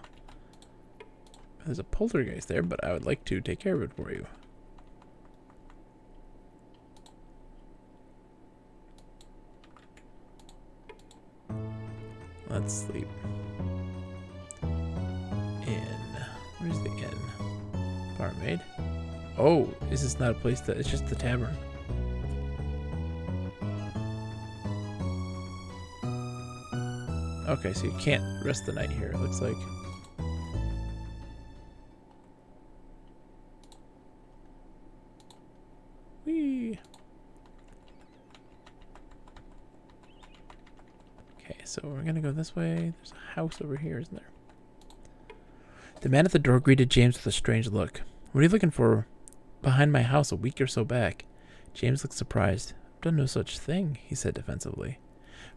There's a poltergeist there, but I would like to take care of it for you. Let's sleep. Inn. Where's the inn? Barmaid. Oh, is this not a place that... It's just the tavern. Okay, so you can't rest the night here, it looks like. Whee! Okay, so we're gonna go this way. There's a house over here, isn't there? The man at the door greeted James with a strange look. What are you looking for behind my house a week or so back? James looked surprised. I've done no such thing, he said defensively.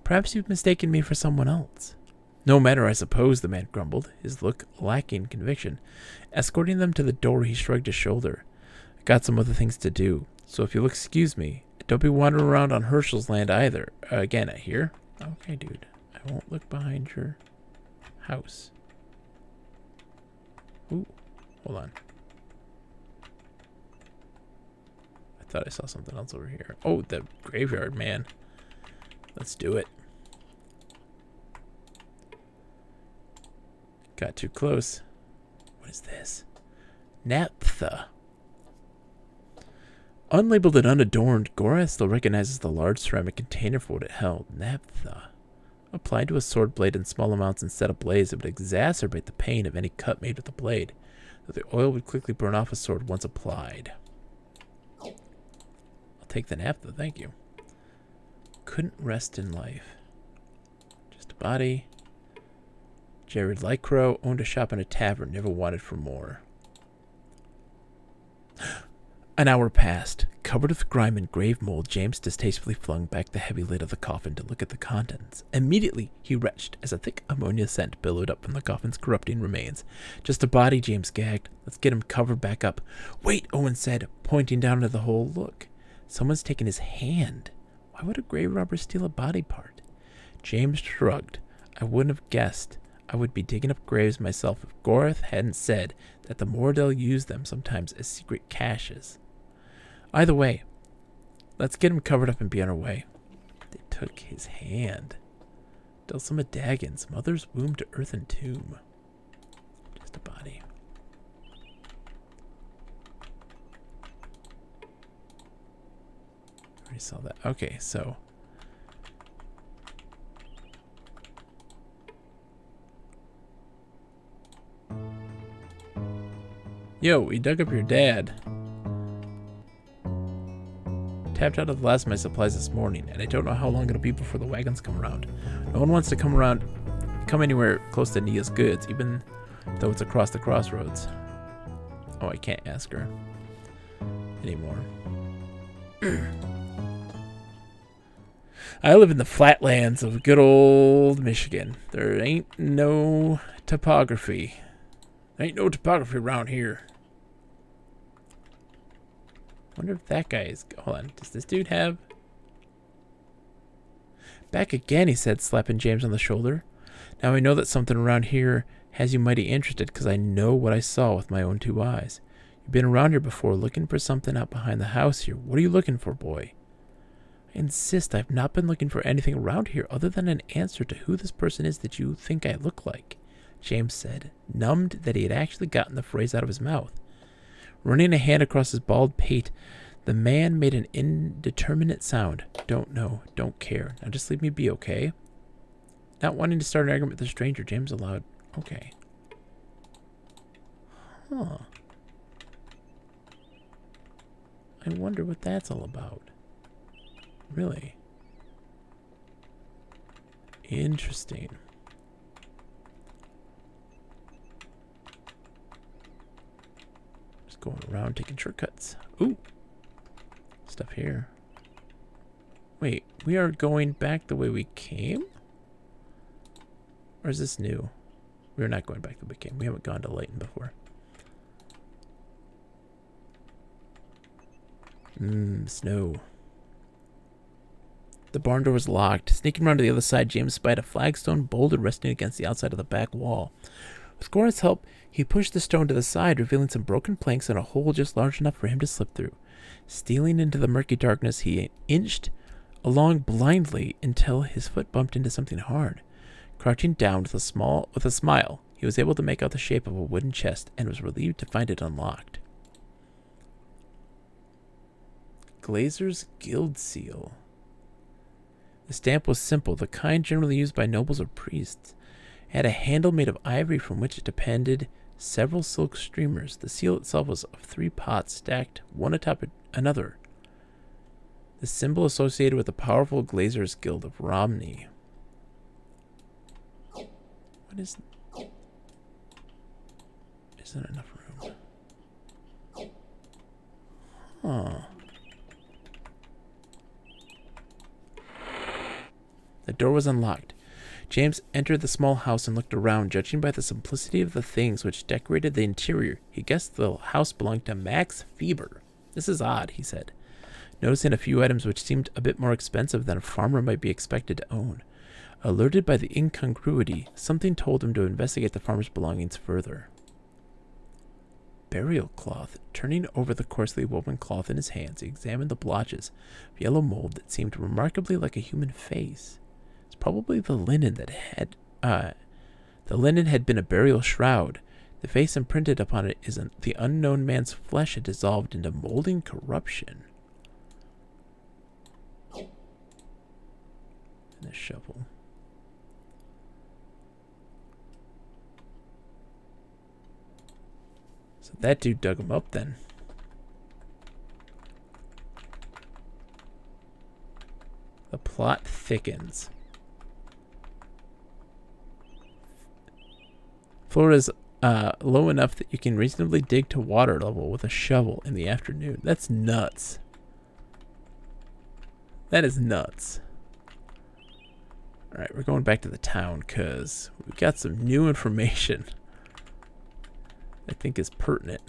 Perhaps you've mistaken me for someone else. No matter, I suppose, the man grumbled, his look lacking conviction. Escorting them to the door, he shrugged his shoulder. I got some other things to do, so if you'll excuse me, don't be wandering around on Herschel's land either. Again, here? Okay, dude. I won't look behind your house. Ooh, hold on. I thought I saw something else over here. Oh, the graveyard, man. Let's do it. Got too close. What is this? Naphtha. Unlabeled and unadorned, Gora still recognizes the large ceramic container for what it held. Naphtha. Applied to a sword blade in small amounts and set ablaze, it would exacerbate the pain of any cut made with the blade, though the oil would quickly burn off a sword once applied. I'll take the naphtha, thank you. Couldn't rest in life. Just a body. Jared Lycrow owned a shop and a tavern, never wanted for more. An hour passed. Covered with grime and grave mold, James distastefully flung back the heavy lid of the coffin to look at the contents. Immediately, he retched as a thick ammonia scent billowed up from the coffin's corrupting remains. Just a body, James gagged. Let's get him covered back up. Wait, Owen said, pointing down into the hole. Look, someone's taken his hand. Why would a grave robber steal a body part? James shrugged. I wouldn't have guessed. I would be digging up graves myself if Gorath hadn't said that the Mordell used them sometimes as secret caches. Either way, let's get him covered up and be on our way. They took his hand. Dulcima Daggins, mother's womb to earth and tomb. Just a body. Already saw that. Okay, so. Yo, we dug up your dad. Tapped out of the last of my supplies this morning, and I don't know how long it'll be before the wagons come around. No one wants to come anywhere close to Nia's goods, even though it's across the crossroads. Oh, I can't ask her anymore. I live in the flatlands of good old Michigan. There ain't no topography. There ain't no topography around here. Wonder if that guy is... Hold on. Does this dude have... Back again, he said, slapping James on the shoulder. Now I know that something around here has you mighty interested because I know what I saw with my own 2 eyes. You've been around here before looking for something out behind the house here. What are you looking for, boy? I insist I've not been looking for anything around here other than an answer to who this person is that you think I look like, James said, numbed that he had actually gotten the phrase out of his mouth. Running a hand across his bald pate, the man made an indeterminate sound. Don't know, don't care. Now just leave me be, okay? Not wanting to start an argument with a stranger, James allowed, okay. Huh. I wonder what that's all about. Really? Interesting. Going around taking shortcuts. Ooh. Stuff here. Wait, we are going back the way we came? Or is this new? We're not going back the way we came. We haven't gone to Layton before. Snow. The barn door was locked. Sneaking around to the other side, James spied a flagstone boulder resting against the outside of the back wall. With Gorath's help, he pushed the stone to the side, revealing some broken planks and a hole just large enough for him to slip through. Stealing into the murky darkness, he inched along blindly until his foot bumped into something hard. Crouching down with a smile, he was able to make out the shape of a wooden chest and was relieved to find it unlocked. Glazer's Guild Seal. The stamp was simple, the kind generally used by nobles or priests. It had a handle made of ivory from which it depended several silk streamers. The seal itself was of 3 pots stacked one atop another. The symbol associated with the powerful Glazers Guild of Romney. What is... Isn't enough room. Huh. The door was unlocked. James entered the small house and looked around. Judging by the simplicity of the things which decorated the interior, he guessed the house belonged to Max Feber. This is odd, he said, noticing a few items which seemed a bit more expensive than a farmer might be expected to own. Alerted by the incongruity, something told him to investigate the farmer's belongings further. Burial cloth. Turning over the coarsely woven cloth in his hands, he examined the blotches of yellow mold that seemed remarkably like a human face. It's probably the linen that had been a burial shroud. The face imprinted upon it is the unknown man's flesh had dissolved into molding corruption. And a shovel. So that dude dug him up then. The plot thickens. Floor is low enough that you can reasonably dig to water level with a shovel in the afternoon. That's nuts. That is nuts. Alright, we're going back to the town because we got some new information I think is pertinent.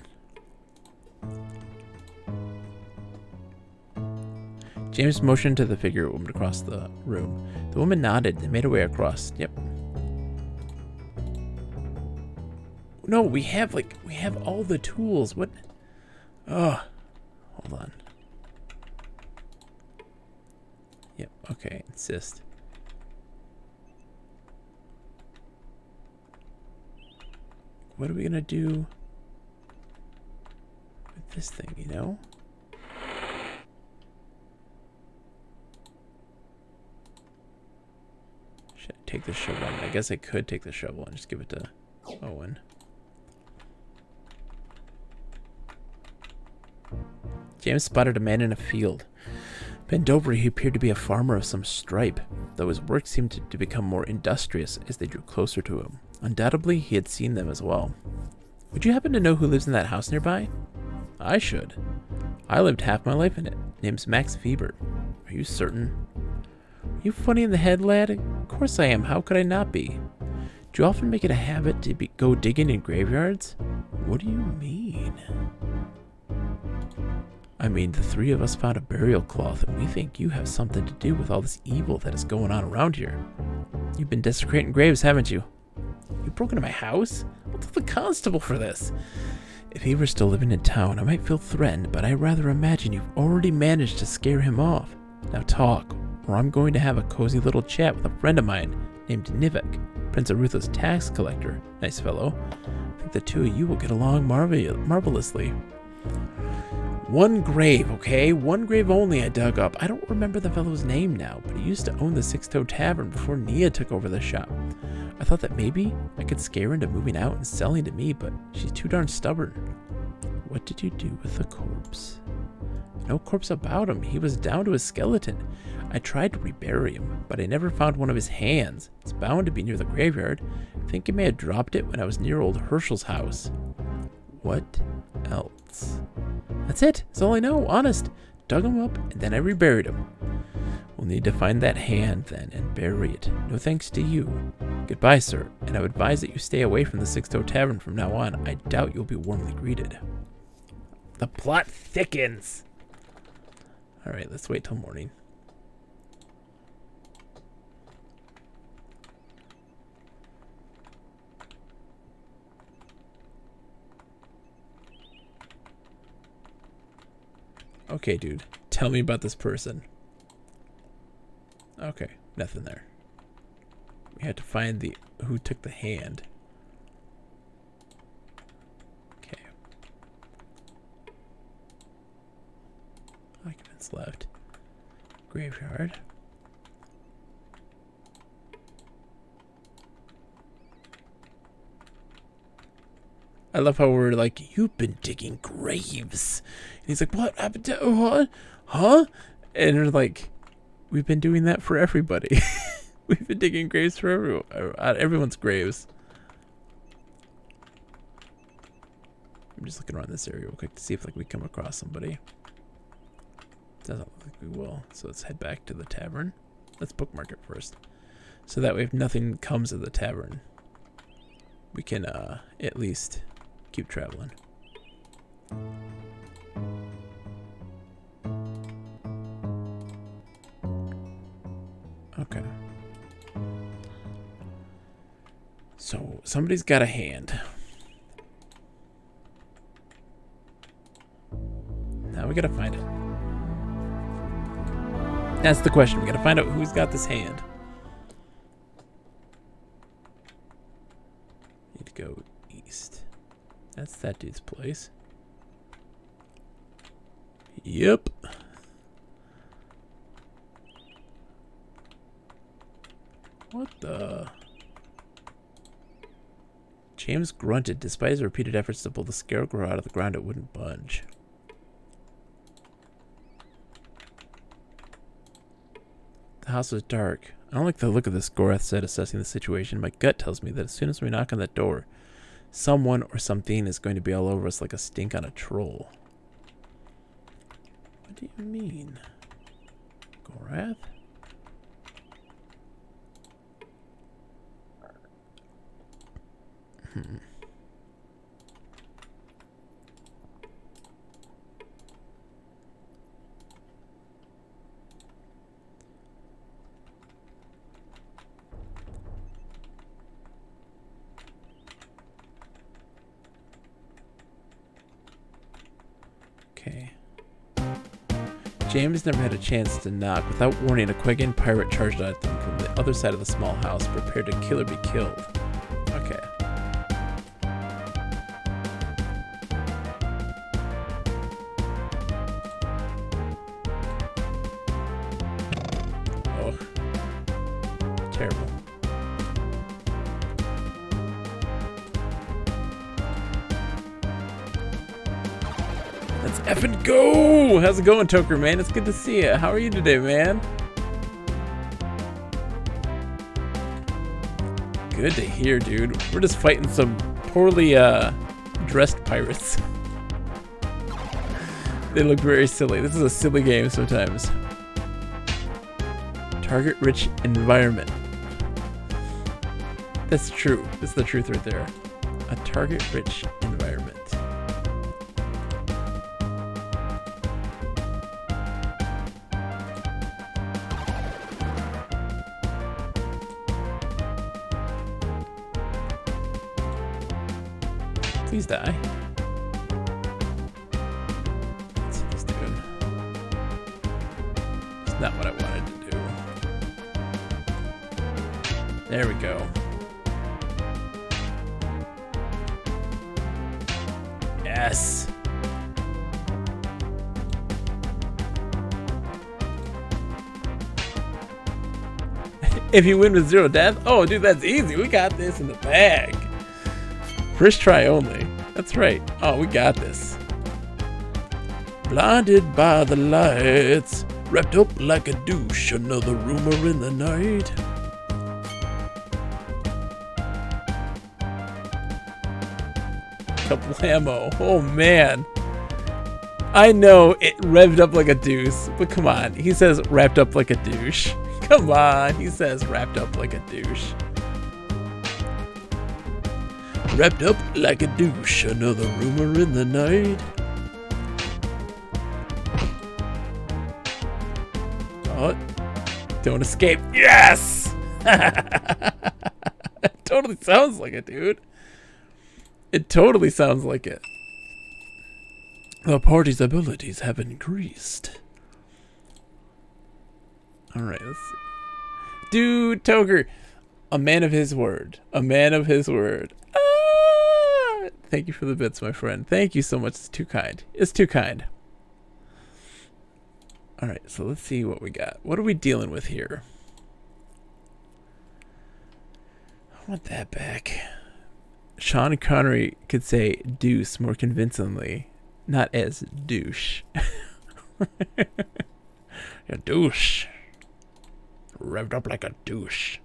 James motioned to the figure woman across the room. The woman nodded and made her way across. Yep. No, we have all the tools. What? Oh, hold on. Yep. Okay. Insist. What are we gonna do with this thing? You know? Should I take the shovel? I guess I could take the shovel and just give it to Owen. James spotted a man in a field. Bent over, he appeared to be a farmer of some stripe, though his work seemed to become more industrious as they drew closer to him. Undoubtedly, he had seen them as well. Would you happen to know who lives in that house nearby? I should. I lived half my life in it. Name's Max Feber. Are you certain? Are you funny in the head, lad? Of course I am. How could I not be? Do you often make it a habit to go digging in graveyards? What do you mean? I mean, the three of us found a burial cloth, and we think you have something to do with all this evil that is going on around here. You've been desecrating graves, haven't you? You broke into my house? I'll tell the constable for this. If he were still living in town, I might feel threatened, but I rather imagine you've already managed to scare him off. Now talk, or I'm going to have a cozy little chat with a friend of mine named Nivek, Prince of Rutha's tax collector. Nice fellow. I think the two of you will get along marvelously. One grave, okay? One grave only I dug up. I don't remember the fellow's name now, but he used to own the Six Toe Tavern before Nia took over the shop. I thought that maybe I could scare her into moving out and selling to me, but she's too darn stubborn. What did you do with the corpse? No corpse about him. He was down to his skeleton. I tried to rebury him, but I never found one of his hands. It's bound to be near the graveyard. I think I may have dropped it when I was near old Herschel's house. What else? That's it. That's all I know. Honest. Dug him up, and then I reburied him. We'll need to find that hand, then, and bury it. No thanks to you. Goodbye, sir, and I would advise that you stay away from the Six Toe Tavern from now on. I doubt you'll be warmly greeted. The plot thickens. All right, let's wait till morning. Okay, dude. Tell me about this person. Okay, nothing there. We had to find the who took the hand. Okay. Occupants left. Graveyard. I love how we're like, you've been digging graves. And he's like, what happened to what? Huh? And we're like, we've been doing that for everybody. We've been digging graves for everyone's graves. I'm just looking around this area real quick to see if we come across somebody. Doesn't look like we will. So let's head back to the tavern. Let's bookmark it first. So that way if nothing comes of the tavern, we can at least keep traveling. Okay. So somebody's got a hand. Now we gotta find it. That's the question. We gotta find out who's got this hand. Need to go east. That's that dude's place. Yep. What the? James grunted. Despite his repeated efforts to pull the scarecrow out of the ground, it wouldn't budge. The house was dark. I don't like the look of this, Gorath said, assessing the situation. My gut tells me that as soon as we knock on that door, someone or something is going to be all over us like a stink on a troll. What do you mean? Gorath? Okay. James never had a chance to knock. Without warning, a Quagan pirate charged at them from the other side of the small house, prepared to kill or be killed. Okay. Oh. Terrible. Let's effing go! How's it going, Toker, man? It's good to see you. How are you today, man? Good to hear, dude. We're just fighting some poorly dressed pirates. They look very silly. This is a silly game sometimes. Target-rich environment. That's true. That's the truth right there. A target-rich environment. Please die. Let's see this dude. It's not what I wanted to do. There we go. Yes. If you win with 0 death, oh dude, that's easy. We got this in the bag. First try only. That's right. Oh, we got this. Blinded by the lights, wrapped up like a douche, another rumor in the night. Couple ammo. Oh man. I know it revved up like a deuce, but come on. He says wrapped up like a douche. Come on. He says wrapped up like a douche. Wrapped up like a douche, another rumor in the night. Oh, don't escape. Yes! It totally sounds like it, dude. It totally sounds like it. The party's abilities have increased. Alright, let's see. Dude, Toker, a man of his word. A man of his word. Thank you for the bits, my friend. Thank you so much. It's too kind. It's too kind. All right, so let's see what we got. What are we dealing with here? I want that back. Sean Connery could say deuce more convincingly, not as douche. A douche. Revved up like a douche.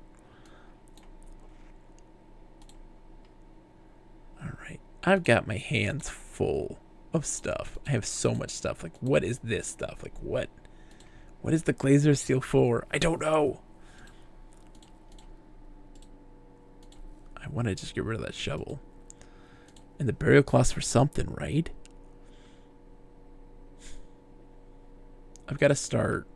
All right. I've got my hands full of stuff. I have so much stuff. Like, what is this stuff? Like, what is the Glazer Seal for? I don't know. I want to just get rid of that shovel. And the burial cloths for something, right? I've got to start,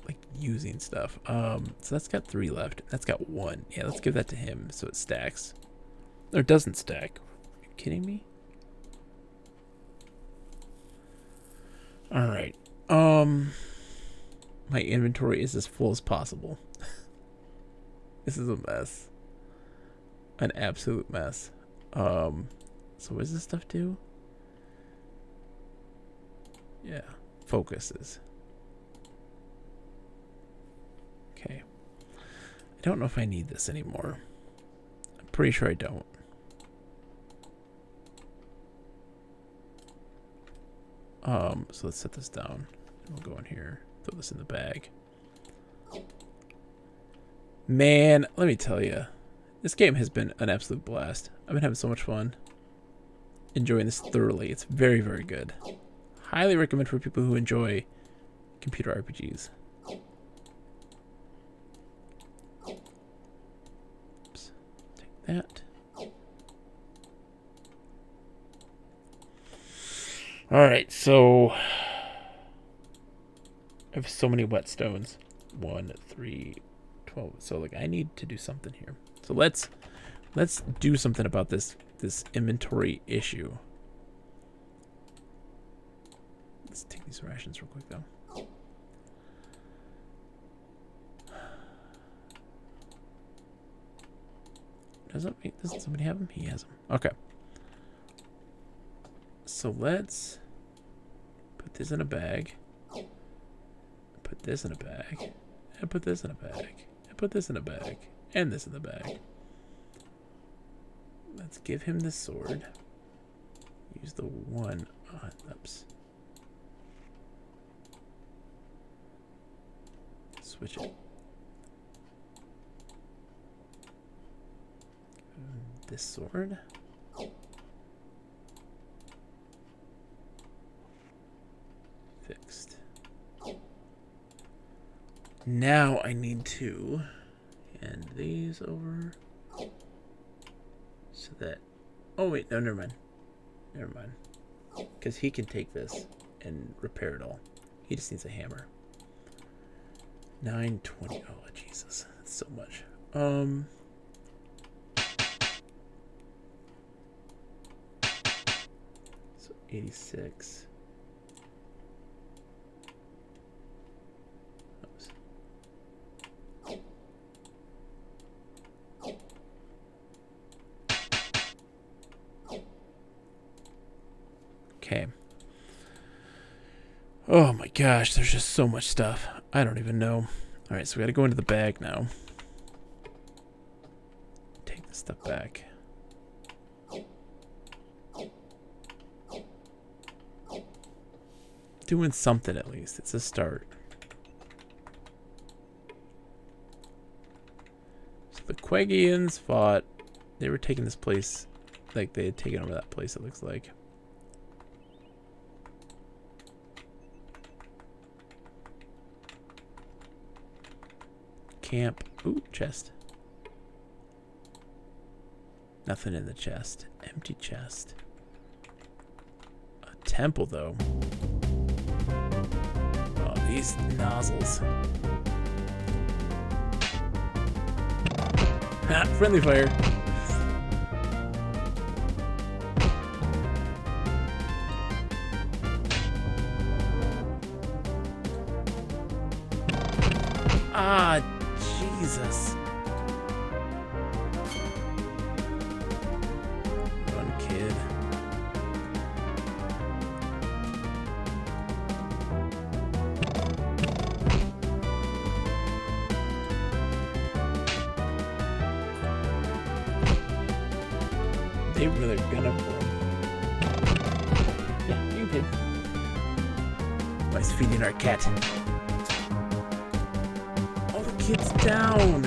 like, using stuff. So that's got 3 left. That's got 1. Yeah, let's give that to him so it stacks. Or it doesn't stack. Are you kidding me? All right. My inventory is as full as possible. This is a mess. An absolute mess. So what does this stuff do? Yeah, focuses. Okay. I don't know if I need this anymore. I'm pretty sure I don't. So let's set this down. We'll go in here, throw this in the bag. Man, let me tell you, this game has been an absolute blast. I've been having so much fun. Enjoying this thoroughly. It's very, very good. Highly recommend for people who enjoy computer RPGs. Oops. Take that. Alright, so I have so many whetstones. 1, 3, 12. So like I need to do something here. So let's do something about this inventory issue. Let's take these rations real quick though. Doesn't somebody have them? He has them. Okay. So let's put this in a bag. Put this in a bag. And put this in a bag. And put this in a bag. And this in the bag. Let's give him this sword. Use the one on. Oops. Switch it. This sword. Fixed. Now I need to hand these over so that. Oh wait, no, never mind. Never mind. Because he can take this and repair it all. He just needs a hammer. 920. Oh Jesus, that's so much. So 86. Oops. Okay. Oh my gosh, there's just so much stuff. I don't even know. Alright, so we gotta go into the bag now. Take this stuff back. Doing something at least. It's a start. So the Quagians fought. They were taking this place. Like they had taken over that place, it looks like. Camp. Ooh, chest. Nothing in the chest. Empty chest. A temple, though. Oh, these nozzles. Ha! Friendly fire. Ah, Jesus. Run, kid. They really gonna for him. Yeah, you kid. Why's feeding our cat? Kid's down.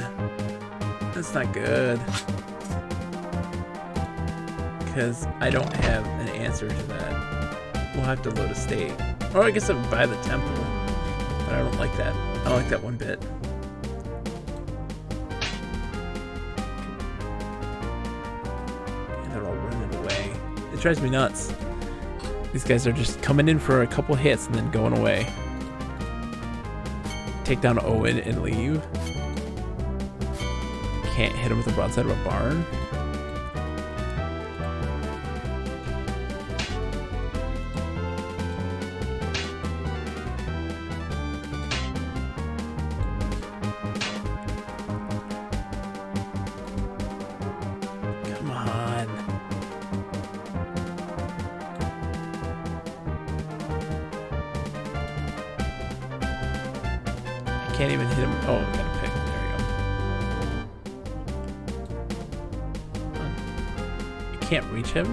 That's not good. Because I don't have an answer to that. We'll have to load a state. Or I guess I would buy the temple. But I don't like that. I don't like that one bit. And they're all running away. It drives me nuts. These guys are just coming in for a couple hits and then going away. Take down Owen and leave. Can't hit him with the broadside of a barn. Come on. Can't even hit him. Oh, I gotta pick. There you go. You can't reach him?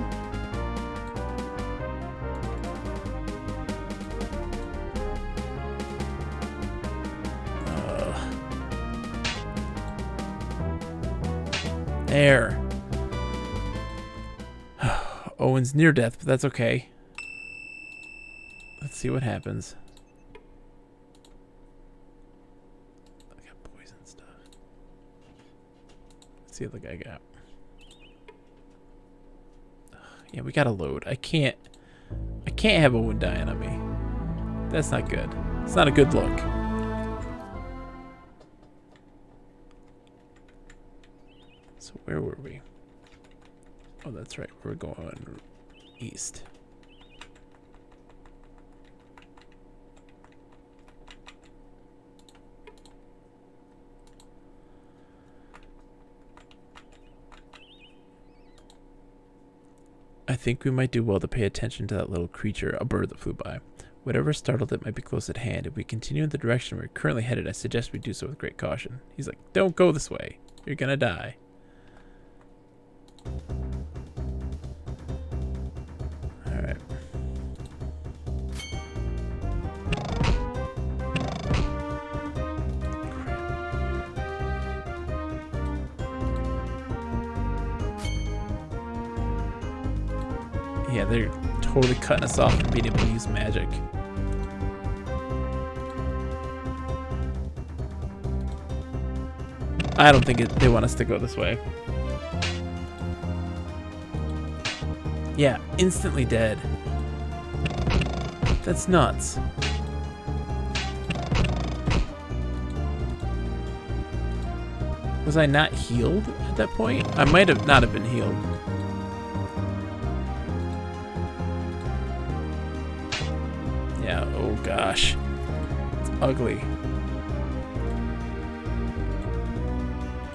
There. Owen's near death, but that's okay. Let's see what happens. I got poison stuff. Let's see what the guy got. Yeah, we gotta load. I can't have Owen dying on me. That's not good. It's not a good look. So where were we? Oh, that's right. We're going east. I think we might do well to pay attention to that little creature, a bird that flew by. Whatever startled it might be close at hand. If we continue in the direction we're currently headed, I suggest we do so with great caution. He's like, don't go this way. You're gonna die. Alright. Yeah, they're totally cutting us off from being able to use magic. I don't think they want us to go this way. Yeah, instantly dead. That's nuts. Was I not healed at that point? I might have not have been healed. Yeah, oh gosh. It's ugly.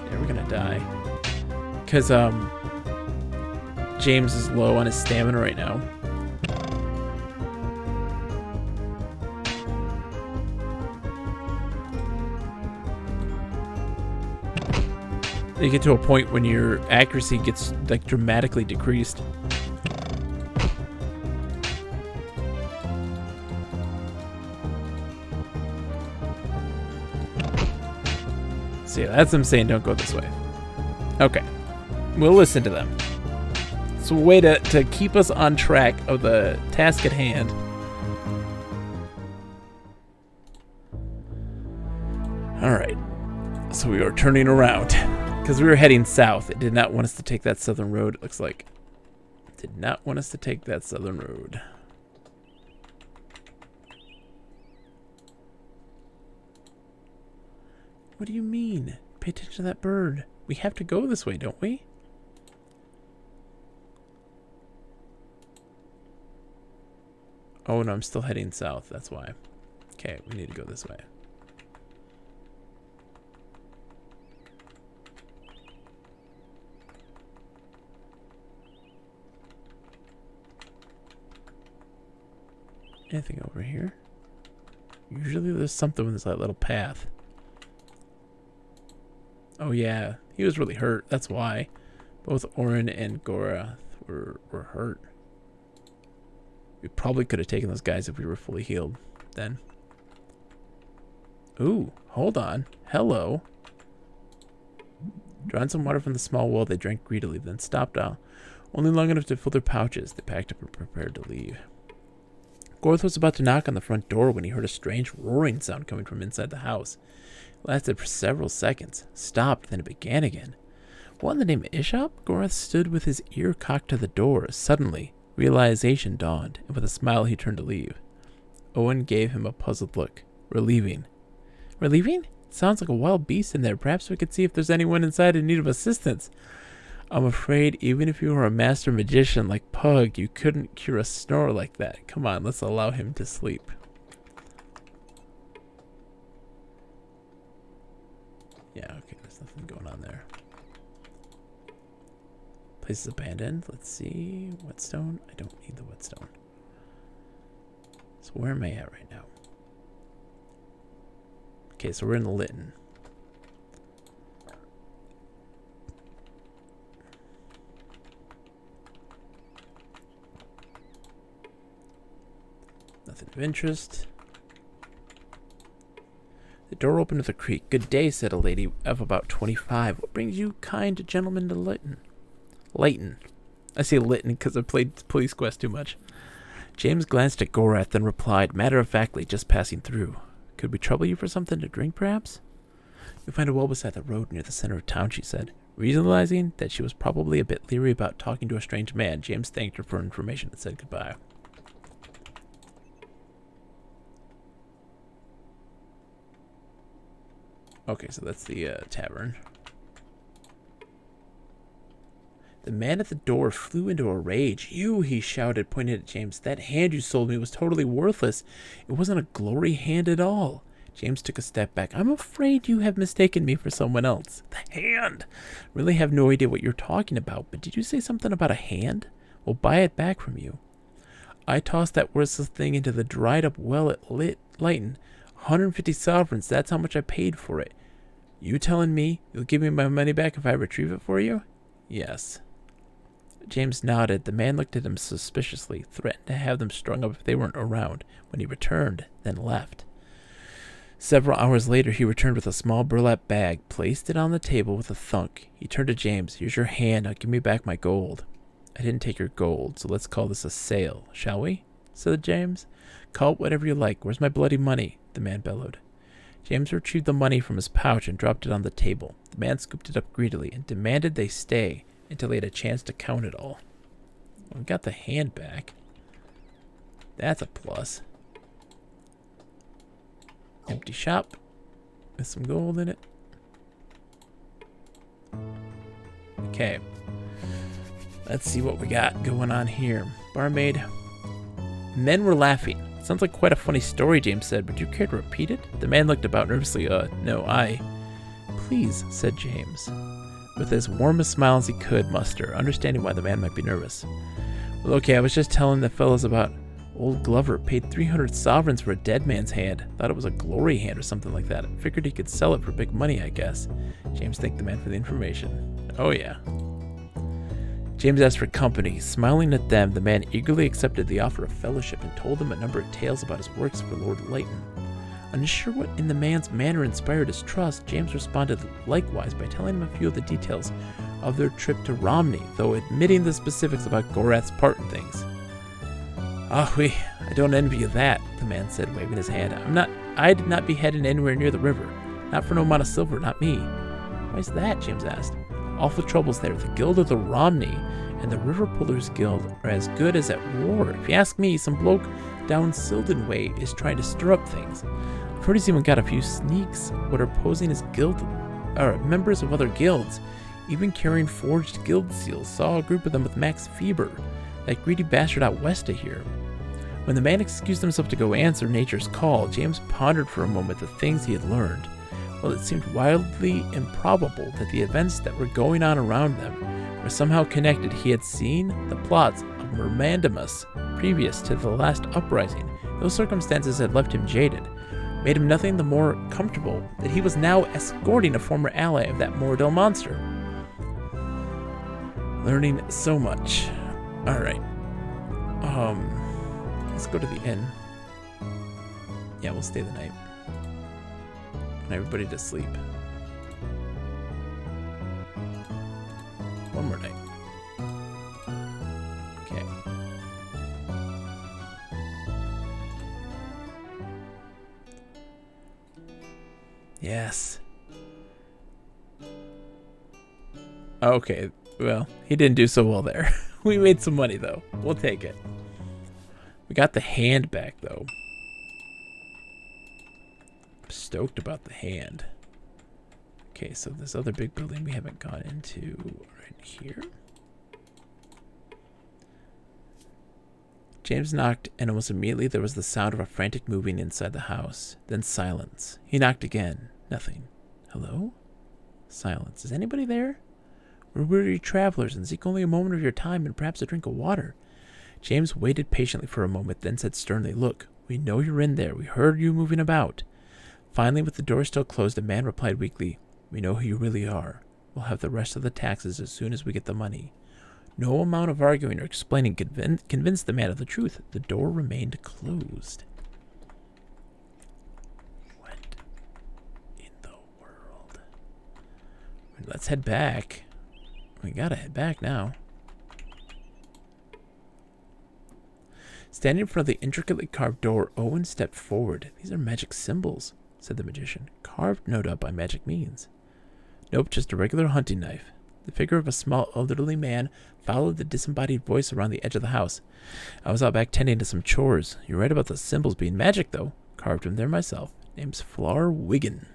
Yeah, we're gonna die. Because, James is low on his stamina right now. You get to a point when your accuracy gets like dramatically decreased. See, that's them saying don't go this way. Okay. We'll listen to them. It's a way to keep us on track of the task at hand. Alright. So we are turning around. Because we were heading south. It did not want us to take that southern road, it looks like. It did not want us to take that southern road. What do you mean? Pay attention to that bird. We have to go this way, don't we? Oh no, I'm still heading south, that's why. Okay, we need to go this way. Anything over here? Usually there's something with that little path. Oh yeah, he was really hurt, that's why. Both Orin and Gorath were hurt. We probably could have taken those guys if we were fully healed then. Ooh, hold on. Hello. Drawing some water from the small well, they drank greedily, then stopped out. Only long enough to fill their pouches. They packed up and prepared to leave. Gorath was about to knock on the front door when he heard a strange roaring sound coming from inside the house. It lasted for several seconds, stopped, then it began again. What in the name of Ishop? Gorath stood with his ear cocked to the door. Suddenly, realization dawned, and with a smile he turned to leave. Owen gave him a puzzled look. We're leaving. We're leaving? It sounds like a wild beast in there. Perhaps we could see if there's anyone inside in need of assistance. I'm afraid even if you were a master magician like Pug, you couldn't cure a snore like that. Come on, let's allow him to sleep. Yeah, okay, there's nothing going on there. Place is abandoned. Let's see. Whetstone? I don't need the whetstone. So where am I at right now? Okay, so we're in the Lytton. Nothing of interest. The door opened with a creak. "Good day," said a lady of about 25. "What brings you kind gentlemen to Layton?" Layton. I say Lytton because I've played Police Quest too much. James glanced at Gorath, then replied, matter-of-factly, just passing through. "Could we trouble you for something to drink, perhaps?" "You'll find a well beside the road near the center of town," she said. Realizing that she was probably a bit leery about talking to a strange man, James thanked her for information and said goodbye. Okay, so that's the tavern. The man at the door flew into a rage. "You," he shouted, pointing at James. "That hand you sold me was totally worthless. It wasn't a glory hand at all." James took a step back. "I'm afraid you have mistaken me for someone else." "The hand! Really have no idea what you're talking about, but did you say something about a hand? We'll buy it back from you." "I tossed that worthless thing into the dried-up well at Layton. 150 sovereigns, that's how much I paid for it. You telling me you'll give me my money back if I retrieve it for you?" "Yes." James nodded. The man looked at him suspiciously, threatened to have them strung up if they weren't around, when he returned, then left. Several hours later, he returned with a small burlap bag, placed it on the table with a thunk. He turned to James. "Here's your hand. Now give me back my gold." "I didn't take your gold, so let's call this a sale, shall we?" said James. "Call it whatever you like. Where's my bloody money?" the man bellowed. James retrieved the money from his pouch and dropped it on the table. The man scooped it up greedily and demanded they stay until he had a chance to count it all. Well, we got the hand back. That's a plus. Empty shop with some gold in it. Okay. Let's see what we got going on here. Barmaid. Men were laughing. "Sounds like quite a funny story," James said. "Would you care to repeat it?" The man looked about nervously. No, I... "Please," said James, with as warm a smile as he could muster, understanding why the man might be nervous. "Well, okay, I was just telling the fellows about old Glover. Paid 300 sovereigns for a dead man's hand. Thought it was a glory hand or something like that. Figured he could sell it for big money, I guess." James thanked the man for the information. "Oh, yeah." James asked for company. Smiling at them, the man eagerly accepted the offer of fellowship and told them a number of tales about his works for Lord Layton. Unsure what in the man's manner inspired his trust, James responded likewise by telling him a few of the details of their trip to Romney, though admitting the specifics about Gorath's part in things. I don't envy you that," the man said, waving his hand. I'd not be heading anywhere near the river. Not for no amount of silver, not me." "Why's that?" James asked. "Awful troubles there. The Guild of the Romney and the River Pullers Guild are as good as at war. If you ask me, some bloke down Silden Way is trying to stir up things. I've heard he's even got a few sneaks what are posing as members of other guilds, even carrying forged guild seals. Saw a group of them with Max Feber, that greedy bastard out west of here." When the man excused himself to go answer nature's call, James pondered for a moment the things he had learned. While it seemed wildly improbable that the events that were going on around them were somehow connected, he had seen the plots of Mermandamus previous to the last uprising. Those circumstances had left him jaded, made him nothing the more comfortable that he was now escorting a former ally of that Moradel monster. Learning so much. Alright. Let's go to the inn. Yeah, we'll stay the night. And everybody to sleep. One more night. Okay. Yes. Okay, well, he didn't do so well there. We made some money, though. We'll take it. We got the hand back, though. I'm stoked about the hand. Okay, so this other big building we haven't gone into right here. James knocked, and almost immediately there was the sound of a frantic moving inside the house. Then silence. He knocked again. Nothing. Hello? Silence. Is anybody there? We're weary travelers and seek only a moment of your time and perhaps a drink of water. James waited patiently for a moment, then said sternly, "Look, we know you're in there. We heard you moving about." Finally, with the door still closed, the man replied weakly, "We know who you really are. We'll have the rest of the taxes as soon as we get the money." No amount of arguing or explaining convinced the man of the truth. The door remained closed. What? Let's head back. We gotta head back now. Standing in front of the intricately carved door, Owen stepped forward. These are magic symbols, said the magician. Carved, no doubt, by magic means. Nope, just a regular hunting knife. The figure of a small elderly man followed the disembodied voice around the edge of the house. I was out back tending to some chores. You're right about the symbols being magic, though. Carved them there myself. Name's Flower Wiggin.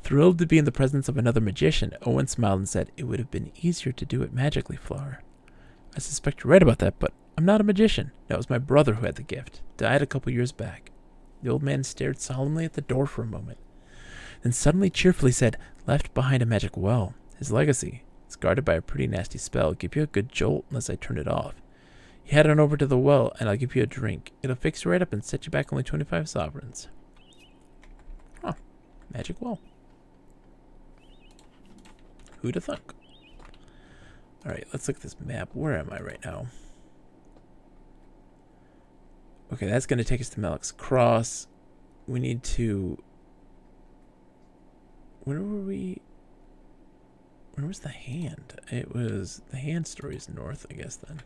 Thrilled to be in the presence of another magician, Owen smiled and said, It would have been easier to do it magically, Flower. I suspect you're right about that, but I'm not a magician. That was my brother who had the gift. Died a couple years back. The old man stared solemnly at the door for a moment, then suddenly cheerfully said, Left behind a magic well. His legacy. It's guarded by a pretty nasty spell. Give you a good jolt unless I turn it off. You head on over to the well, and I'll give you a drink. It'll fix you right up and set you back only 25 sovereigns. Huh. Magic well. Who'd have thunk? Alright, let's look at this map. Where am I right now? Okay, that's going to take us to Melek's Cross. We need to... Where were we? Where was the hand? It was... The hand story is north, I guess, then.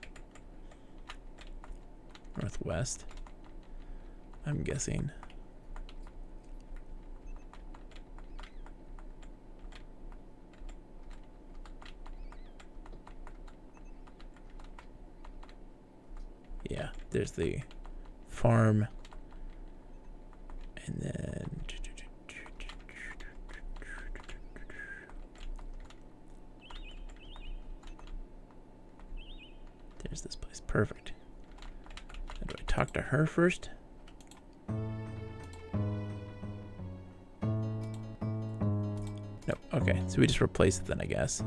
Northwest. I'm guessing. Yeah, there's the farm. And then... There's this place. Perfect. Now, do I talk to her first? Nope. Okay, so we just replace it then, I guess.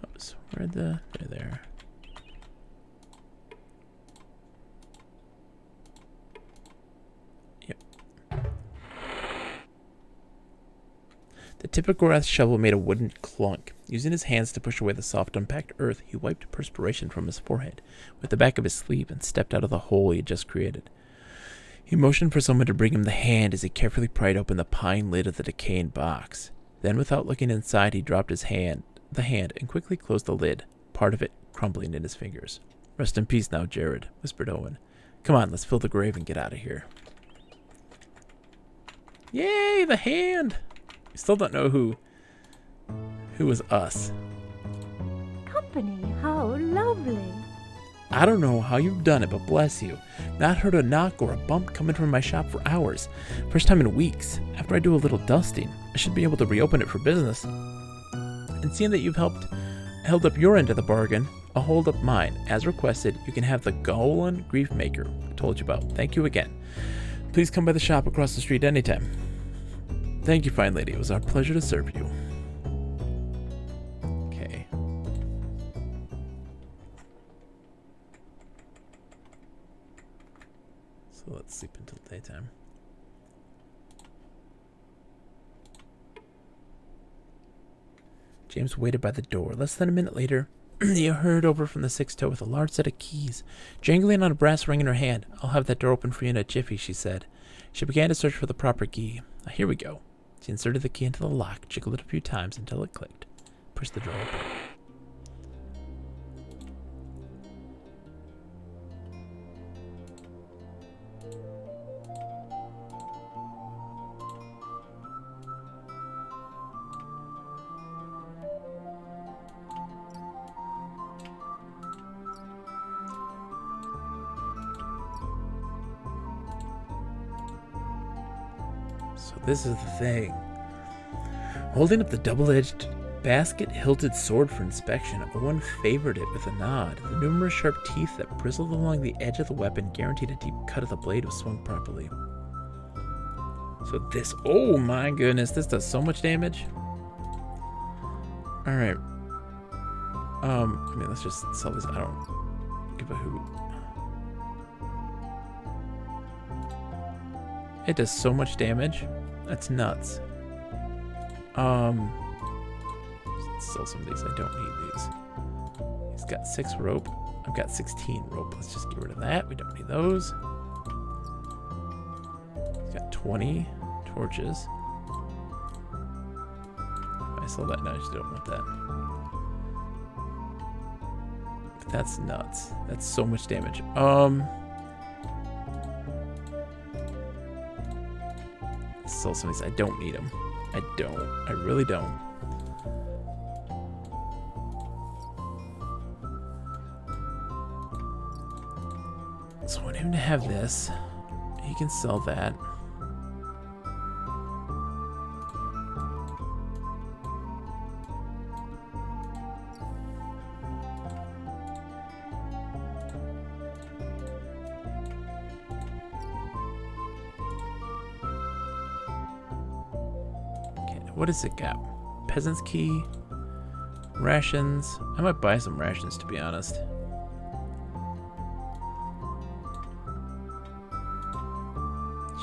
Oops, where'd the... They're there. Yep. The typical earth shovel made a wooden clunk. Using his hands to push away the soft, unpacked earth, he wiped perspiration from his forehead with the back of his sleeve and stepped out of the hole he had just created. He motioned for someone to bring him the hand as he carefully pried open the pine lid of the decaying box. Then, without looking inside, he dropped the hand, and quickly closed the lid, part of it crumbling in his fingers. Rest in peace now, Jared, whispered Owen. Come on, let's fill the grave and get out of here. Yay, the hand! We still don't know who was us. Company, how lovely. I don't know how you've done it, but bless you. Not heard a knock or a bump coming from my shop for hours. First time in weeks. After I do a little dusting, I should be able to reopen it for business. And seeing that you've held up your end of the bargain, I'll hold up mine. As requested, you can have the Golan Grief Maker I told you about. Thank you again. Please come by the shop across the street anytime. Thank you, fine lady. It was our pleasure to serve you. Okay. So let's sleep until daytime. James waited by the door. Less than a minute later, he hurried over from the sixth toe with a large set of keys, jangling on a brass ring in her hand. I'll have that door open for you in a jiffy, she said. She began to search for the proper key. Here we go. She inserted the key into the lock, jiggled it a few times until it clicked. Pushed the door open. So this is the thing. Holding up the double-edged, basket-hilted sword for inspection, Owen favored it with a nod. The numerous sharp teeth that bristled along the edge of the weapon guaranteed a deep cut of the blade was swung properly. So this... Oh my goodness, this does so much damage. Alright. I mean, let's just sell this. I don't give a hoot. It does so much damage. That's nuts. Let's sell some of these. I don't need these. He's got 6 rope. I've got 16 rope. Let's just get rid of that. We don't need those. Got 20 torches. I sold that. No, I just don't want that. That's nuts. That's so much damage. Sell some of these. I don't need them. I don't. I really don't. So I want him to have this. He can sell that. What is it got? Peasant's key, rations. I might buy some rations, to be honest.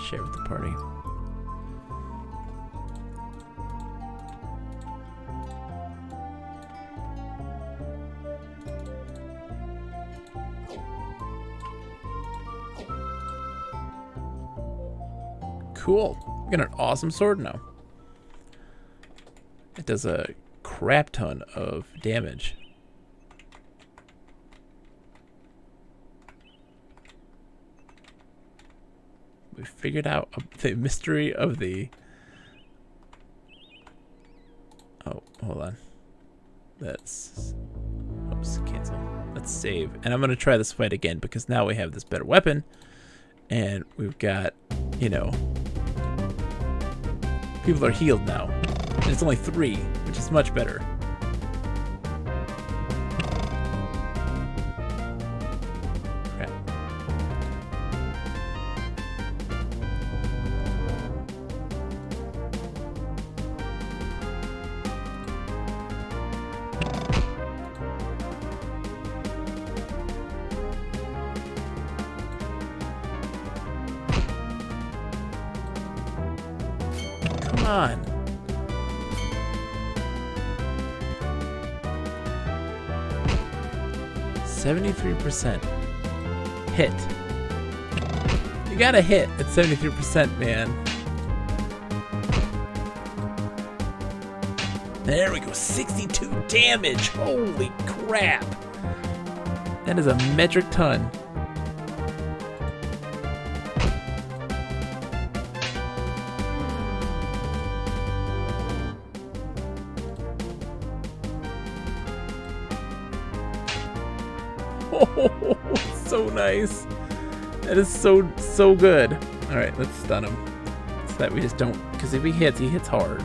Share with the party. Cool. We got an awesome sword now. It does a crap ton of damage. We figured out the mystery of the... Oh, hold on. That's... Oops, cancel. Let's save. And I'm going to try this fight again because now we have this better weapon. And we've got, you know... People are healed now. And it's only 3, which is much better. Crap. Come on. %73% hit. You gotta hit at 73%, man. There we go, 62 damage. Holy crap. That is a metric ton. Oh, so nice. That is so good. All right, let's stun him so that we just don't, because if he hits hard.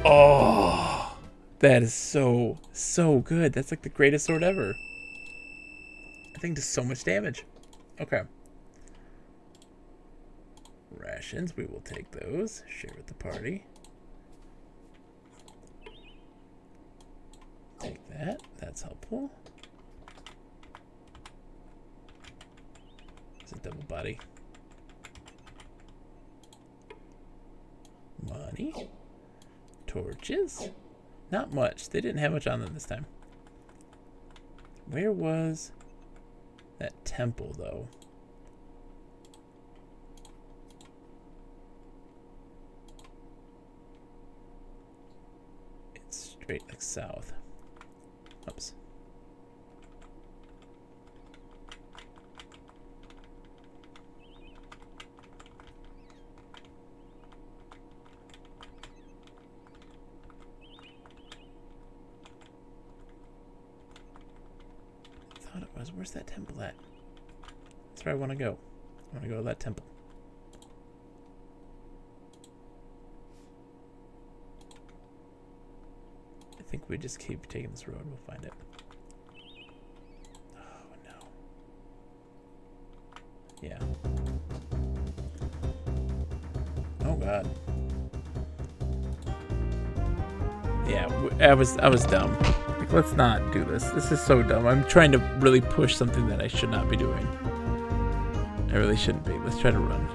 Oh, that is so good. That's like the greatest sword ever. I think does so much damage. Okay. Rations, we will take those. Share with the party. Take that. That's helpful. It's a double body. Money. Torches. Not much. They didn't have much on them this time. Where was that temple, though? Straight like south. Oops. I thought it was. Where's that temple at? That's where I want to go. I want to go to that temple. I think we just keep taking this road. We'll find it. Oh, no. Yeah. Oh, God. Yeah, I was dumb. Like, let's not do this. This is so dumb. I'm trying to really push something that I should not be doing. I really shouldn't be. Let's try to run.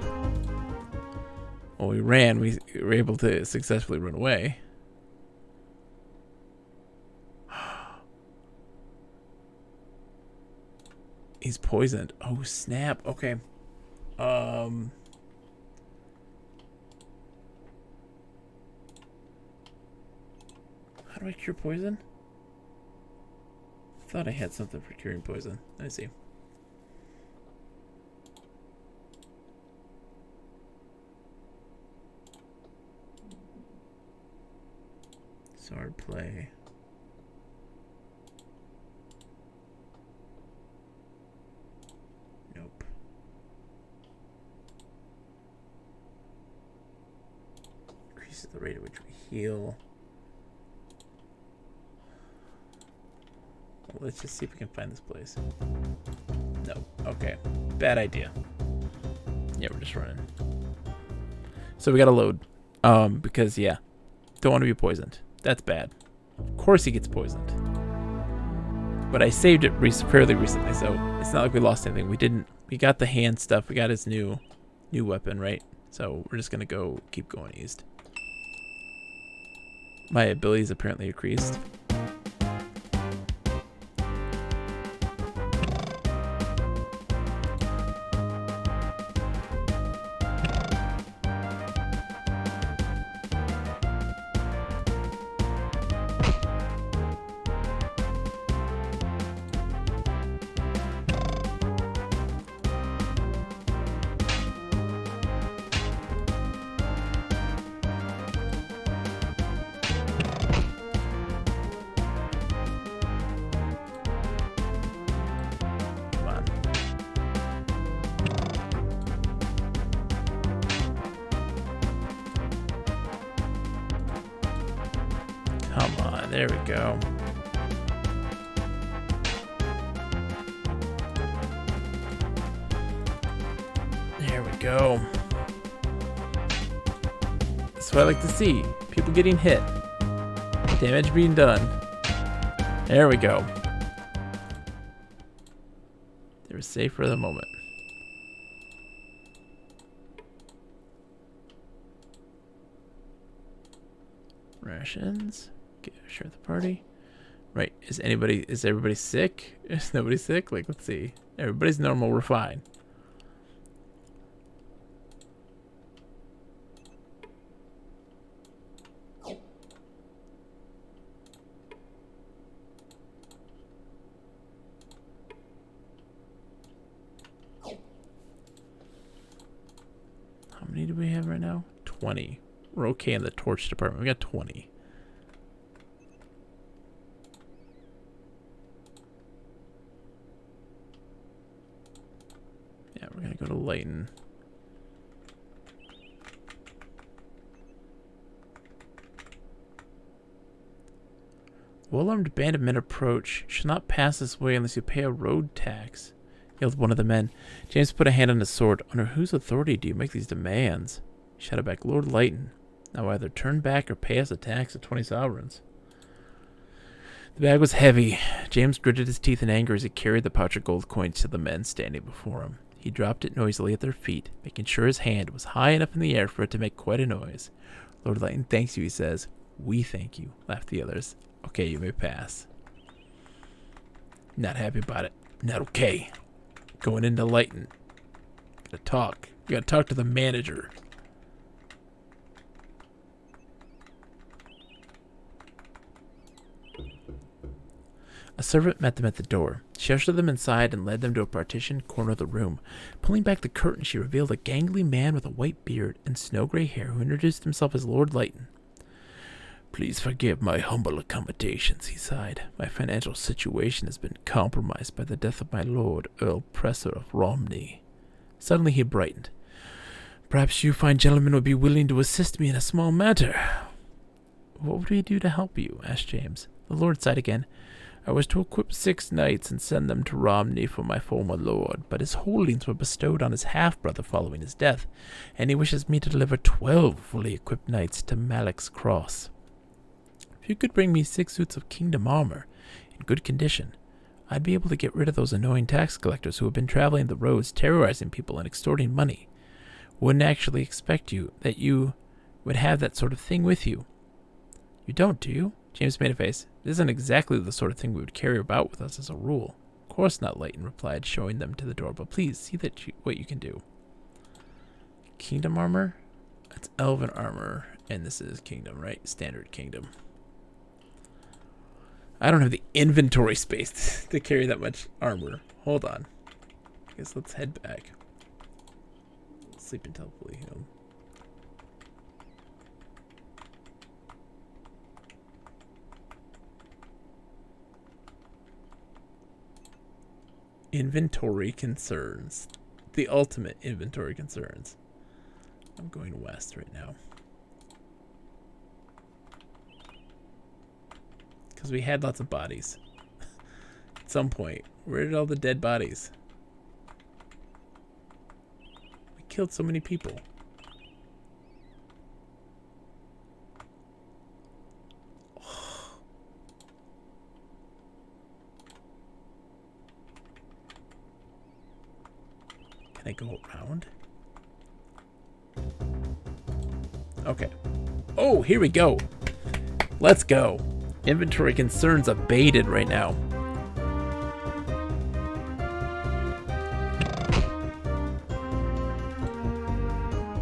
Well, we ran. We were able to successfully run away. He's poisoned. Oh, snap. Okay. How do I cure poison? Thought I had something for curing poison. Let me see. Sword play. Nope. Increases the rate at which we heal. Well, let's just see if we can find this place. No. Okay. Bad idea. Yeah, we're just running. So we gotta load. Because yeah. Don't want to be poisoned. That's bad. Of course he gets poisoned. But I saved it fairly recently, so it's not like we lost anything. We didn't. We got the hand stuff. We got his new weapon, right? So we're just gonna keep going east. My abilities apparently increased. Come on, there we go. There we go. That's what I like to see. People getting hit. Damage being done. There we go. They were safe for the moment. Rations. Share the party. Right. Is everybody sick? Is nobody sick? Like, let's see. Everybody's normal. We're fine. How many do we have right now? 20. We're okay in the torch department. We got 20. Yeah, we're gonna go to Layton. Well-armed band of men approach. Should not pass this way unless you pay a road tax, yelled one of the men. James put a hand on his sword. Under whose authority do you make these demands? He shouted back, Lord Layton. Now either turn back or pay us a tax of 20 sovereigns. The bag was heavy. James gritted his teeth in anger as he carried the pouch of gold coins to the men standing before him. He dropped it noisily at their feet, making sure his hand was high enough in the air for it to make quite a noise. Lord Layton thanks you, he says. We thank you, laughed the others. Okay, you may pass. Not happy about it. Not okay. Going into Layton. Gotta talk. You gotta talk to the manager. A servant met them at the door. She ushered them inside and led them to a partitioned corner of the room. Pulling back the curtain, she revealed a gangly man with a white beard and snow-gray hair who introduced himself as Lord Layton. Please forgive my humble accommodations, he sighed. My financial situation has been compromised by the death of my lord, Earl Presser of Romney. Suddenly he brightened. Perhaps you fine gentlemen would be willing to assist me in a small matter. What would we do to help you? Asked James. The Lord sighed again. I was to equip 6 knights and send them to Romney for my former lord, but his holdings were bestowed on his half-brother following his death, and he wishes me to deliver 12 fully equipped knights to Malek's Cross. If you could bring me 6 suits of kingdom armor in good condition, I'd be able to get rid of those annoying tax collectors who have been traveling the roads, terrorizing people and extorting money. Wouldn't actually expect that you would have that sort of thing with you. You don't, do you? James made a face. This isn't exactly the sort of thing we would carry about with us as a rule. Of course not, Leighton replied, showing them to the door. But please, see what you can do. Kingdom armor? That's elven armor. And this is kingdom, right? Standard kingdom. I don't have the inventory space to carry that much armor. Hold on. I guess let's head back. Sleep until fully healed. Inventory concerns. The ultimate inventory concerns. I'm going west right now. Because we had lots of bodies. At some point. Where did all the dead bodies? We killed so many people. Can I go around? Okay. Oh, here we go. Let's go. Inventory concerns abated right now.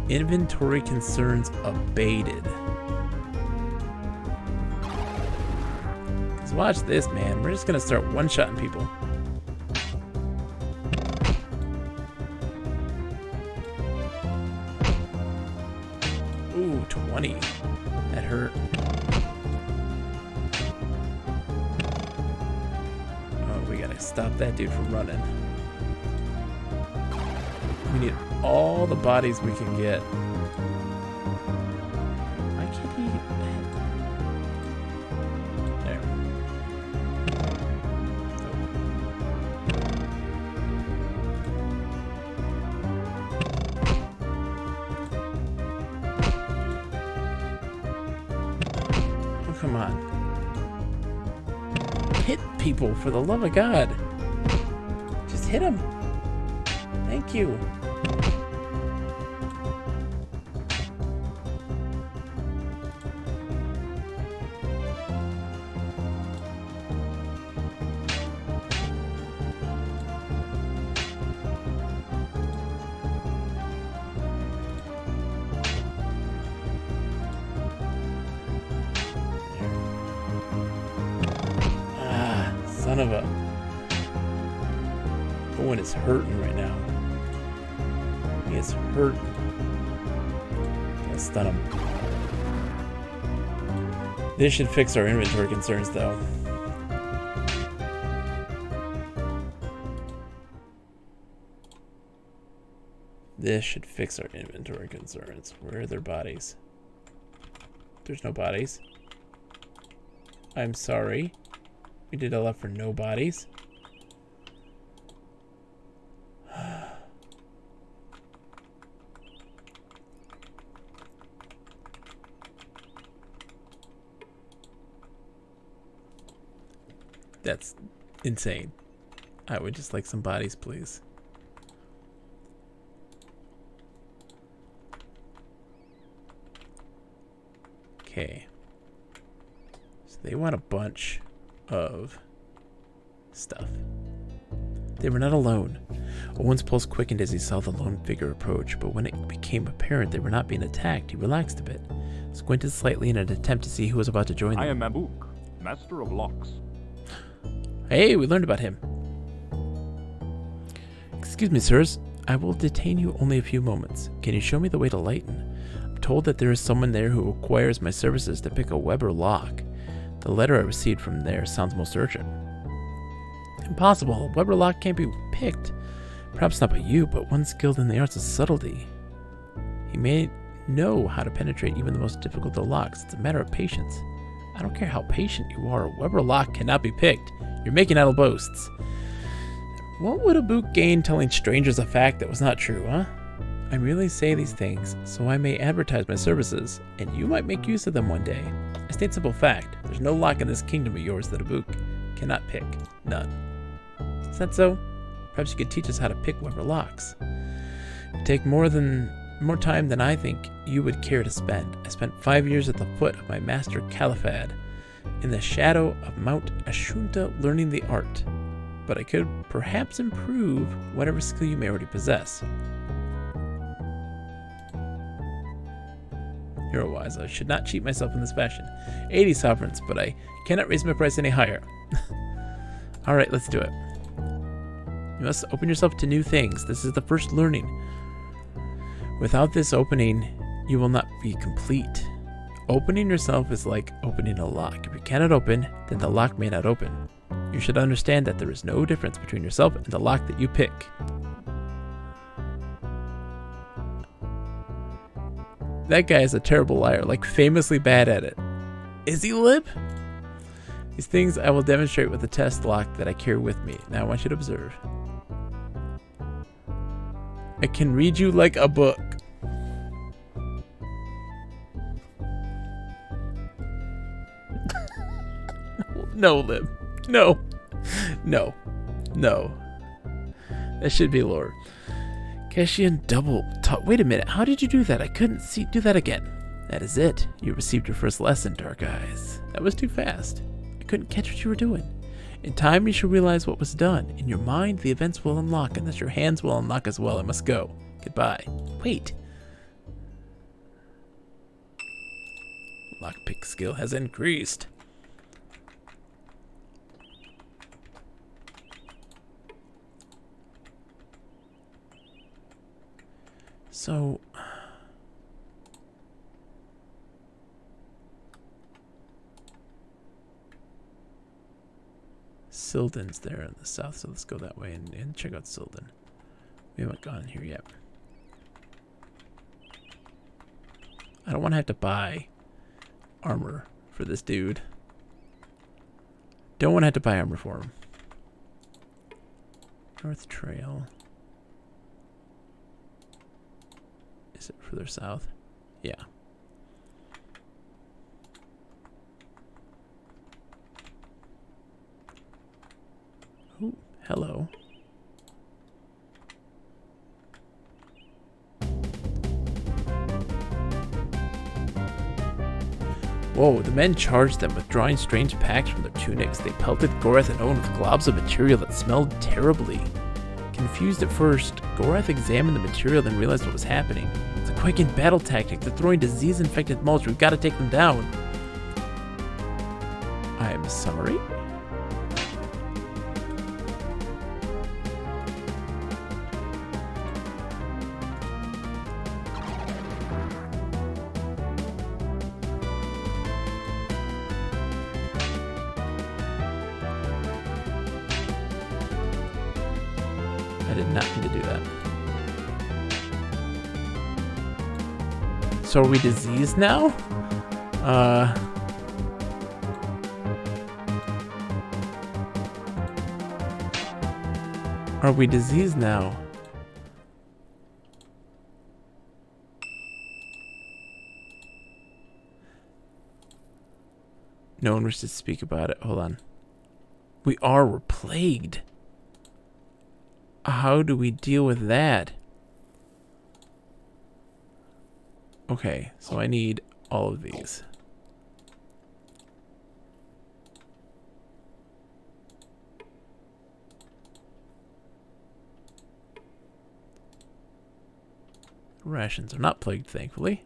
Inventory concerns abated. Let's watch this, man. We're just gonna start one-shotting people. Ooh, 20. That hurt. Oh, we gotta stop that dude from running. We need all the bodies we can get. Why can't he? There. Oh, come on. Hit people, for the love of God. Just hit them. Thank you. Son of a... Owen is hurting right now. He is hurting. Gotta stun him. This should fix our inventory concerns, though. This should fix our inventory concerns. Where are their bodies? There's no bodies. I'm sorry. We did a lot for no bodies. That's insane. I would just like some bodies, please. Okay. So they want a bunch of stuff. They were not alone. Owen's pulse quickened as he saw the lone figure approach, but when it became apparent they were not being attacked, he relaxed a bit, squinted slightly in an attempt to see who was about to join them. I am Mabuk, Master of Locks. Hey, we learned about him. Excuse me, sirs. I will detain you only a few moments. Can you show me the way to Leighton? I'm told that there is someone there who requires my services to pick a Weber lock. The letter I received from there sounds most urgent. Impossible. A Weber lock can't be picked. Perhaps not by you, but one skilled in the arts of subtlety. He may know how to penetrate even the most difficult of locks. It's a matter of patience. I don't care how patient you are. A Weber lock cannot be picked. You're making idle boasts. What would a book gain telling strangers a fact that was not true, huh? I merely say these things so I may advertise my services, and you might make use of them one day. I state simple fact. There's no lock in this kingdom of yours that a book cannot pick. None. Is that so? Perhaps you could teach us how to pick Weber locks. It'd take more time than I think you would care to spend. I spent 5 years at the foot of my master Califad, in the shadow of Mount Ashunta, learning the art. but I could perhaps improve whatever skill you may already possess. Hero-wise, I should not cheat myself in this fashion. 80 sovereigns, but I cannot raise my price any higher. Alright, let's do it. You must open yourself to new things. This is the first learning. Without this opening, you will not be complete. Opening yourself is like opening a lock. If you cannot open, then the lock may not open. You should understand that there is no difference between yourself and the lock that you pick. That guy is a terrible liar, like famously bad at it. Is he, Lib? These things I will demonstrate with the test lock that I carry with me. Now I want you to observe. I can read you like a book. No, Lib. No. No. No. That should be lower. Cashian double. Wait a minute. How did you do that? I couldn't see. Do that again. That is it. You received your first lesson, Dark Eyes. That was too fast. I couldn't catch what you were doing. In time, you shall realize what was done. In your mind, the events will unlock, and thus your hands will unlock as well. I must go. Goodbye. Wait. Lockpick skill has increased. So, Silden's there in the south, so let's go that way and check out Silden. We haven't gone here yet. I don't want to have to buy armor for this dude. Don't want to have to buy armor for him. North Trail. Is it further south? Yeah. Ooh, hello. Whoa, the men charged them with drawing strange packs from their tunics. They pelted Gorath and Owen with globs of material that smelled terribly. Confused at first, Gorath examined the material and realized what was happening. It's a quaking battle tactic. They're throwing disease-infected mulch. We've got to take them down. I'm sorry? I did not mean to do that. So are we diseased now? Are we diseased now? No one wishes to speak about it. Hold on. We're plagued. How do we deal with that? Okay, so I need all of these. Rations are not plagued, thankfully.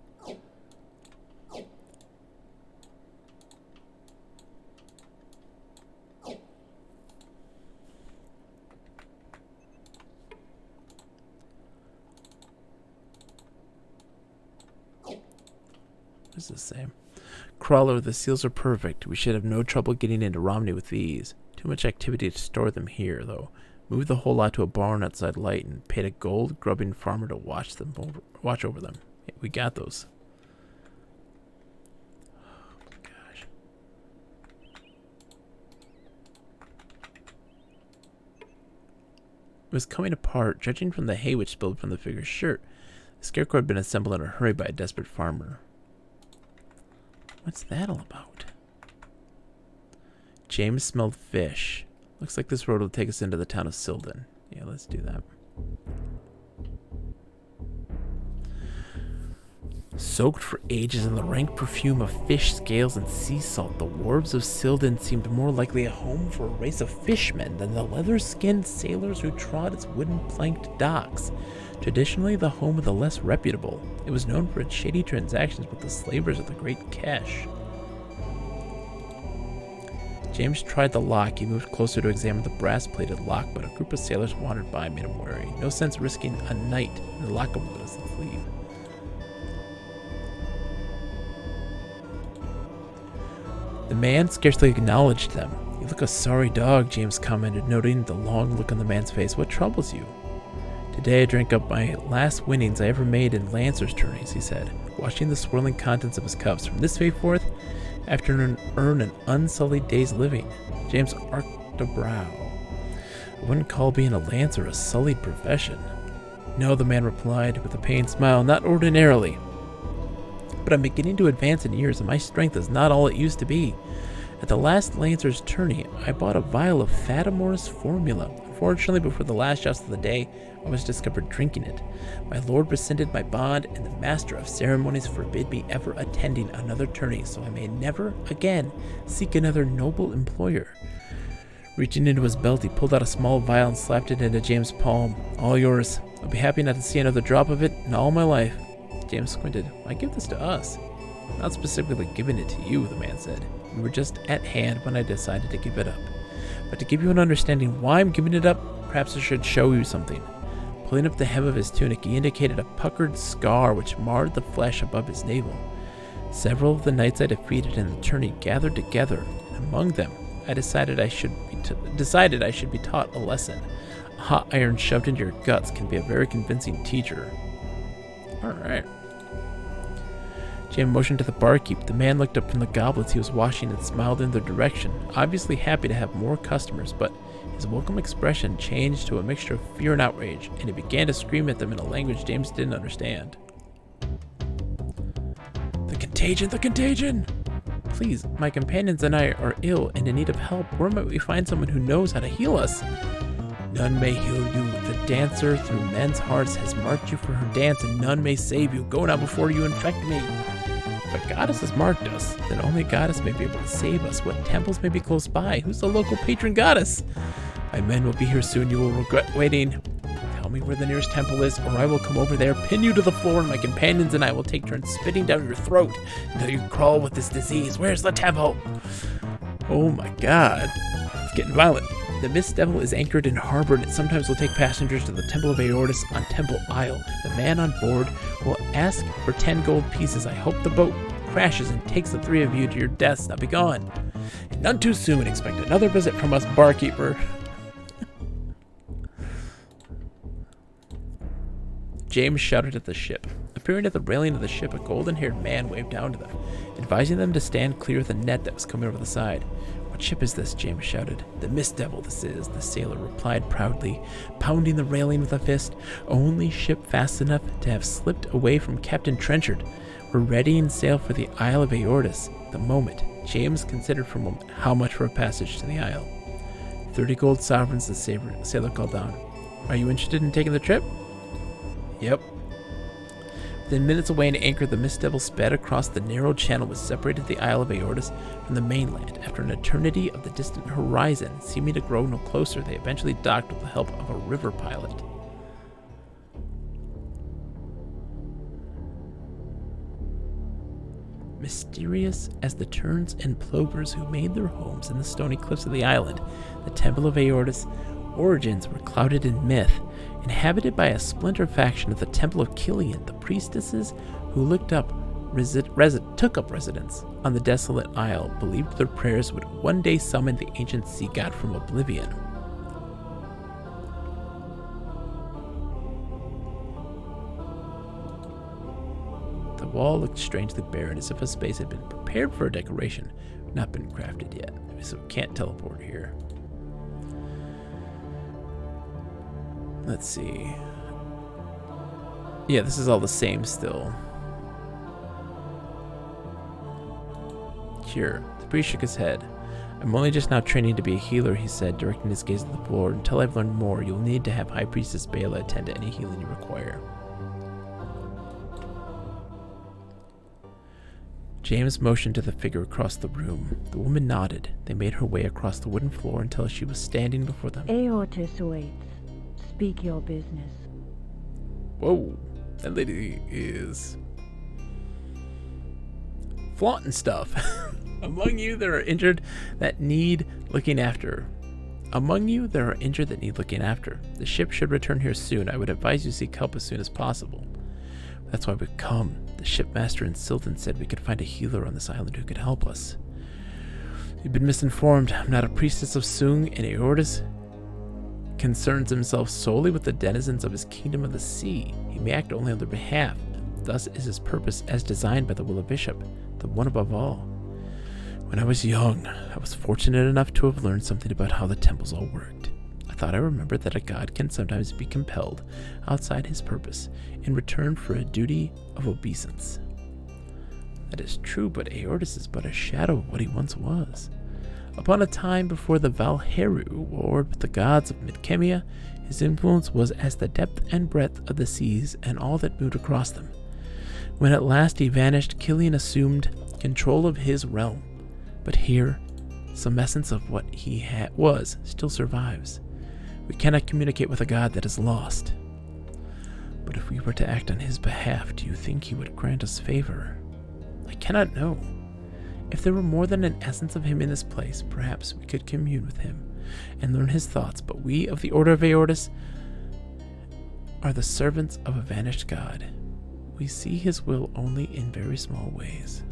What does this say? Crawler, the seals are perfect. We should have no trouble getting into Romney with these. Too much activity to store them here, though. Move the whole lot to a barn outside Light and paid a gold grubbing farmer to watch over them. Hey, we got those. Oh my gosh. It was coming apart, judging from the hay which spilled from the figure's shirt. The scarecrow had been assembled in a hurry by a desperate farmer. What's that all about? James smelled fish. Looks like this road will take us into the town of Silden. Yeah, let's do that. Soaked for ages in the rank perfume of fish scales and sea salt, the wharves of Silden seemed more likely a home for a race of fishmen than the leather-skinned sailors who trod its wooden-planked docks. Traditionally the home of the less reputable, it was known for its shady transactions with the slavers of the Great Kesh. James tried the lock. He moved closer to examine the brass-plated lock, but a group of sailors wandered by and made him wary. No sense risking a night in the lock of let's leave. The man scarcely acknowledged them. "You look a sorry dog," James commented, noting the long look on the man's face. "What troubles you?" "Today I drank up my last winnings I ever made in Lancers tourneys," he said, watching the swirling contents of his cups. "From this day forth, after earn an unsullied day's living." James arched a brow. "I wouldn't call being a lancer a sullied profession." "No," the man replied with a pained smile, "not ordinarily. But I'm beginning to advance in years, and my strength is not all it used to be. At the last Lancer's tourney, I bought a vial of Fatimor's formula. Unfortunately, before the last joust of the day, I was discovered drinking it. My lord rescinded my bond, and the master of ceremonies forbid me ever attending another tourney, so I may never again seek another noble employer." Reaching into his belt, he pulled out a small vial and slapped it into James' palm. "All yours. I'll be happy not to see another drop of it in all my life." James squinted. "Why give this to us?" "Not specifically giving it to you," the man said. "We were just at hand when I decided to give it up. But to give you an understanding why I'm giving it up, perhaps I should show you something." Pulling up the hem of his tunic, he indicated a puckered scar which marred the flesh above his navel. "Several of the knights I defeated in the tourney gathered together, and among them, I decided I should be taught a lesson. A hot iron shoved into your guts can be a very convincing teacher." "All right." Jim motioned to the barkeep. The man looked up from the goblets he was washing and smiled in their direction, obviously happy to have more customers, but his welcome expression changed to a mixture of fear and outrage, and he began to scream at them in a language James didn't understand. "The contagion! The contagion! Please, my companions and I are ill and in need of help. Where might we find someone who knows how to heal us?" "None may heal you. The dancer through men's hearts has marked you for her dance, and none may save you. Go now before you infect me." "If a goddess has marked us, then only a goddess may be able to save us. What temples may be close by? Who's the local patron goddess?" "My men will be here soon. You will regret waiting. Tell me where the nearest temple is, or I will come over there, pin you to the floor, and my companions and I will take turns spitting down your throat until you crawl with this disease. Where's the temple?" Oh my god. It's getting violent. "The Mist Devil is anchored in harbor, and it sometimes will take passengers to the Temple of Aortus on Temple Isle. The man on board will ask for 10 gold pieces. I hope the boat crashes and takes the three of you to your deaths. Now be gone. And none too soon. Expect another visit from us, barkeeper." James shouted at the ship. Appearing at the railing of the ship, a golden-haired man waved down to them, advising them to stand clear of the net that was coming over the side. "What ship is this?" James shouted. "The Mist Devil this is," the sailor replied proudly, pounding the railing with a fist. "Only ship fast enough to have slipped away from Captain Trenchard. We're readying sail for the Isle of Aortus. The moment." James considered for a moment. "How much for a passage to the isle?" 30 gold sovereigns, the sailor called down. "Are you interested in taking the trip?" "Yep." Within minutes away and anchored, the Mist Devil sped across the narrow channel which separated the Isle of Aortus from the mainland. After an eternity of the distant horizon seeming to grow no closer, they eventually docked with the help of a river pilot. Mysterious as the terns and plovers who made their homes in the stony cliffs of the island, the Temple of Aortus' origins were clouded in myth. Inhabited by a splinter faction of the Temple of Killian, the priestesses who took up residence on the desolate isle believed their prayers would one day summon the ancient sea god from oblivion. The wall looked strangely barren, as if a space had been prepared for a decoration, but not been crafted yet, so we can't teleport here. Let's see. Yeah, this is all the same still. Here, the priest shook his head. "I'm only just now training to be a healer," he said, directing his gaze at the floor. "Until I've learned more, you'll need to have High Priestess Bela attend to any healing you require." James motioned to the figure across the room. The woman nodded. They made her way across the wooden floor until she was standing before them. Aortis waits. Speak your business. Whoa, that lady is flaunting stuff. Among you, there are injured that need looking after. The ship should return here soon. I would advise you seek help as soon as possible. That's why we've come. The shipmaster in Silton said we could find a healer on this island who could help us. You've been misinformed. I'm not a priestess of Sung, and Aortis concerns himself solely with the denizens of his kingdom of the sea. He may act only on their behalf. Thus is his purpose as designed by the will of Bishop, the one above all. When I was young, I was fortunate enough to have learned something about how the temples all worked. I thought I remembered that a god can sometimes be compelled outside his purpose in return for a duty of obeisance. That is true, but Aortis is but a shadow of what he once was. Upon a time before the Valheru warred with the gods of Midkemia, his influence was as the depth and breadth of the seas and all that moved across them. When at last he vanished, Killian assumed control of his realm. But here, some essence of what he was still survives. We cannot communicate with a god that is lost. But if we were to act on his behalf, do you think he would grant us favor? I cannot know. If there were more than an essence of him in this place, perhaps we could commune with him and learn his thoughts, but we of the Order of Aortis are the servants of a vanished god. We see his will only in very small ways.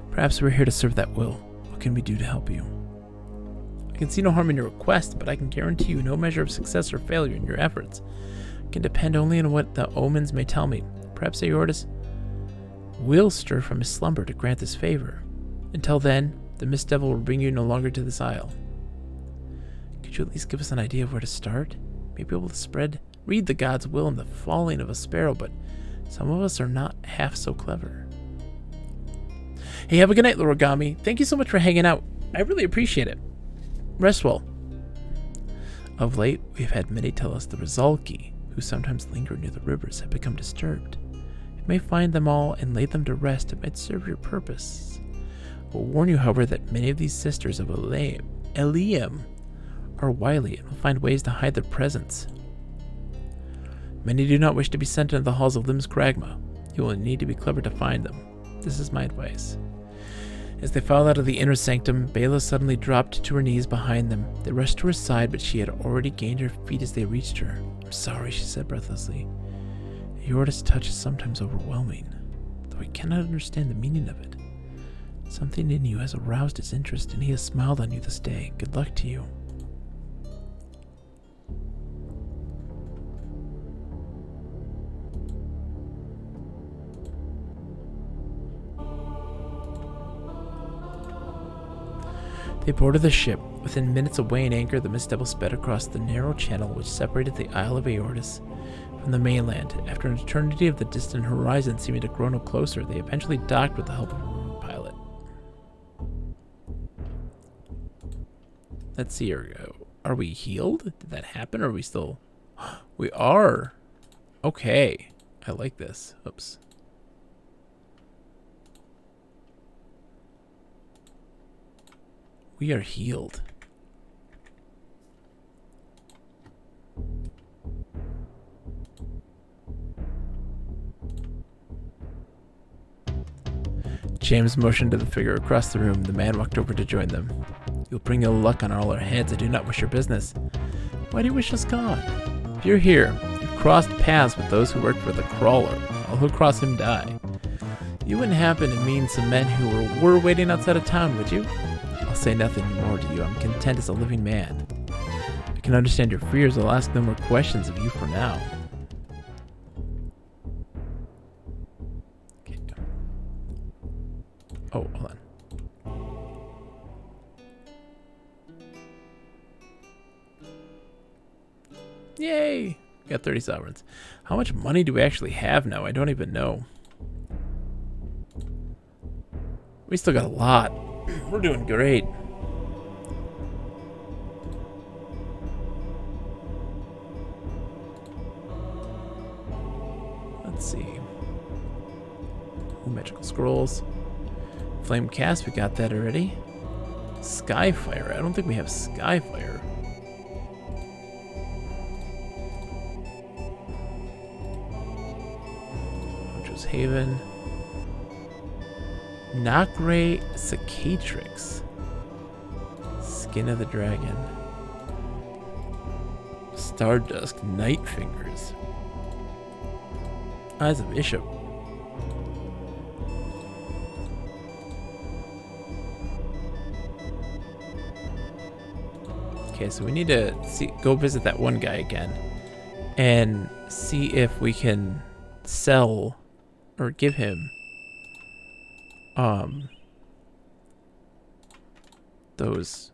Perhaps we're here to serve that will. What can we do to help you? I can see no harm in your request, but I can guarantee you no measure of success or failure in your efforts. It can depend only on what the omens may tell me. Perhaps Aortis will stir from his slumber to grant this favor. Until then, the Mist Devil will bring you no longer to this isle. Could you at least give us an idea of where to start? Maybe able to read the god's will in the falling of a sparrow, but some of us are not half so clever. Hey, have a good night, Lorigami. Thank you so much for hanging out. I really appreciate it. Rest well. Of late, we've had many tell us the Rizalki, who sometimes linger near the rivers, have become disturbed. You may find them all and lay them to rest. It might serve your purpose. I will warn you, however, that many of these sisters of Eliam are wily and will find ways to hide their presence. Many do not wish to be sent into the halls of Lim's Cragma. You will need to be clever to find them. This is my advice. As they filed out of the inner sanctum, Bela suddenly dropped to her knees behind them. They rushed to her side, but she had already gained her feet as they reached her. I'm sorry, she said breathlessly. Aortis' touch is sometimes overwhelming, though I cannot understand the meaning of it. Something in you has aroused his interest, and he has smiled on you this day. Good luck to you. They boarded the ship. Within minutes of weighing anchor, the Mist Devil sped across the narrow channel which separated the Isle of Aortis from the mainland. After an eternity of the distant horizon seeming to grow no closer, they eventually docked with the help of a remote pilot. Let's see here. Are we healed? Did that happen? Or are we still... We are. Okay. I like this. Oops. We are healed. James motioned to the figure across the room. The man walked over to join them. You'll bring ill luck on all our heads. I do not wish your business. Why do you wish us gone? If you're here, you've crossed paths with those who work for the Crawler. All who cross him die. You wouldn't happen to mean some men who were waiting outside of town, would you? I'll say nothing more to you. I'm content as a living man. I can understand your fears. I'll ask no more questions of you for now. Okay. Oh, hold on. Yay! Got 30 sovereigns. How much money do we actually have now? I don't even know. We still got a lot. We're doing great. Let's see. Magical scrolls. Flame cast, we got that already. Skyfire, I don't think we have Skyfire. Joe's Haven. Knockray Cicatrix. Skin of the Dragon. Stardusk Night Fingers. Eyes of Bishop. Okay, so we need to go visit that one guy again and see if we can sell or give him those.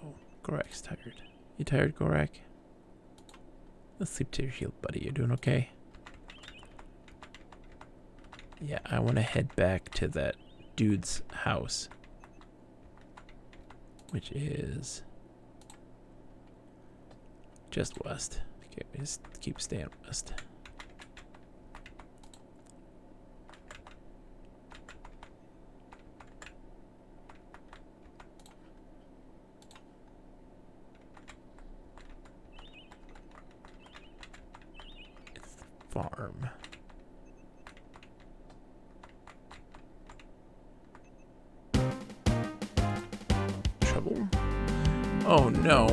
Oh, Gorak's tired. You tired, Gorak? Let's sleep to your shield, buddy. You're doing okay? Yeah, I want to head back to that dude's house, which is just west. Okay, we just keep staying west. It's the farm. Trouble? Oh no.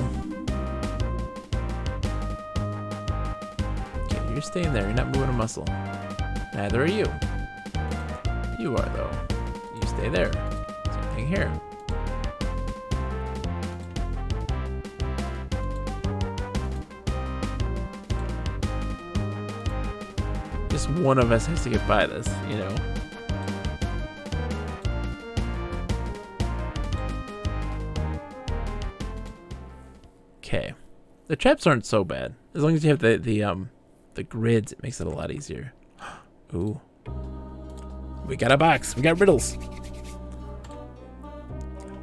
Okay, you're staying there. You're not moving a muscle. Neither are you. You are, though. You stay there. Same thing here. Just one of us has to get by this, you know? Okay. The traps aren't so bad. As long as you have the grids, it makes it a lot easier. Ooh. We got a box. We got riddles.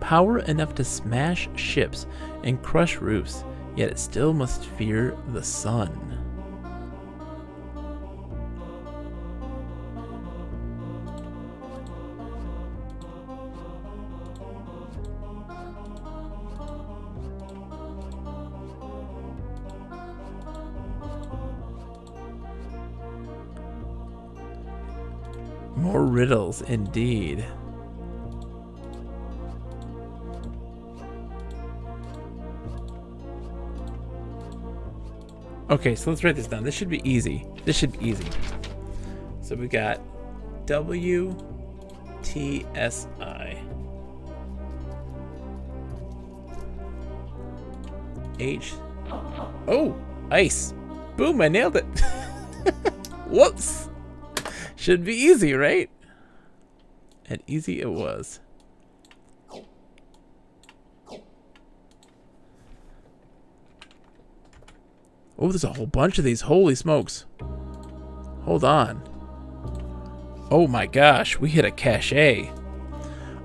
Power enough to smash ships and crush roofs, yet it still must fear the sun. More riddles, indeed. Okay, so let's write this down. This should be easy. This should be easy. So we got WTSI. H. Oh, ice. Boom, I nailed it. Whoops. Should be easy, right? And easy it was. Oh, there's a whole bunch of these. Holy smokes. Hold on. Oh my gosh, we hit a cachet.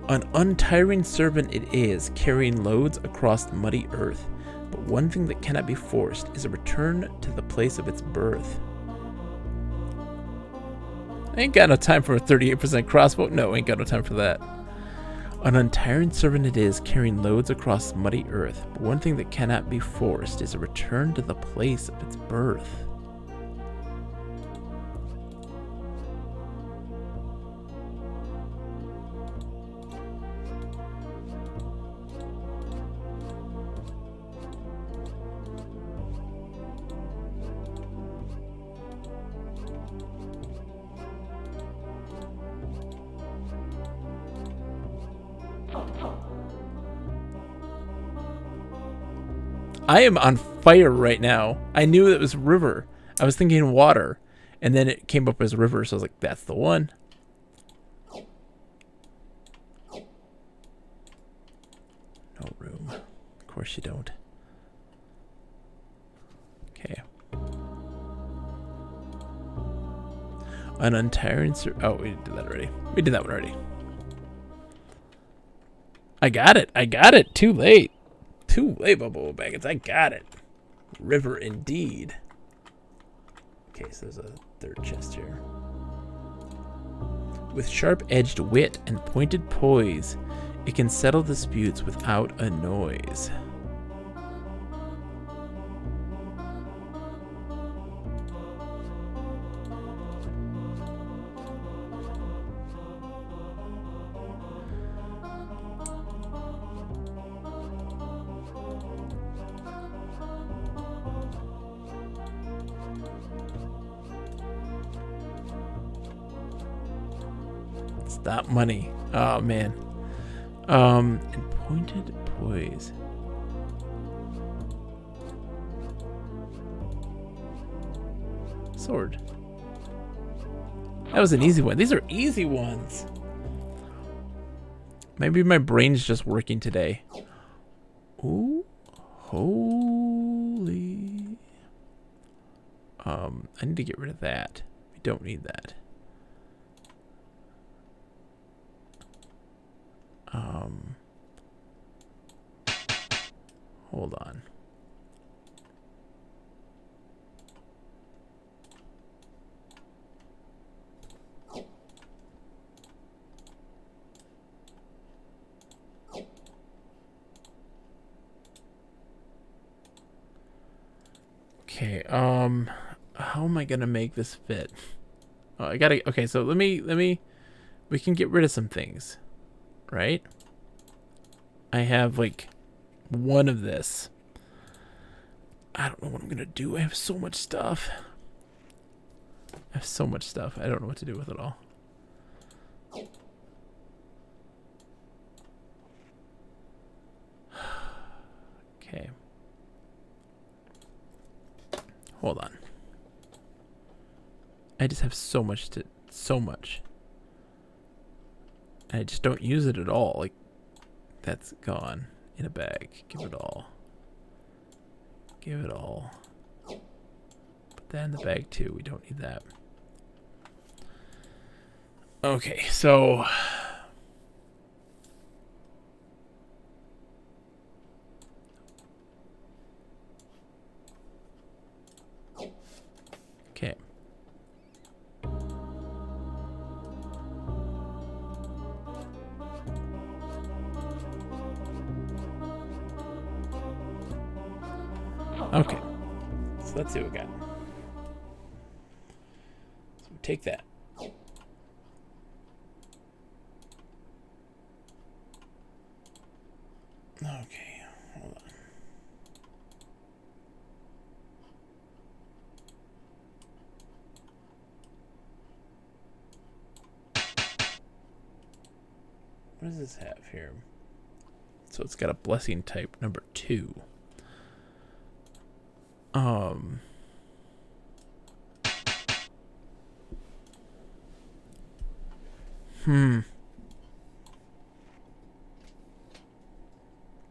An untiring servant it is, carrying loads across the muddy earth. But one thing that cannot be forced is a return to the place of its birth. I ain't got no time for a 38% crossbow. No, ain't got no time for that. An untiring servant it is, carrying loads across muddy earth. But one thing that cannot be forced is a return to the place of its birth. I am on fire right now. I knew it was river. I was thinking water, and then it came up as river, so I was like, that's the one. No room. Of course you don't. Okay. An untiring oh, we did that already. We did that one already. I got it. I got it. Too late. Too late, Bubble Baggins. I got it. River indeed. Okay, so there's a third chest here. With sharp-edged wit and pointed poise, it can settle disputes without a noise. Stop money. Oh man. And pointed poise. Sword. That was an easy one. These are easy ones. Maybe my brain's just working today. Ooh. Holy. I need to get rid of that. We don't need that. Hold on. Okay, how am I gonna make this fit? Oh, I gotta, okay, so let me, we can get rid of some things, right? I have like one of this. I don't know what I'm gonna do. I have so much stuff. I have so much stuff. I don't know what to do with it all. Okay. Hold on. I just have so much. I just don't use it at all. Like, that's gone in a bag. Give it all. Give it all. Put that in the bag too. We don't need that. Okay, so okay. Okay, so let's see what we got. So take that. Okay, hold on. What does this have here? So it's got a blessing type number 2.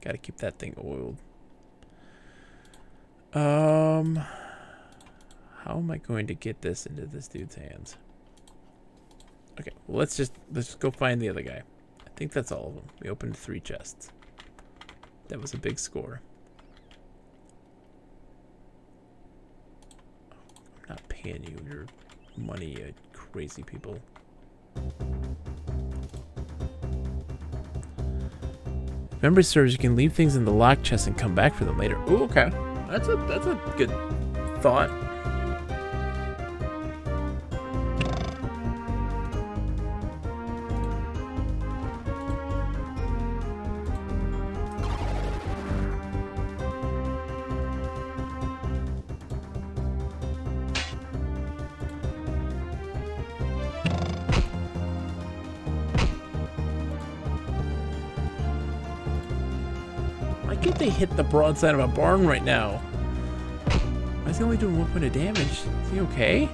Gotta keep that thing oiled. How am I going to get this into this dude's hands? Okay, well, let's just go find the other guy. I think that's all of them. We opened 3 chests. That was a big score. I'm not paying you your money, you crazy people. If memory serves, you can leave things in the lock chest and come back for them later. Ooh, okay. That's a good thought. Why can't they hit the broadside of a barn right now? Why is he only doing 1 point of damage? Is he okay?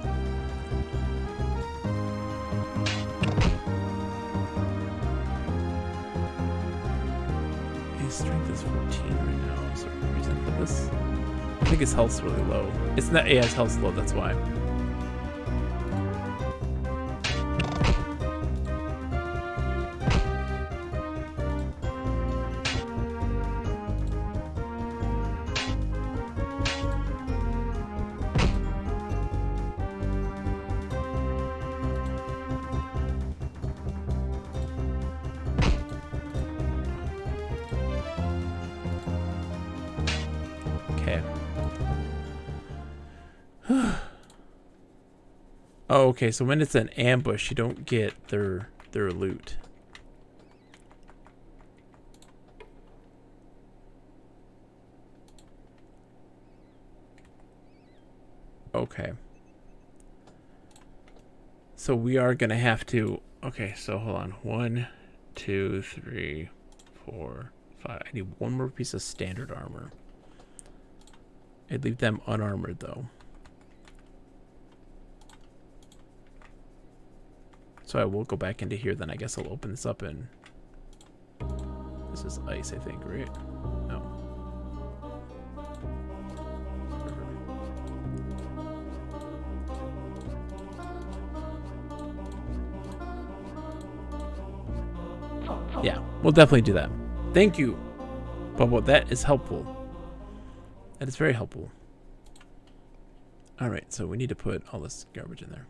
His strength is 14 right now. Is there a reason for this? I think his health's really low. It's not, yeah, his health's low, that's why. Okay. Oh, okay, so when it's an ambush, you don't get their loot. Okay. So we are gonna have to. Okay, so hold on. 1, 2, 3, 4, 5. I need one more piece of standard armor. I'd leave them unarmored though. So I will go back into here, then I guess I'll open this up and... This is ice, I think, right? No. Yeah, we'll definitely do that. Thank you, Bubba. That is helpful. That is very helpful. Alright, so we need to put all this garbage in there.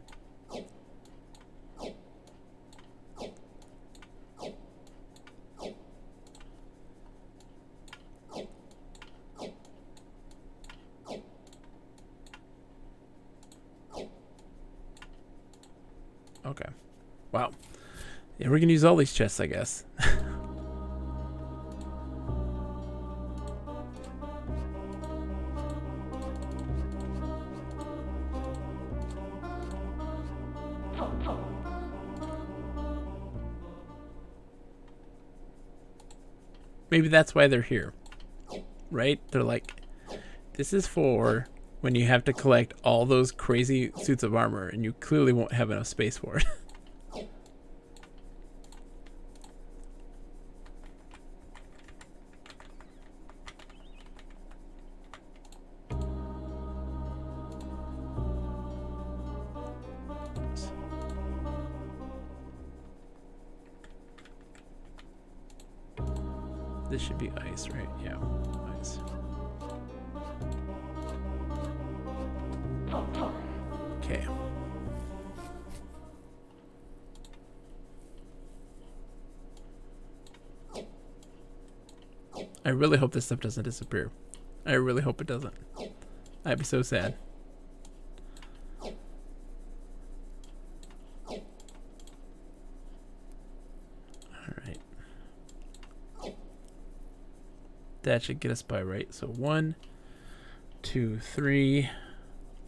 Okay. Wow. Yeah, we're gonna use all these chests, I guess. Maybe that's why they're here. Right? They're like, this is for when you have to collect all those crazy suits of armor and you clearly won't have enough space for it. This should be ice, right? Yeah, ice. Okay. I really hope this stuff doesn't disappear. I really hope it doesn't. I'd be so sad. Alright. That should get us by, right? So 1, 2, 3,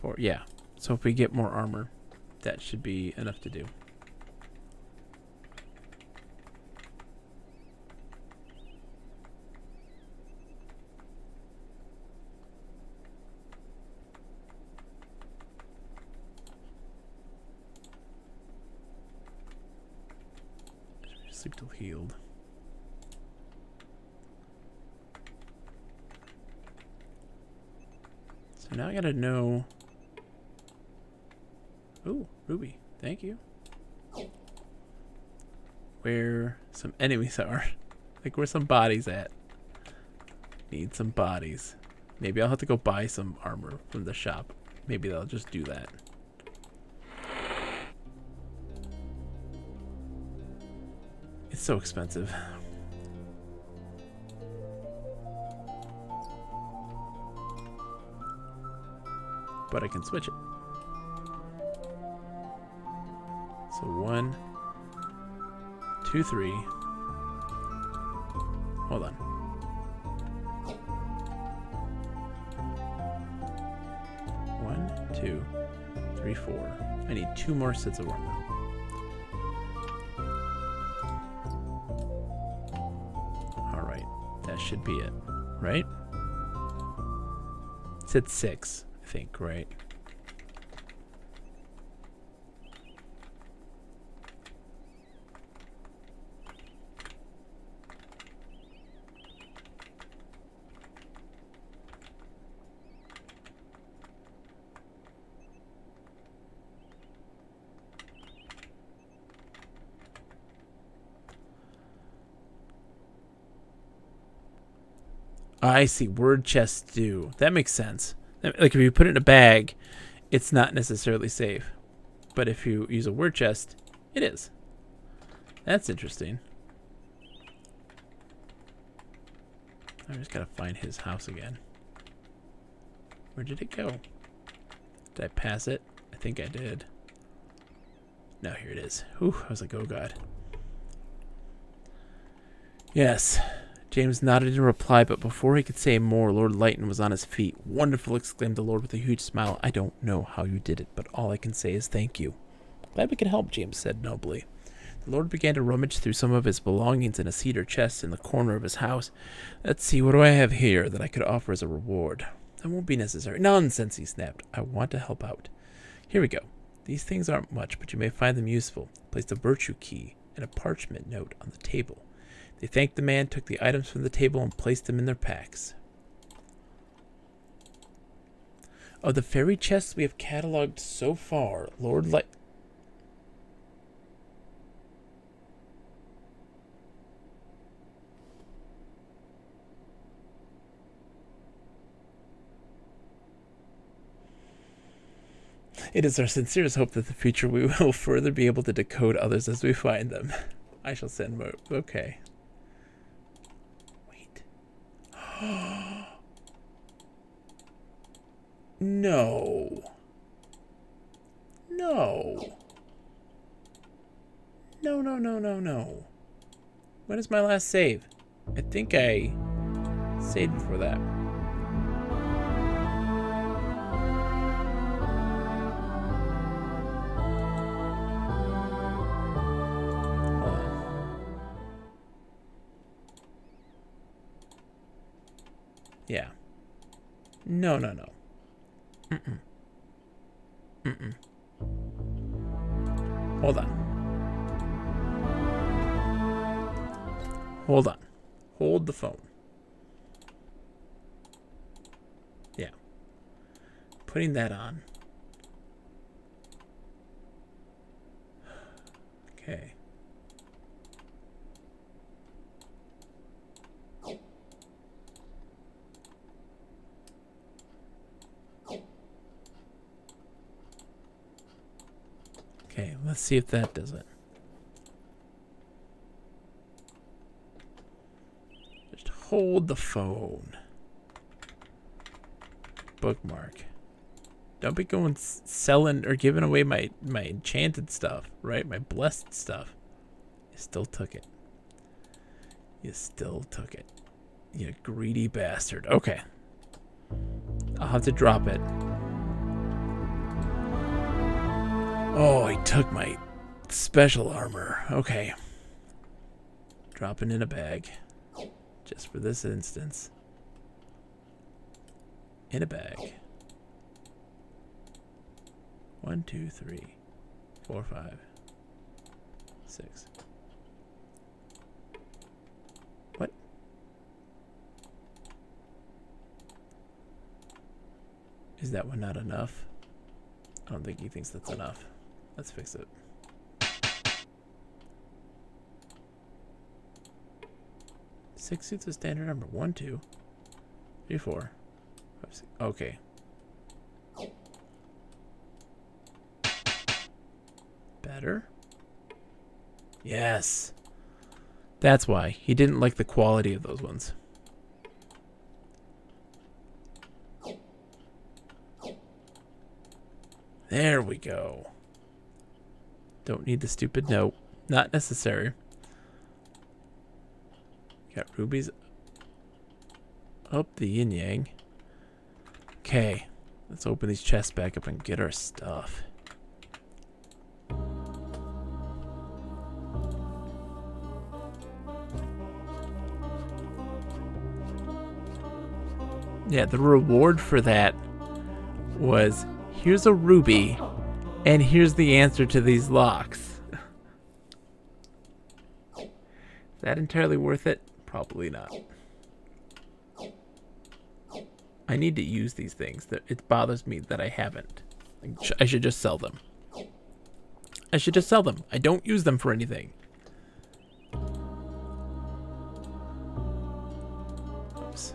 4. Yeah. So if we get more armor, that should be enough to do. Sleep till healed. So now I gotta know. Ooh, ruby. Thank you. Where some enemies are. Like where some bodies at. Need some bodies. Maybe I'll have to go buy some armor from the shop. Maybe they'll just do that. It's so expensive. But I can switch it. So 1, 2, 3. Hold on. 1, 2, 3, 4. I need 2 more sets of armor. Alright. That should be it. Right? It said 6, I think, right? I see. Word chests do. That makes sense. Like if you put it in a bag, it's not necessarily safe. But if you use a word chest, it is. That's interesting. I just gotta find his house again. Where did it go? Did I pass it? I think I did. No, here it is. Whew, I was like, oh god. Yes. James nodded in reply, but before he could say more, Lord Lighton was on his feet. Wonderful, exclaimed the Lord with a huge smile. I don't know how you did it, but all I can say is thank you. Glad we could help, James said nobly. The Lord began to rummage through some of his belongings in a cedar chest in the corner of his house. Let's see, what do I have here that I could offer as a reward? That won't be necessary. Nonsense, he snapped. I want to help out. Here we go. These things aren't much, but you may find them useful. Placed a virtue key and a parchment note on the table. They thanked the man, took the items from the table, and placed them in their packs. Of the fairy chests we have cataloged so far, Lord Light... It is our sincerest hope that in the future we will further be able to decode others as we find them. I shall send more. Okay. Wait. No. No. No, no, no, no, no. When is my last save? I think I saved before that. Yeah. No, no, no. Mm-mm. Mm-mm. Hold on. Hold on. Hold the phone. Yeah. Putting that on. Okay. Okay, let's see if that does it. Just hold the phone. Bookmark. Don't be going selling or giving away my enchanted stuff, right? My blessed stuff. You still took it. You still took it. You greedy bastard. Okay. I'll have to drop it. Oh, he took my special armor. Okay. Dropping in a bag. Just for this instance. In a bag. 1, 2, 3, 4, 5, 6. What? Is that one not enough? I don't think he thinks that's enough. Let's fix it. Six suits of standard number. 1, 2, 3, 4, 5, 6. Okay. Better? Yes. That's why. He didn't like the quality of those ones. There we go. Don't need the stupid note. Not necessary. Got rubies up the yin yang. Okay. Let's open these chests back up and get our stuff. Yeah, the reward for that was here's a ruby and here's the answer to these locks. Is that entirely worth it? Probably not. I need to use these things. It bothers me that I haven't. I should just sell them. I should just sell them. I don't use them for anything. Oops.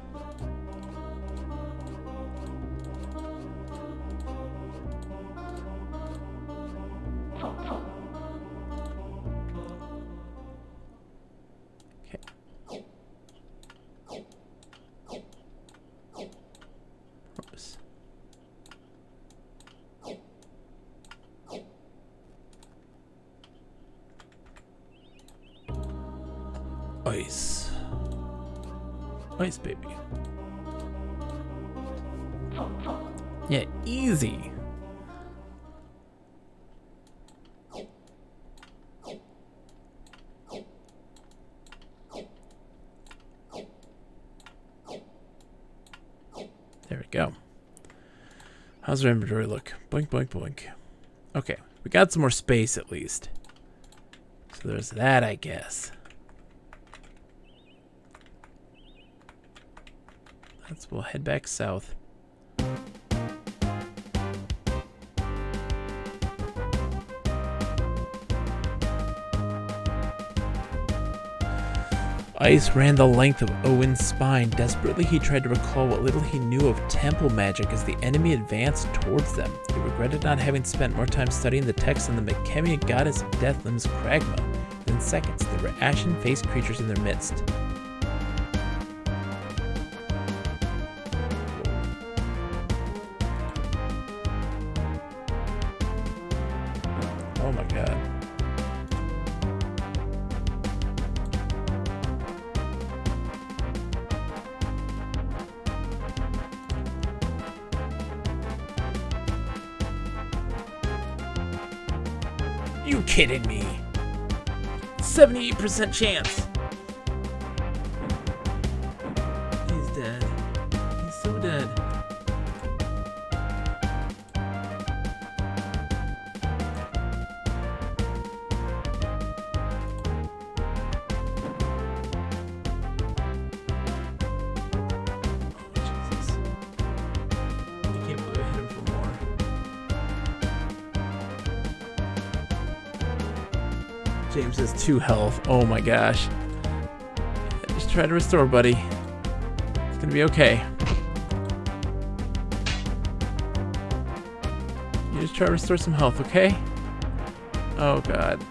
ice. Ice, baby. Yeah, easy. There we go. How's our inventory look? Boink, boink, boink. Okay, we got some more space at least. So there's that, I guess. We'll head back south. Ice ran the length of Owen's spine. Desperately, he tried to recall what little he knew of temple magic as the enemy advanced towards them. He regretted not having spent more time studying the text on the Mechemian goddess of Deathlimb's Kragma. Within seconds, there were ashen-faced creatures in their midst. Oh my god. You kidding me? 78% chance. He's dead. He's so dead. James has 2 health. Oh my gosh. Just try to restore, buddy. It's gonna be okay. You just try to restore some health, okay? Oh god.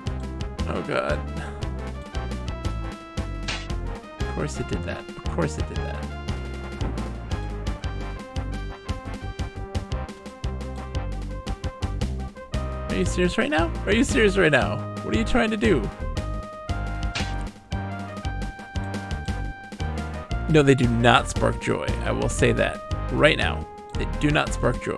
Oh god. Of course it did that. Of course it did that. Are you serious right now? Are you serious right now? What are you trying to do? No, they do not spark joy. I will say that right now. They do not spark joy.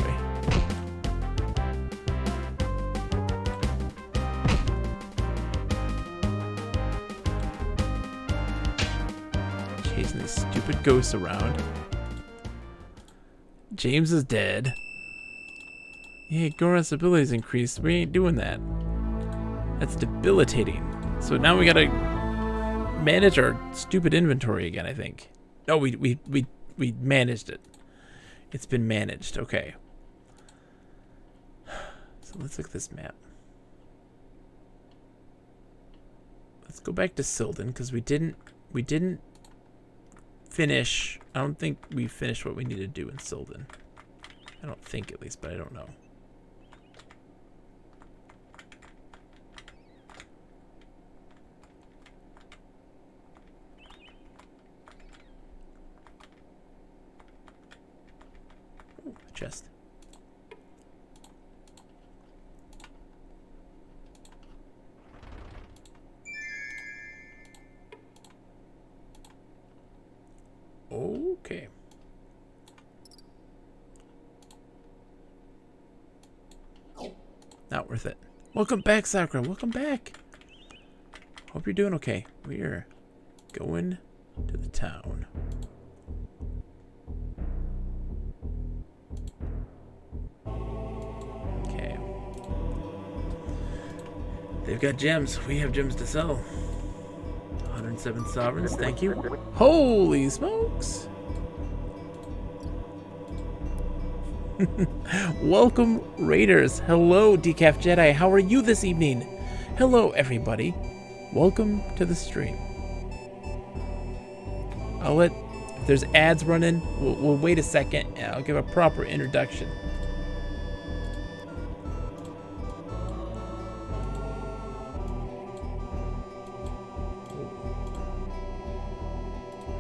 Chasing these stupid ghosts around. James is dead. Yeah, Goran's abilities increased. We ain't doing that. That's debilitating. So now we gotta manage our stupid inventory again, I think. No, we managed it. It's been managed. Okay. So let's look at this map. Let's go back to Sylvan because we didn't finish. I don't think we finished what we need to do in Sylvan. I don't think, at least, but I don't know. Chest. Okay. Not worth it. Welcome back, Sakura. Welcome back. Hope you're doing okay. We're going to the town. Okay. They've got gems. We have gems to sell. 107 sovereigns. Thank you. Holy smokes. Welcome, Raiders. Hello, Decaf Jedi. How are you this evening? Hello, everybody. Welcome to the stream. I'll let, if there's ads running, we'll wait a second and I'll give a proper introduction.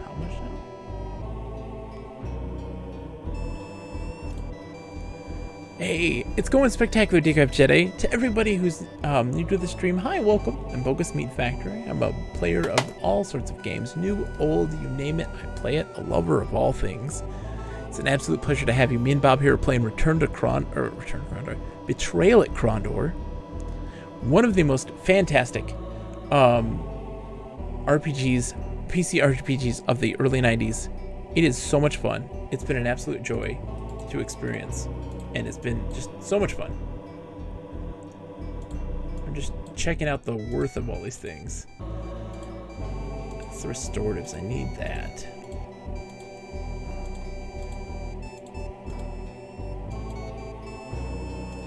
How much now? Hey, it's going spectacular, Decaf Jedi. To everybody who's new to the stream, hi, welcome. I'm Bogus Meat Factory. I'm a player of all sorts of games, new, old, you name it, I play it. A lover of all things. It's an absolute pleasure to have you. Me and Bob here are playing Betrayal at Krondor. One of the most fantastic RPGs, PC RPGs of the early 90s. It is so much fun. It's been an absolute joy to experience, and it's been just so much fun. I'm just checking out the worth of all these things. It's the restoratives. I need that.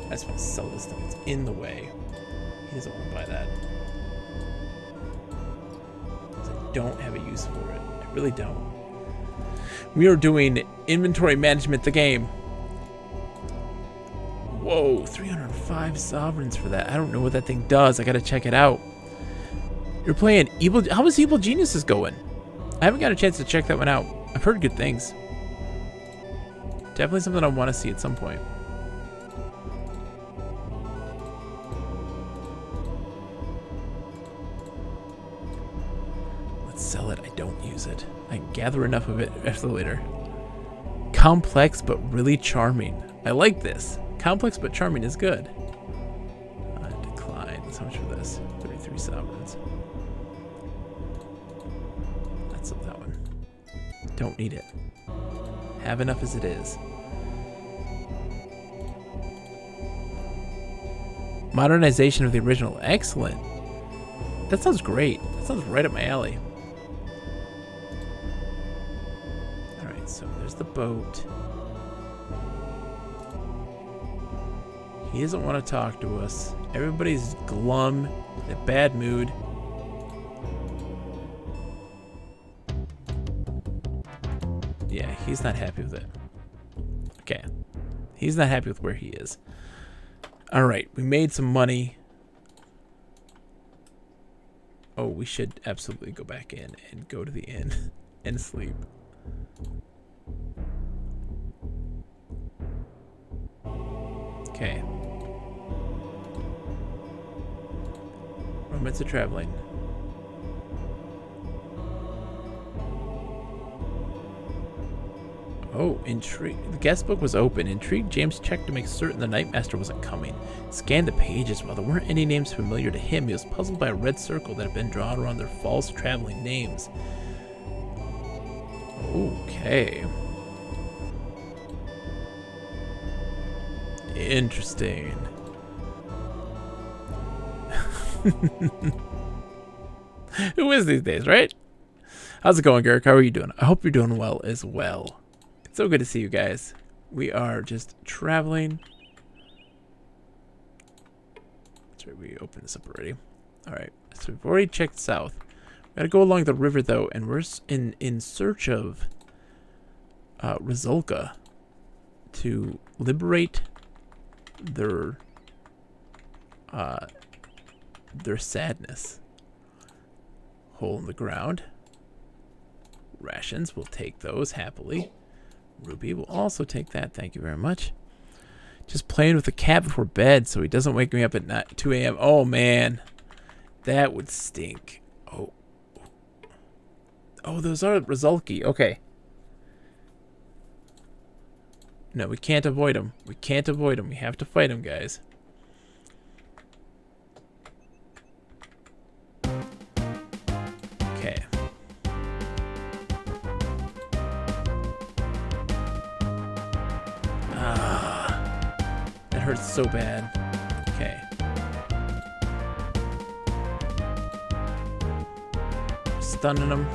I just want to sell this thing. It's in the way. He doesn't want to buy that. Because I don't have a use for it. I really don't. We are doing inventory management the game. Whoa, 305 sovereigns for that. I don't know what that thing does. I gotta check it out. You're playing Evil... How is Evil Geniuses going? I haven't got a chance to check that one out. I've heard good things. Definitely something I want to see at some point. Sell it. I don't use it. I can gather enough of it after later. Complex but really charming. I like this. Complex but charming is good. Decline. That's how much for this? 33 sovereigns. That's that one. Don't need it. Have enough as it is. Modernization of the original. Excellent. That sounds great. That sounds right up my alley. So there's the boat. He doesn't want to talk to us. Everybody's glum, in a bad mood. Yeah, he's not happy with it. Okay. He's not happy with where he is. Alright, we made some money. Oh, we should absolutely go back in and go to the inn and sleep. Okay. Romance of traveling. Oh, intrigued. The guest book was open. Intrigued, James checked to make certain the Nightmaster wasn't coming. Scanned the pages. While there weren't any names familiar to him, he was puzzled by a red circle that had been drawn around their false traveling names. Okay. Interesting. Who is these days, right? How's it going, Garrick? How are you doing? I hope you're doing well as well. It's so good to see you guys. We are just traveling. That's right, we opened this up already. Alright, so we've already checked south. We gotta go along the river, though, and we're in search of Rizulka to liberate their sadness. Hole in the ground. Rations, we'll take those happily. Ruby will also take that, thank you very much. Just playing with the cat before bed so he doesn't wake me up at 2 a.m. Oh man, that would stink. Oh, those are Rizulki. Okay. No, we can't avoid them. We can't avoid them. We have to fight them, guys. Okay. That hurts so bad. Okay. Stunning them.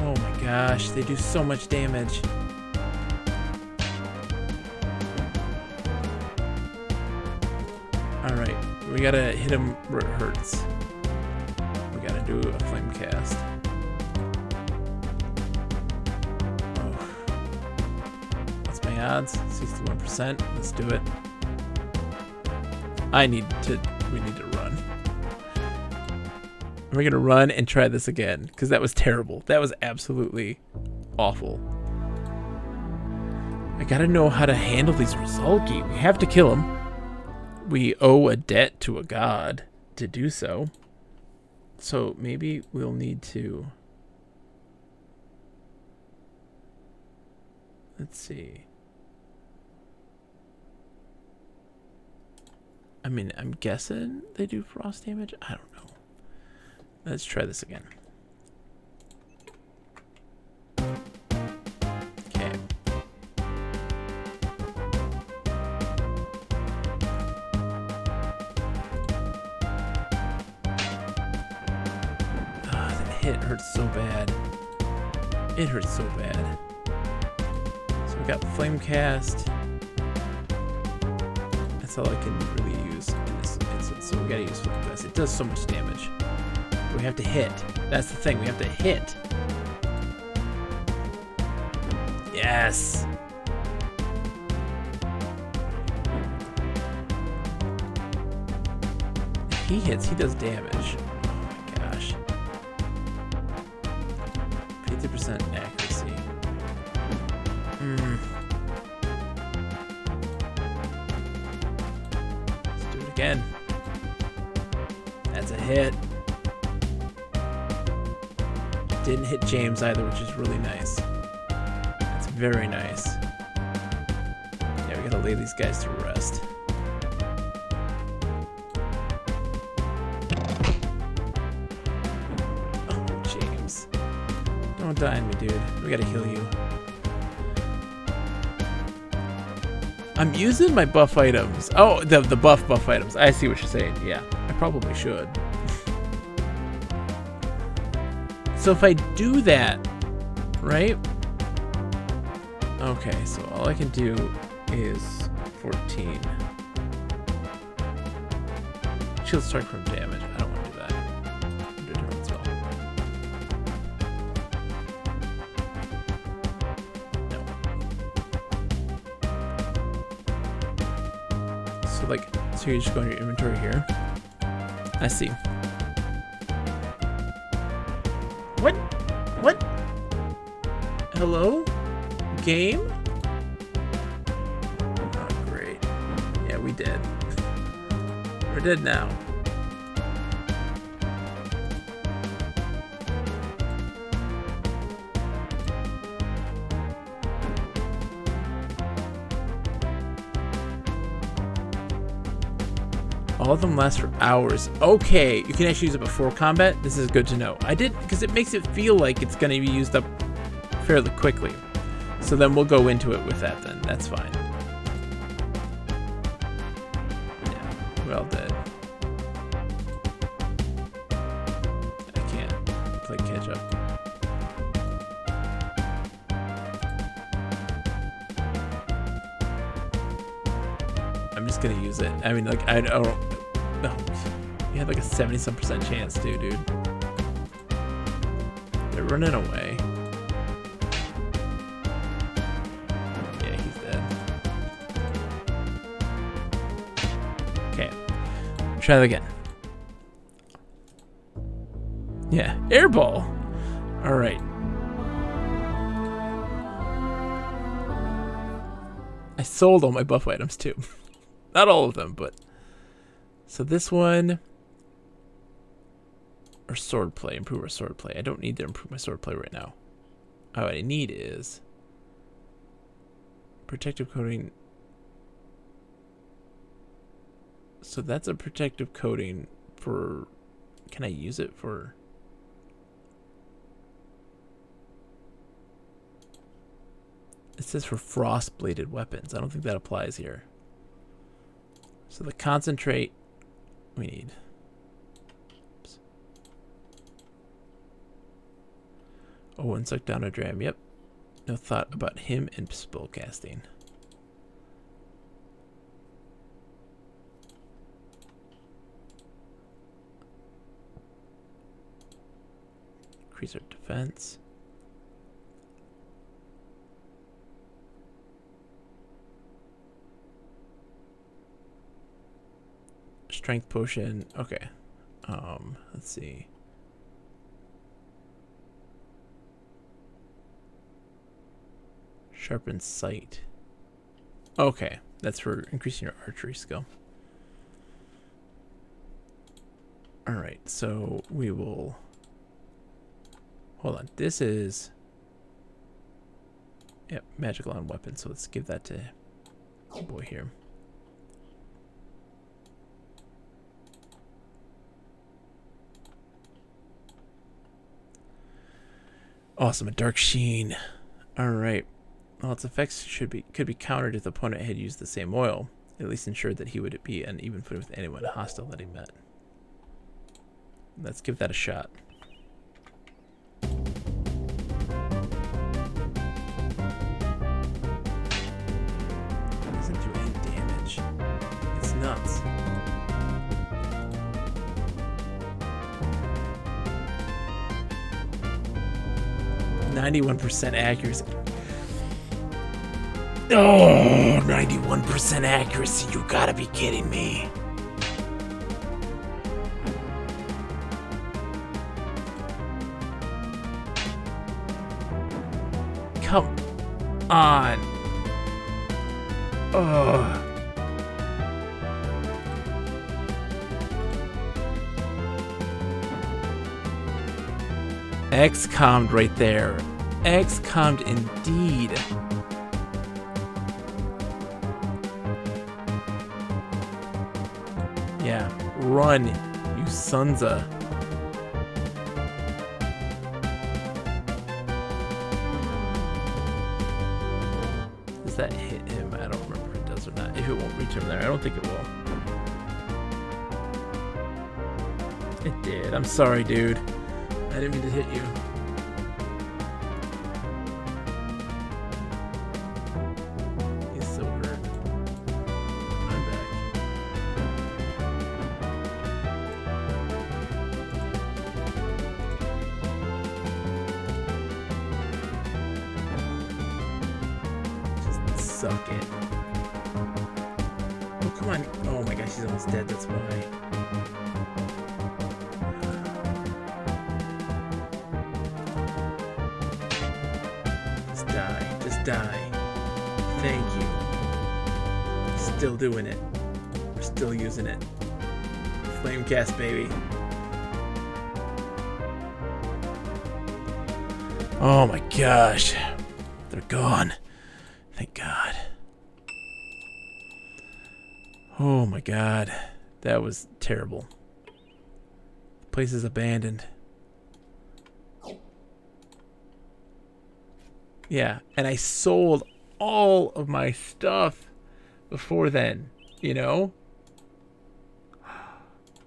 Oh my gosh, they do so much damage. Alright, we gotta hit him where it hurts. We gotta do a flame cast. Oh. What's my odds? 61%. Let's do it. We need to run. We're gonna run and try this again because that was terrible. That was absolutely awful. I gotta know how to handle these Rizalki. We have to kill them. We owe a debt to a god to do so. So maybe we'll need to... Let's see. I mean, I'm guessing they do frost damage. I don't know. Let's try this again. Okay. Ah, that hit hurts so bad. It hurts so bad. So we got Flame Cast. That's all I can really use in this instance. So we gotta use Flame Cast. It does so much damage. We have to hit. That's the thing. We have to hit. Yes. If he hits, he does damage. Oh my gosh. 50% accuracy. Let's do it again. That's a hit. Didn't hit James either, which is really nice. That's very nice. Yeah, we gotta lay these guys to rest. Oh, James. Don't die on me, dude. We gotta heal you. I'm using my buff items. Oh, the buff items. I see what you're saying. Yeah, I probably should. So if I do that, right? Okay, so all I can do is 14. Shield strike from damage. I don't want to do that. Determine spell. No. So like, so you just go in your inventory here. I see. What? What? Hello? Game? Oh, great. Yeah, we did. We're dead now. All of them last for hours. Okay, you can actually use it before combat. This is good to know. I did, because it makes it feel like it's going to be used up fairly quickly. So then we'll go into it with that then. That's fine. Yeah, we're all dead. I can't play catch up. I'm just going to use it. I mean, like, I don't... No. You had like a 70-some% chance too, dude. They're running away. Yeah, he's dead. Okay. Try that again. Yeah, airball. All right. I sold all my buff items too. Not all of them, but... So this one... Or swordplay. Improve our swordplay. I don't need to improve my swordplay right now. What I need is... Protective coating... So that's a protective coating for... Can I use it for... It says for frost-bladed weapons. I don't think that applies here. So the concentrate we need. Oops. Oh, and suck down a dram. Yep. No thought about him and spellcasting. Increase our defense. Strength potion. Okay. Let's see. Sharpen sight. Okay, that's for increasing your archery skill. Alright, so we will... Hold on, this is... Yep, magical on weapons, so let's give that to the boy here. Awesome, a dark sheen. Alright. Well, its effects could be countered if the opponent had used the same oil. At least ensured that he would be on even footing with anyone hostile that he met. Let's give that a shot. It doesn't do any damage. It's nuts. %91 accuracy. Oh, 91% accuracy. You gotta be kidding me. Come on. Oh. X-commed right there. X-commed indeed. Yeah, run, you sons of... Does that hit him? I don't remember if it does or not. If it won't reach him there, I don't think it will. It did. I'm sorry, dude. I didn't mean to hit you. He's so hurt. I'm back. Just suck it. Oh, come on. Oh my gosh, he's almost dead. That's why. Die. Thank you. Still doing it. We're still using it. Flame cast, baby. Oh my gosh. They're gone. Thank God. Oh my God. That was terrible. The place is abandoned. Yeah, and I sold all of my stuff before then, you know?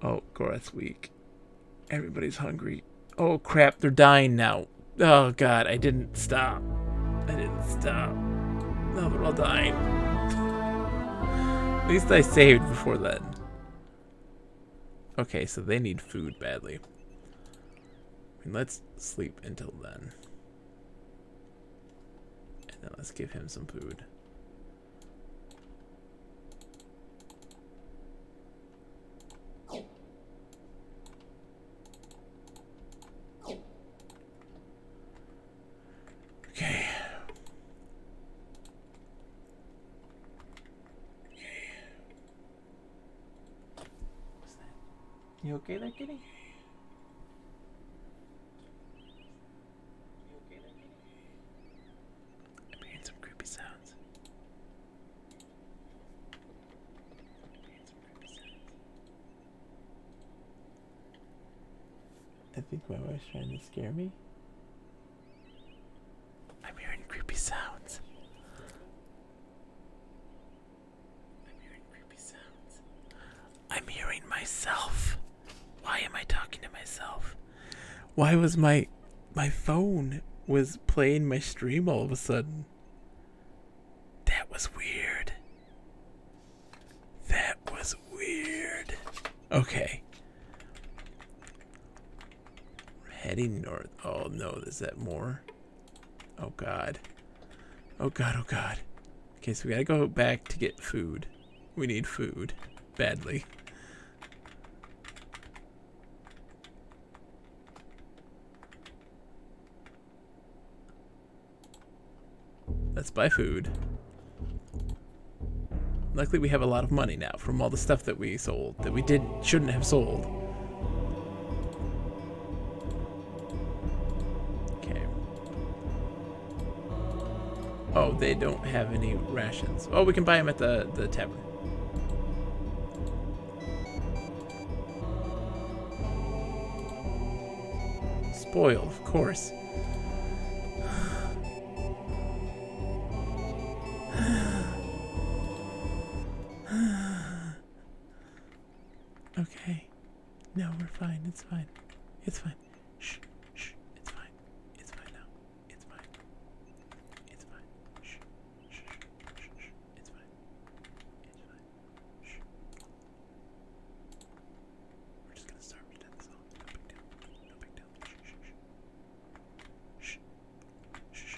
Oh, Gorath's weak. Everybody's hungry. Oh, crap, they're dying now. Oh, God, I didn't stop. Now they're all dying. At least I saved before then. Okay, so they need food badly. I mean, let's sleep until then. Now let's give him some food. Okay. What's that? You okay there, kitty? I think my wife's trying to scare me. I'm hearing creepy sounds. I'm hearing myself. Why am I talking to myself? Why was my phone was playing my stream all of a sudden? That was weird. Okay. Heading north. Oh no, is that more? Oh God. Oh God, oh God. Okay, so we gotta go back to get food. We need food. Badly. Let's buy food. Luckily, we have a lot of money now from all the stuff that we sold that we shouldn't have sold. Okay. Oh, they don't have any rations. Oh, we can buy them at the tavern. Spoiled, of course. Okay. No, we're fine. It's fine. It's fine. Shh. Shh. It's fine. It's fine now. It's fine. It's fine. Shh. Shh. Shh. Shh. It's fine. It's fine. Shh. We're just gonna starve to death. That's all. No big deal. No big deal. Shh. Shh. Shh. Shh.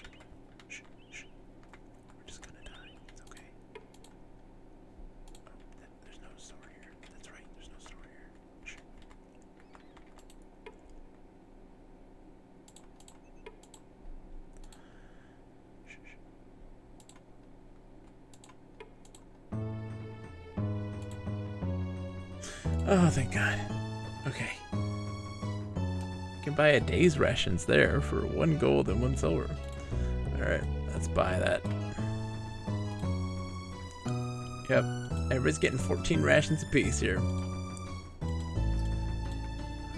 Shh. Shh. We're just gonna die. It's okay. Oh, there's no store here. That's right. There's no store here. Shh. Shh. Shh. Oh, thank God. Okay. You can buy a day's rations there for 1 gold and 1 silver. Alright, let's buy that. Yep, everybody's getting 14 rations apiece here.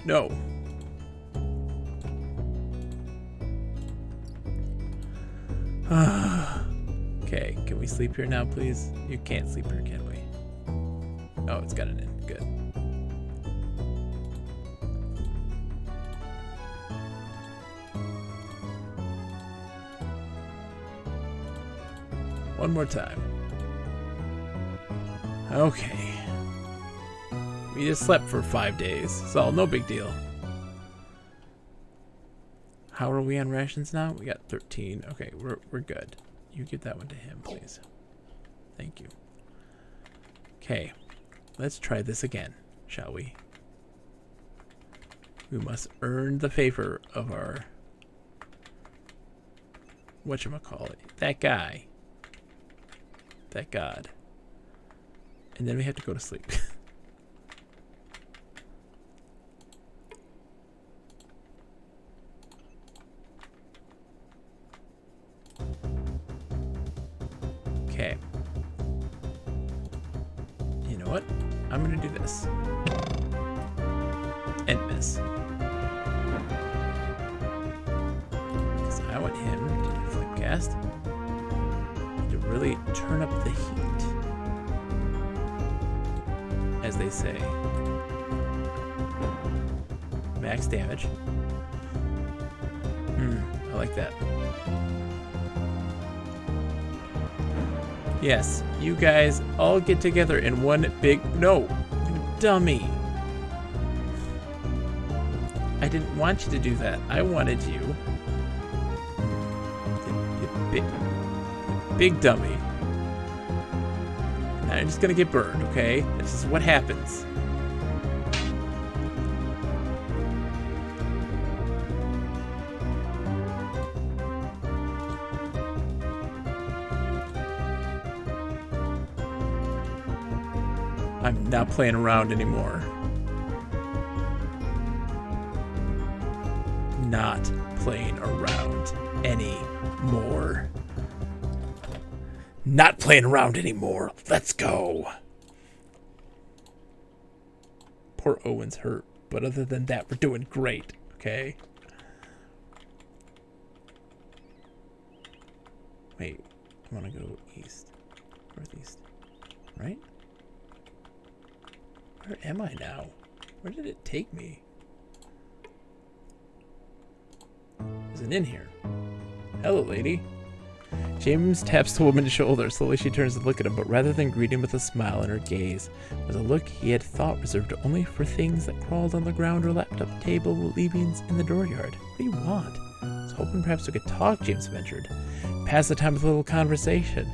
No. Okay, can we sleep here now, please? You can't sleep here, can we? Oh, it's got an inn. Good. One more time. Okay. We just slept for 5 days, so no big deal. How are we on rations now? We got 13. Okay, we're good. You give that one to him, please. Thank you. Okay, let's try this again, shall we? We must earn the favor of our whatchamacallit, that guy. That god. And then we have to go to sleep. Okay. You know what? I'm gonna do this. And miss. Because I want him to do Flipcast. To really turn up the heat. As they say. Max damage. I like that. Yes, you guys all get together in one big... No! Dummy! I didn't want you to do that. I wanted you... You big dummy. Now you're just gonna get burned, okay? This is what happens. I'm not playing around anymore. Not playing around anymore. Not playing around anymore. Let's go. Poor Owen's hurt, but other than that, we're doing great, okay? Wait, I want to go east. Northeast. Right? Where am I now? Where did it take me? There's an inn here. Hello, lady. James taps the woman's shoulder. Slowly she turns to look at him, but rather than greet him with a smile in her gaze, was a look he had thought reserved only for things that crawled on the ground or lapped up table leavings in the dooryard. What do you want? I was hoping perhaps we could talk, James ventured. Pass the time with a little conversation.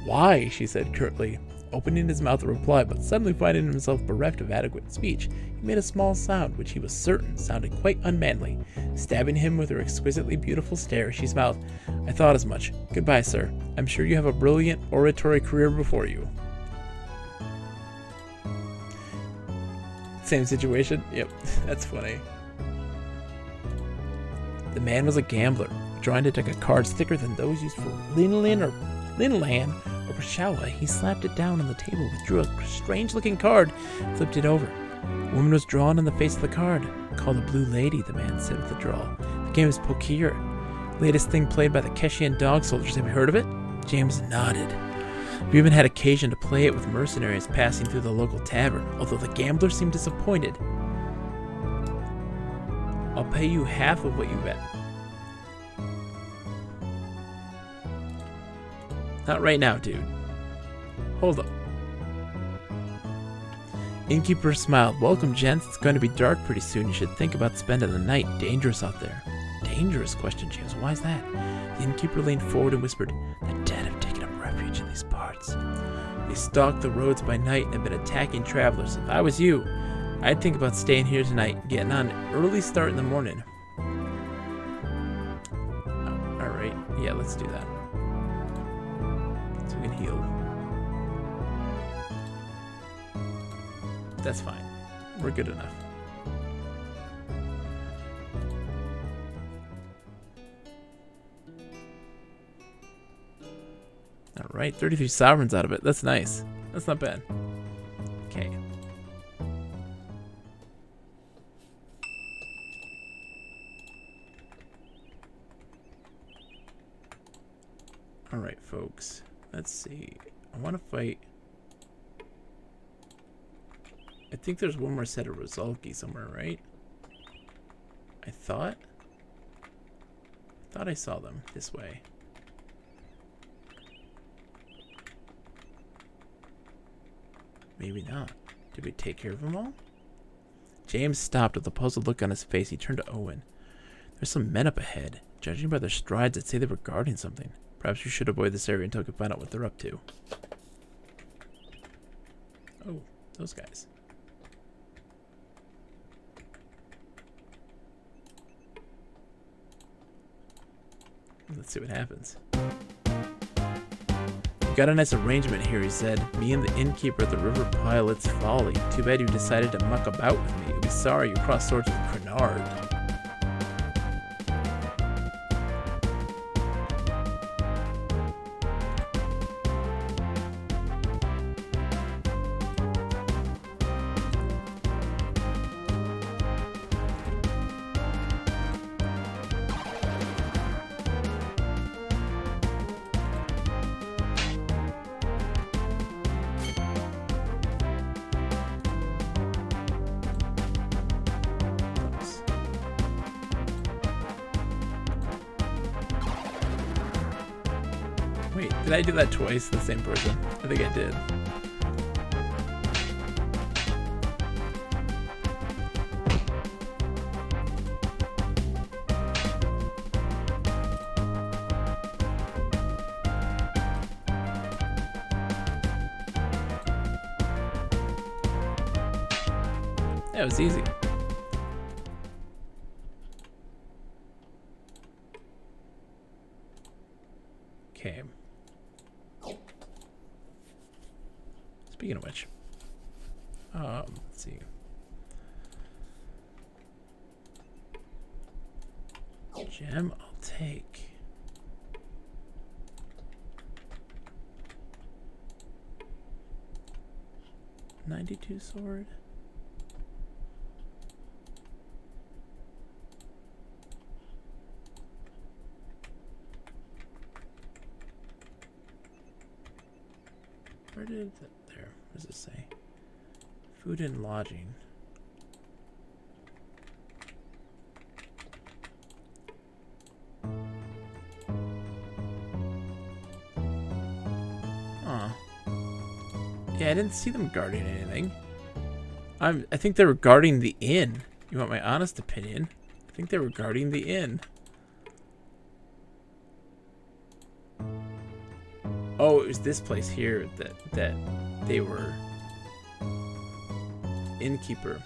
Why? She said curtly, opening his mouth to reply, but suddenly finding himself bereft of adequate speech, he made a small sound, which he was certain sounded quite unmanly. Stabbing him with her exquisitely beautiful stare, she smiled. I thought as much. Goodbye, sir. I'm sure you have a brilliant oratory career before you. Same situation. Yep, that's funny. The man was a gambler, drawing to deck a card thicker than those used for Linlan or Pashawa. He slapped it down on the table, withdrew a strange-looking card, flipped it over. A woman was drawn on the face of the card. Called a blue lady, the man said with a drawl. The game is poker. Latest thing played by the Keshian dog soldiers. Have you heard of it? James nodded. We even had occasion to play it with mercenaries passing through the local tavern, although the gambler seemed disappointed. I'll pay you half of what you bet. Not right now, dude. Hold up. Innkeeper smiled. Welcome, gents. It's going to be dark pretty soon. You should think about spending the night. Dangerous out there. Dangerous? Questioned James. Why is that? The innkeeper leaned forward and whispered, the dead have taken up refuge in these parts. They stalk the roads by night and have been attacking travelers. If I was you, I'd think about staying here tonight, getting on an early start in the morning. Oh, alright. Yeah, let's do that. So we can heal. That's fine. We're good enough. Alright, 33 sovereigns out of it. That's nice. That's not bad. Okay. Alright, folks. Let's see. I want to fight... I think there's one more set of Rosalki somewhere, right? I thought I saw them this way. Maybe not. Did we take care of them all? James stopped with a puzzled look on his face. He turned to Owen. There's some men up ahead. Judging by their strides, I'd say they were guarding something. Perhaps we should avoid this area until we can find out what they're up to. Oh, those guys. Let's see what happens. We got a nice arrangement here, he said. Me and the innkeeper at the River Pilot's Folly. Too bad you decided to muck about with me. You'll be sorry you crossed swords with Krondor. Wait, did I do that twice? The same person? I think I did. That was easy. Okay. Speaking of which, let's see. Gem, I'll take. .92 sword. Where did that? There. What does it say? Food and lodging. Huh. Yeah, I didn't see them guarding anything. I think they were guarding the inn. You want my honest opinion? I think they were guarding the inn. Oh, it was this place here that they were innkeeper.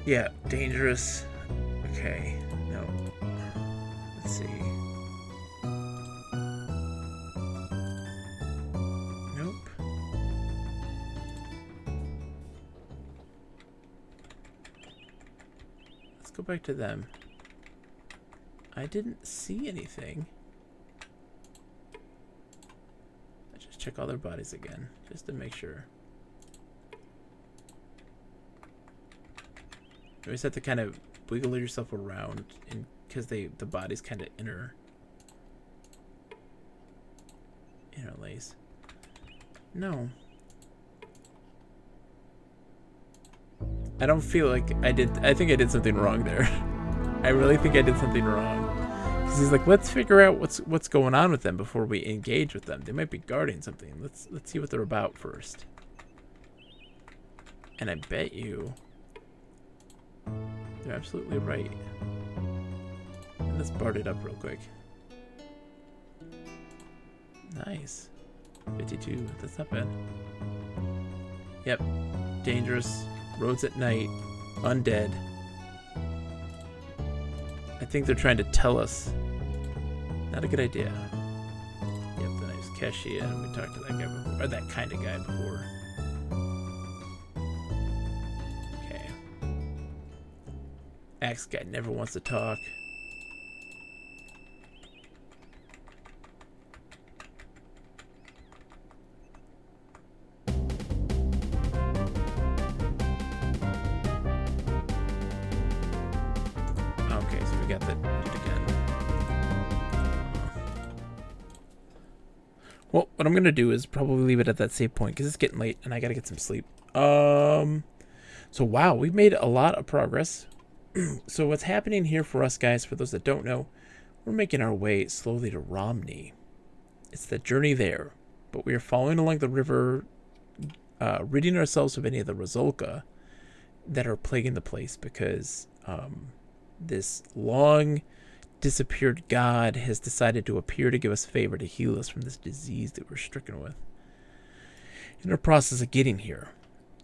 Yeah, dangerous. Okay, no. Let's see. Nope. go back to them. I didn't see anything. Let's just check all their bodies again, just to make sure. You always have to kind of wiggle yourself around, because the body's kind of interlace. No. I don't feel like I did. I think I did something wrong there. I really think I did something wrong. Because he's like, let's figure out what's going on with them before we engage with them. They might be guarding something. Let's see what they're about first. And I bet you they're absolutely right. Let's BART it up real quick. Nice. 52. That's not bad. Yep. Dangerous. Roads at night. Undead. I think they're trying to tell us. Not a good idea. Yep, the nice cashier. We talked to that guy before. Or that kind of guy before. Okay. Axe guy never wants to talk. Okay, so we got that dude again. Well, what I'm gonna do is probably leave it at that save point because it's getting late and I gotta get some sleep. So wow, we've made a lot of progress. So what's happening here for us guys, for those that don't know, we're making our way slowly to Romney. It's the journey there, but we are following along the river, ridding ourselves of any of the Razolka that are plaguing the place because this long disappeared god has decided to appear to give us favor to heal us from this disease that we're stricken with. In our process of getting here,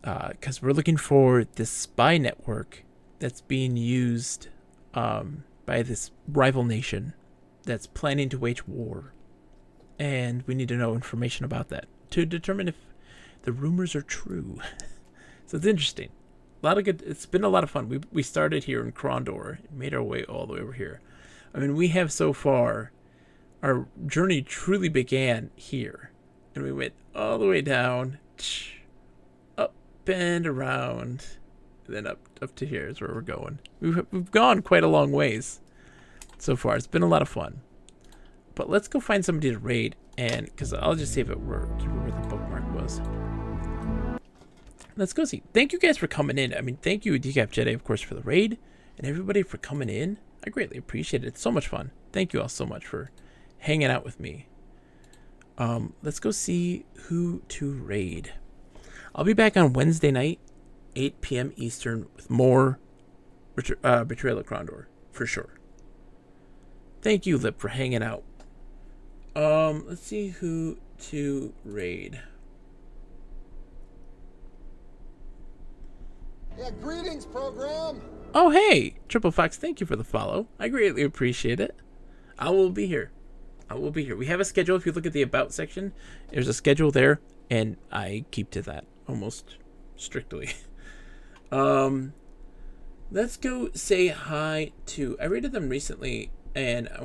because we're looking for this spy network that's being used by this rival nation that's planning to wage war. And we need to know information about that to determine if the rumors are true. So it's interesting. A lot of good. It's been a lot of fun. We started here in Krondor, made our way all the way over here. I mean, we have so far. Our journey truly began here, and we went all the way down, up and around, and then up to here is where we're going. We've gone quite a long ways so far. It's been a lot of fun. But let's go find somebody to raid, and because I'll just see if it worked. Where the bookmark was. Let's go see. Thank you guys for coming in. I mean, thank you, Decaf Jedi, of course, for the raid, and everybody for coming in. I greatly appreciate it. It's so much fun. Thank you all so much for hanging out with me. Let's go see who to raid. I'll be back on Wednesday night, 8 p.m. Eastern, with more Betrayal of Krondor, for sure. Thank you, Lip, for hanging out. Let's see who to raid. Yeah, greetings, program. Oh, hey, Triple Fox, thank you for the follow. I greatly appreciate it. I will be here. I will be here. We have a schedule. If you look at the About section, there's a schedule there, and I keep to that almost strictly. Let's go say hi to... I rated them recently, and I want